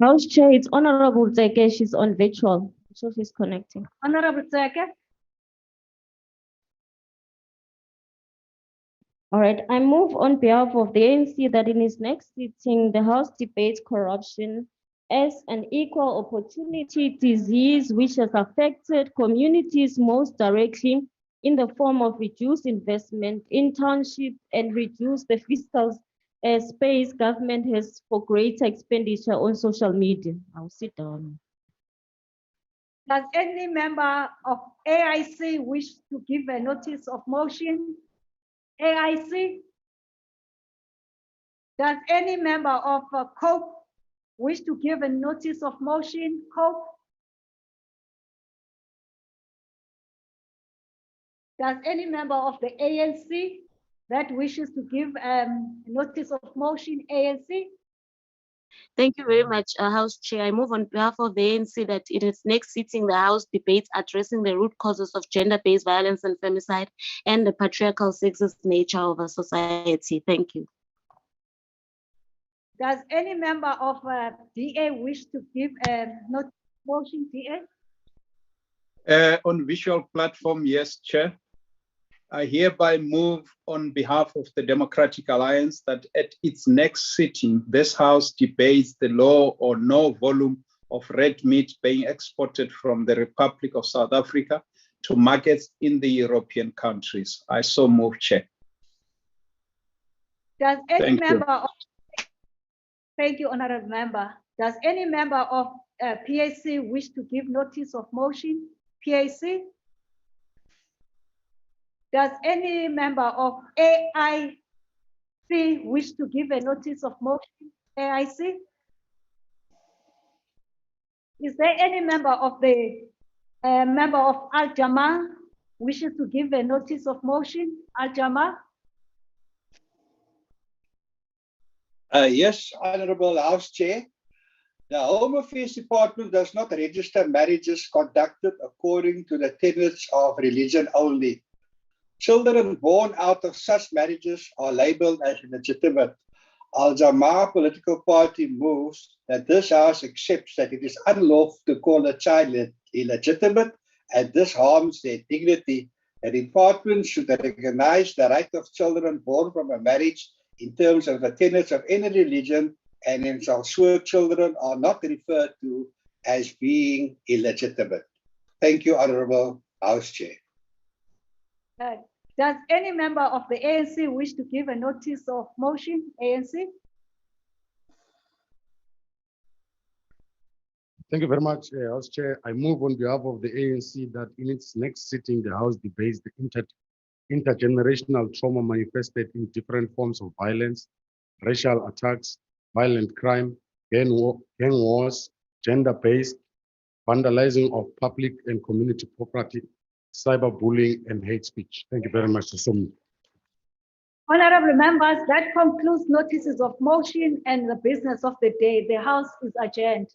House Chair, it's Honorable Zeke. She's on virtual, so she's connecting. Honorable Zeke. All right, I move on behalf of the ANC that in its next sitting, the House debates corruption as an equal opportunity disease which has affected communities most directly in the form of reduced investment in townships and reduced the fiscal space government has for greater expenditure on social media. I'll sit down. Does any member of AIC wish to give a notice of motion? AIC? Does any member of COPE wish to give a notice of motion? COPE? Does any member of the ANC that wishes to give notice of motion? ANC? Thank you very much, House Chair. I move on behalf of the ANC that in its next sitting, the House debates addressing the root causes of gender-based violence and femicide and the patriarchal sexist nature of our society. Thank you. Does any member of DA wish to give a notice of motion, DA? On visual platform, yes, Chair. I hereby move on behalf of the Democratic Alliance that at its next sitting, this House debates the low or no volume of red meat being exported from the Republic of South Africa to markets in the European countries. I so move, Chair. Does any Thank you. member of, thank you, Honorable Member. Does any member of PAC wish to give notice of motion? PAC? Does any member of AIC wish to give a notice of motion? AIC? Is there any member of the member of Al Jama wishes to give a notice of motion? Al Jama? Yes, Honorable House Chair. The Home Affairs Department does not register marriages conducted according to the tenets of religion only. Children born out of such marriages are labeled as illegitimate. Al Jama political party moves that this House accepts that it is unlawful to call a child illegitimate, and this harms their dignity. The department should recognize the right of children born from a marriage in terms of the tenets of any religion, and ensure children are not referred to as being illegitimate. Thank you, Honorable House Chair. Does any member of the ANC wish to give a notice of motion? ANC? Thank you very much, House Chair. I move on behalf of the ANC that in its next sitting, the House debates the intergenerational trauma manifested in different forms of violence, racial attacks, violent crime, gang wars, gender-based, vandalizing of public and community property, cyberbullying, and hate speech. Thank you very much. Honorable members, that concludes notices of motion and the business of the day. The House is adjourned.